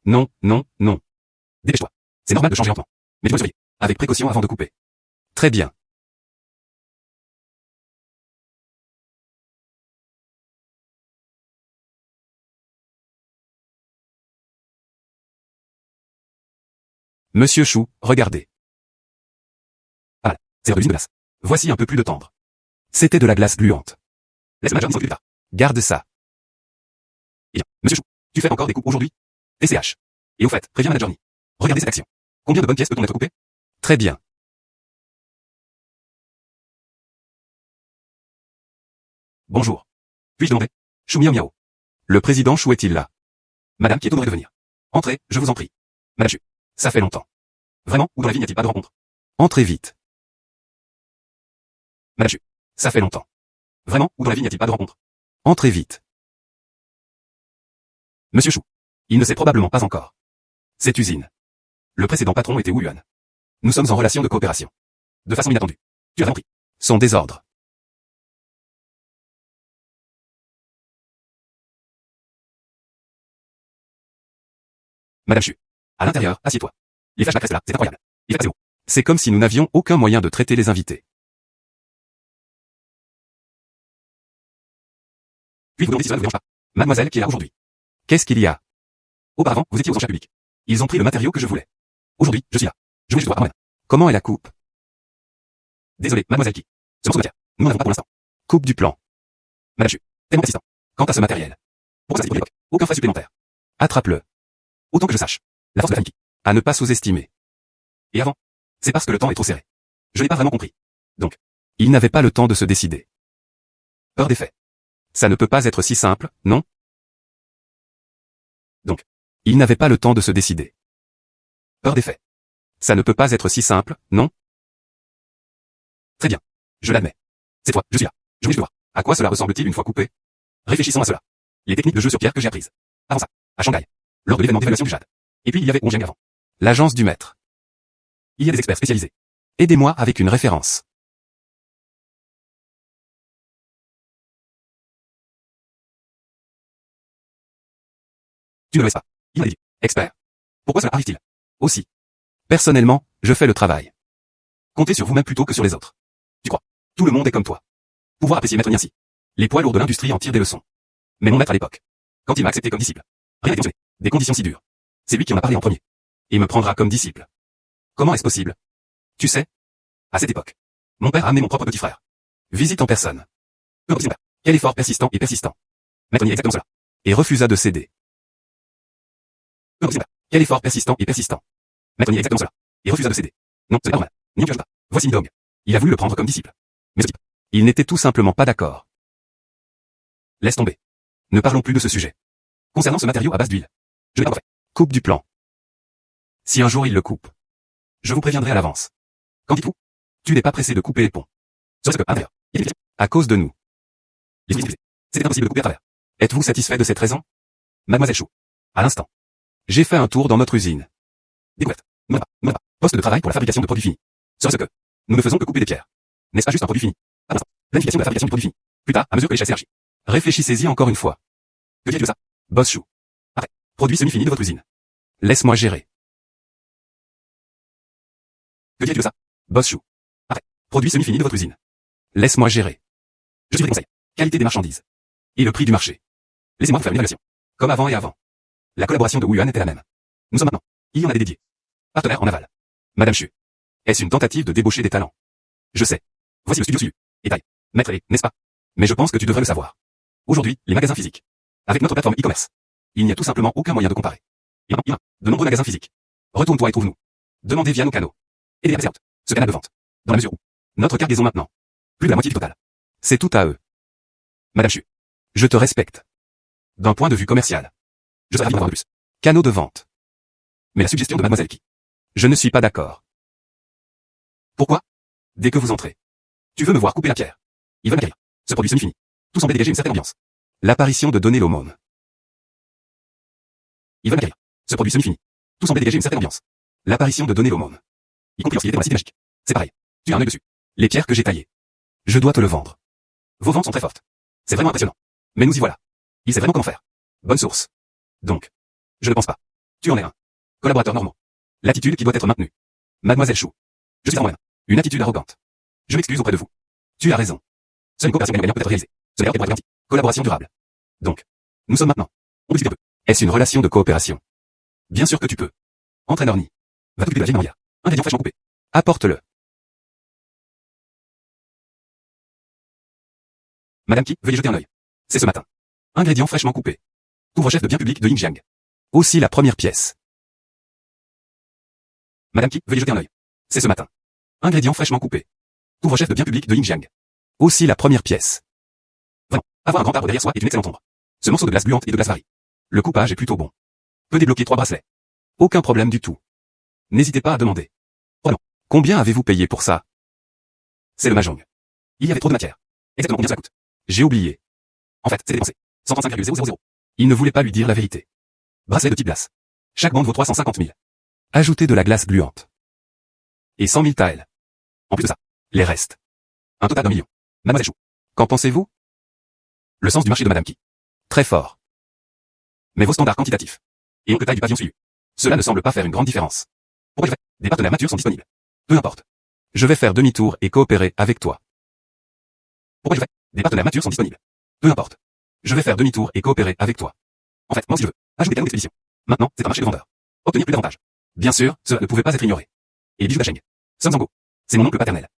Non, non, non. Dépêche-toi. C'est normal de changer lentement. Mais tu dois surveiller. Avec précaution avant de couper. Très bien. Monsieur Chou, regardez. C'est de l'usine de glace. Voici un peu plus de tendre. C'était de la glace gluante. Laisse le manager discuter plus tard. Garde ça. Eh bien, monsieur Chou, tu fais encore des coupes aujourd'hui? TCH. Et au fait, préviens manager Ni. Regardez cette action. Combien de bonnes pièces peut-on être coupées? Très bien. Bonjour. Puis-je demander? Chou miao miao. Le président Chou est-il là? Madame qui est honorée de venir. Entrez, je vous en prie. Madame Chu. Ça fait longtemps. Vraiment, ou dans la vie n'y a-t-il pas de rencontre? Entrez vite. Madame Chu. Ça fait longtemps. Vraiment, ou dans la vie n'y a-t-il pas de rencontre? Entrez vite. Monsieur Chou. Il ne sait probablement pas encore. Cette usine. Le précédent patron était Wu Yuan. Nous sommes en relation de coopération. De façon inattendue. Tu as compris. Son désordre. Madame Chu. À l'intérieur, assieds-toi. Les flashbacks restent là, c'est incroyable. Il fait pas zéro. C'est comme si nous n'avions aucun moyen de traiter les invités. Puis vous demandez si cela ne vous dérange pas. Mademoiselle qui est là aujourd'hui. Qu'est-ce qu'il y a? Auparavant, vous étiez aux enchères publiques. Ils ont pris le matériau que je voulais. Aujourd'hui, je suis là. Je voulais juste voir à moi-même. Comment est la coupe? Désolé, mademoiselle qui. Ce morceau de matière. Nous n'en avons pas pour l'instant. Coupe du plan. Madame Chu. Tellement assistant. Quant à ce matériel. Pourquoi ça dit pour l'époque? Aucun frais supplémentaire. Attrape-le. Autant que je sache. La force de la famille. À ne pas sous-estimer. Et avant? C'est parce que le temps est trop serré. Je n'ai pas vraiment compris. Donc. Il n'avait pas le temps de se décider. Peur des faits. Ça ne peut pas être si simple, non? Donc. Il n'avait pas le temps de se décider. Peur des faits. Ça ne peut pas être si simple, non? Très bien. Je l'admets. Cette fois, je suis là. Je voulais juste voir. À quoi cela ressemble-t-il une fois coupé? Réfléchissons à cela. Les techniques de jeu sur pierre que j'ai apprises. Avant ça. À Shanghai. Lors de l'événement d'évaluation du jade. Et puis il y avait Hong avant. L'agence du maître. Il y a des experts spécialisés. Aidez-moi avec une référence. Tu ne le laisses pas. Il m'a dit. Expert. Pourquoi cela arrive-t-il? Aussi. Personnellement, je fais le travail. Comptez sur vous-même plutôt que sur les autres. Tu crois. Tout le monde est comme toi. Pouvoir apprécier Maître Niancy. Les poids lourds de l'industrie en tirent des leçons. Mais mon maître à l'époque. Quand il m'a accepté comme disciple. Rien n'était mentionné. Des conditions si dures. C'est lui qui en a parlé en premier. Et me prendra comme disciple. Comment est-ce possible? Tu sais. À cette époque. Mon père a amené mon propre petit frère. Visite en personne. Quel effort persistant et persistant. Maître Niancy exactement cela. Et refusa de céder. Quel effort persistant et persistant. Maître Niancy exactement cela. Et refusa de céder. Non, ce n'est pas normal. N'y encourage pas. Voici Nidong. Il a voulu le prendre comme disciple. Mais ce type. Il n'était tout simplement pas d'accord. Laisse tomber. Ne parlons plus de ce sujet. Concernant ce matériau à base d'huile. Je l'ai pas fait. Coupe du plan. Si un jour il le coupe. Je vous préviendrai à l'avance. Qu'en dites-vous? Tu n'es pas pressé de couper les ponts. Serait-ce que, à l'intérieur, il y a des À cause de nous. C'était impossible de couper à travers. Êtes-vous satisfait de cette raison? Mademoiselle Chou. À l'instant. J'ai fait un tour dans notre usine. Découverte. Non pas. Poste de travail pour la fabrication de produits finis. Serait-ce que, nous ne faisons que couper des pierres. N'est-ce pas juste un produit fini? À l'instant. Planification de la fabrication du produit fini. Plus tard, à mesure que l'échelle s'élargit. Réfléchissez-y encore une fois. Que dites-vous de ça? Boss Chou. Après. Produit semi-fini de votre usine. Laisse-moi gérer. Que dites-vous de ça? Boss Chou. Après. Produit semi-fini de votre usine. Laisse-moi gérer. Je suis des conseils. Qualité des marchandises. Et le prix du marché. Laissez-moi vous faire une évaluation. Comme avant et avant. La collaboration de Wu Yuan était la même. Nous sommes maintenant. Il y en a des dédiés. Partenaires en aval. Madame Chu. Est-ce une tentative de débaucher des talents? Je sais. Voici le studio Sulu. Et taille. Maître et, n'est-ce pas? Mais je pense que tu devrais le savoir. Aujourd'hui, les magasins physiques. Avec notre plateforme e-commerce. Il n'y a tout simplement aucun moyen de comparer. Il y a de nombreux magasins physiques. Retourne-toi et trouve-nous. Demandez via nos canaux. Et les out. Ce canal de vente. Dans la mesure où. Notre cargaison maintenant. Plus de la moitié du total. C'est tout à eux. Madame Chu. Je te respecte. D'un point de vue commercial. Je serais ravi d'en avoir de plus. Canaux de vente. Mais la suggestion de mademoiselle qui. Je ne suis pas d'accord. Pourquoi? Dès que vous entrez. Tu veux me voir couper la pierre. Il va m'accueillir. Ce produit semi-fini. Tout semblait dégager une certaine ambiance. L'apparition de donner l'aumône. Il va m'accueillir. Ce produit semi-fini. Tout semblait dégager une certaine ambiance. L'apparition de données l'aumône. Y compris lorsqu'il était dans la cité magique. C'est pareil. Tu as un œil dessus. Les pierres que j'ai taillées. Je dois te le vendre. Vos ventes sont très fortes. C'est vraiment impressionnant. Mais nous y voilà. Il sait vraiment comment faire. Bonne source. Donc. Je ne pense pas. Tu en es un. Collaborateur normaux. L'attitude qui doit être maintenue. Mademoiselle Chou. Je suis moi-même. Une attitude arrogante. Je m'excuse auprès de vous. Tu as raison. Seule une coopération gagnant-gagnant peut être réalisée. Cela est garanti. Collaboration durable. Donc. Nous sommes maintenant. On discute un peu. Est-ce une relation de coopération? Bien sûr que tu peux. Entraîneur Ni. Va t'occuper de la vieille marinière. Ingrédient fraîchement coupé. Apporte-le. Madame Qui, veuillez jeter un œil. C'est ce matin. Ingrédient fraîchement coupé. Couvre-chef de bien public de Yingjiang. Aussi la première pièce. Madame Qui, veuillez jeter un œil. C'est ce matin. Ingrédient fraîchement coupé. Couvre-chef de bien public de Yingjiang. Aussi la première pièce. Vraiment, avoir un grand arbre derrière soi est une excellente ombre. Ce morceau de glace gluante et de glace varie. Le coupage est plutôt bon. Peut débloquer 3 bracelets. Aucun problème du tout. N'hésitez pas à demander. Oh non. Combien avez-vous payé pour ça? C'est le mahjong. Il y avait trop de matière. Exactement combien ça coûte? J'ai oublié. En fait, c'est dépensé. 135,000. Il ne voulait pas lui dire la vérité. Bracelet de type glace. Chaque bande vaut 350 000. Ajoutez de la glace gluante. Et 100 000 taels. En plus de ça, les restes. Un total d'1 million. Mademoiselle Chou. Qu'en pensez-vous? Le sens du marché de Madame Qui. Très fort. Mais vos standards quantitatifs. Et oncle taille du pavillon suivi. Cela ne semble pas faire une grande différence. Pourquoi je fais? Des partenaires matures sont disponibles. Peu importe. Je vais faire demi-tour et coopérer avec toi. Pourquoi je fais? Des partenaires matures sont disponibles. Peu importe. Je vais faire demi-tour et coopérer avec toi. En fait, moi si je veux, ajouter canaux d'expédition. Maintenant, c'est un marché de vendeurs. Obtenir plus d'avantages. Bien sûr, cela ne pouvait pas être ignoré. Et les bijoux d'Acheng. Sommes en go. C'est mon oncle paternel.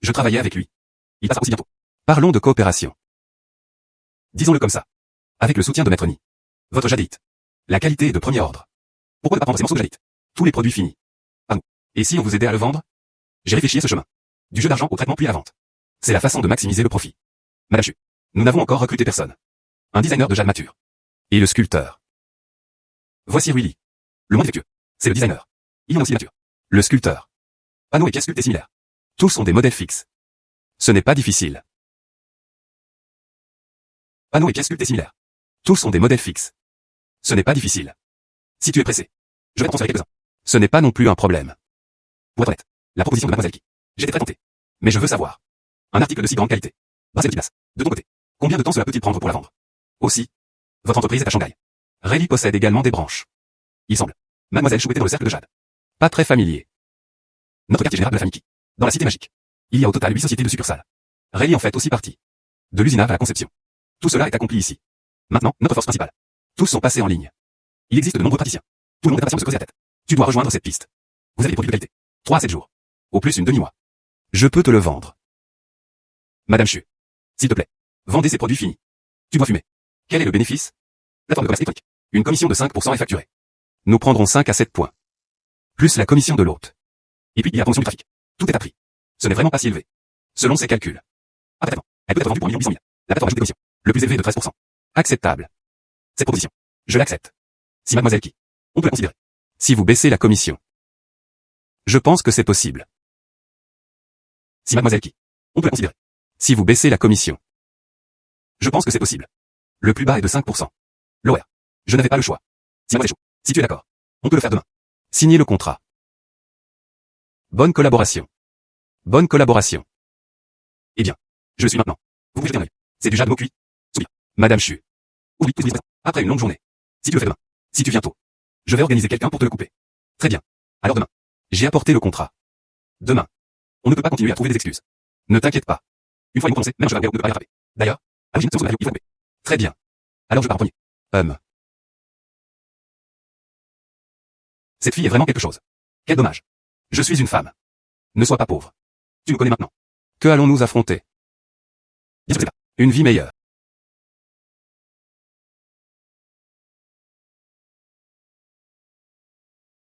Je travaillais avec lui. Il passera aussi bientôt. Parlons de coopération. Disons-le comme ça. Avec le soutien de Maître Ni. Votre jadite. La qualité est de premier ordre. Pourquoi ne pas prendre ces morceaux de jadite? Tous les produits finis. À nous. Et si on vous aidait à le vendre? J'ai réfléchi à ce chemin. Du jeu d'argent au traitement puis à la vente. C'est la façon de maximiser le profit. Madame Chu. Nous n'avons encore recruté personne. Un designer de jade mature. Et le sculpteur. Voici Willy. Le moins défectueux. C'est le designer. Il y en a aussi mature. Le sculpteur. Panneaux et pièces sculptées similaires. Tous sont des modèles fixes. Ce n'est pas difficile. Panneaux et pièces sculptées similaires. Tous sont des modèles fixes. Ce n'est pas difficile. Si tu es pressé, je vais t'en transférer quelques-uns. Ce n'est pas non plus un problème. Pour être honnête, la proposition de Mademoiselle Qui. J'étais très tenté. Mais je veux savoir. Un article de si grande qualité. Bracelet de place. De ton côté. Combien de temps cela peut-il prendre pour la vendre? Aussi. Votre entreprise est à Shanghai. Rayleigh possède également des branches. Il semble. Mademoiselle Chou était dans le cercle de Jade. Pas très familier. Notre quartier général de la famille Qui. Dans la cité magique. Il y a au total 8 sociétés de succursales. Rayleigh en fait aussi partie. De l'usinage à la conception. Tout cela est accompli ici. Maintenant, notre force principale. Tous sont passés en ligne. Il existe de nombreux praticiens. Tout le monde est impatient de se creuser la tête. Tu dois rejoindre cette piste. Vous avez des produits de qualité. 3 à 7 jours. Au plus une demi-mois. Je peux te le vendre. Madame Chu. S'il te plaît. Vendez ces produits finis. Tu dois fumer. Quel est le bénéfice? Plateforme de commerce électronique. Une commission de 5% est facturée. Nous prendrons 5 à 7 points. Plus la commission de l'hôte. Et puis il y a la promotion du trafic. Tout est à prix. Ce n'est vraiment pas si élevé. Selon ses calculs. Après traitement, elle peut être vendue pour 1 800 000. La plateforme ajoute des commissions. Le plus élevé est de 13%. Acceptable. Cette proposition. Je l'accepte. Si Mademoiselle Qui. On peut la considérer. Si vous baissez la commission. Je pense que c'est possible. Si Mademoiselle Qui. On peut la considérer. Si vous baissez la commission. Je pense que c'est possible. Le plus bas est de 5%. Lower. Je n'avais pas le choix. Si Mademoiselle Chou. Si tu es d'accord. On peut le faire demain. Signez le contrat. Bonne collaboration. Bonne collaboration. Eh bien. Je le suis maintenant. Vous pouvez jeter un œil. C'est du jade mot cuit. Souviens. Madame Chu. Oublie tous les présents. Après une longue journée. Si tu le fais demain. Si tu viens tôt. Je vais organiser quelqu'un pour te le couper. Très bien. Alors demain. J'ai apporté le contrat. Demain. On ne peut pas continuer à trouver des excuses. Ne t'inquiète pas. Une fois les mots prononcés, même un cheval ne peut pas y rattraper. D'ailleurs, à l'origine, ce morceau de il faut couper. Très bien. Alors je pars en premier. Cette fille est vraiment quelque chose. Quel dommage. Je suis une femme. Ne sois pas pauvre. Tu me connais maintenant. Que allons-nous affronter? Bien sûr, c'est pas. Une vie meilleure.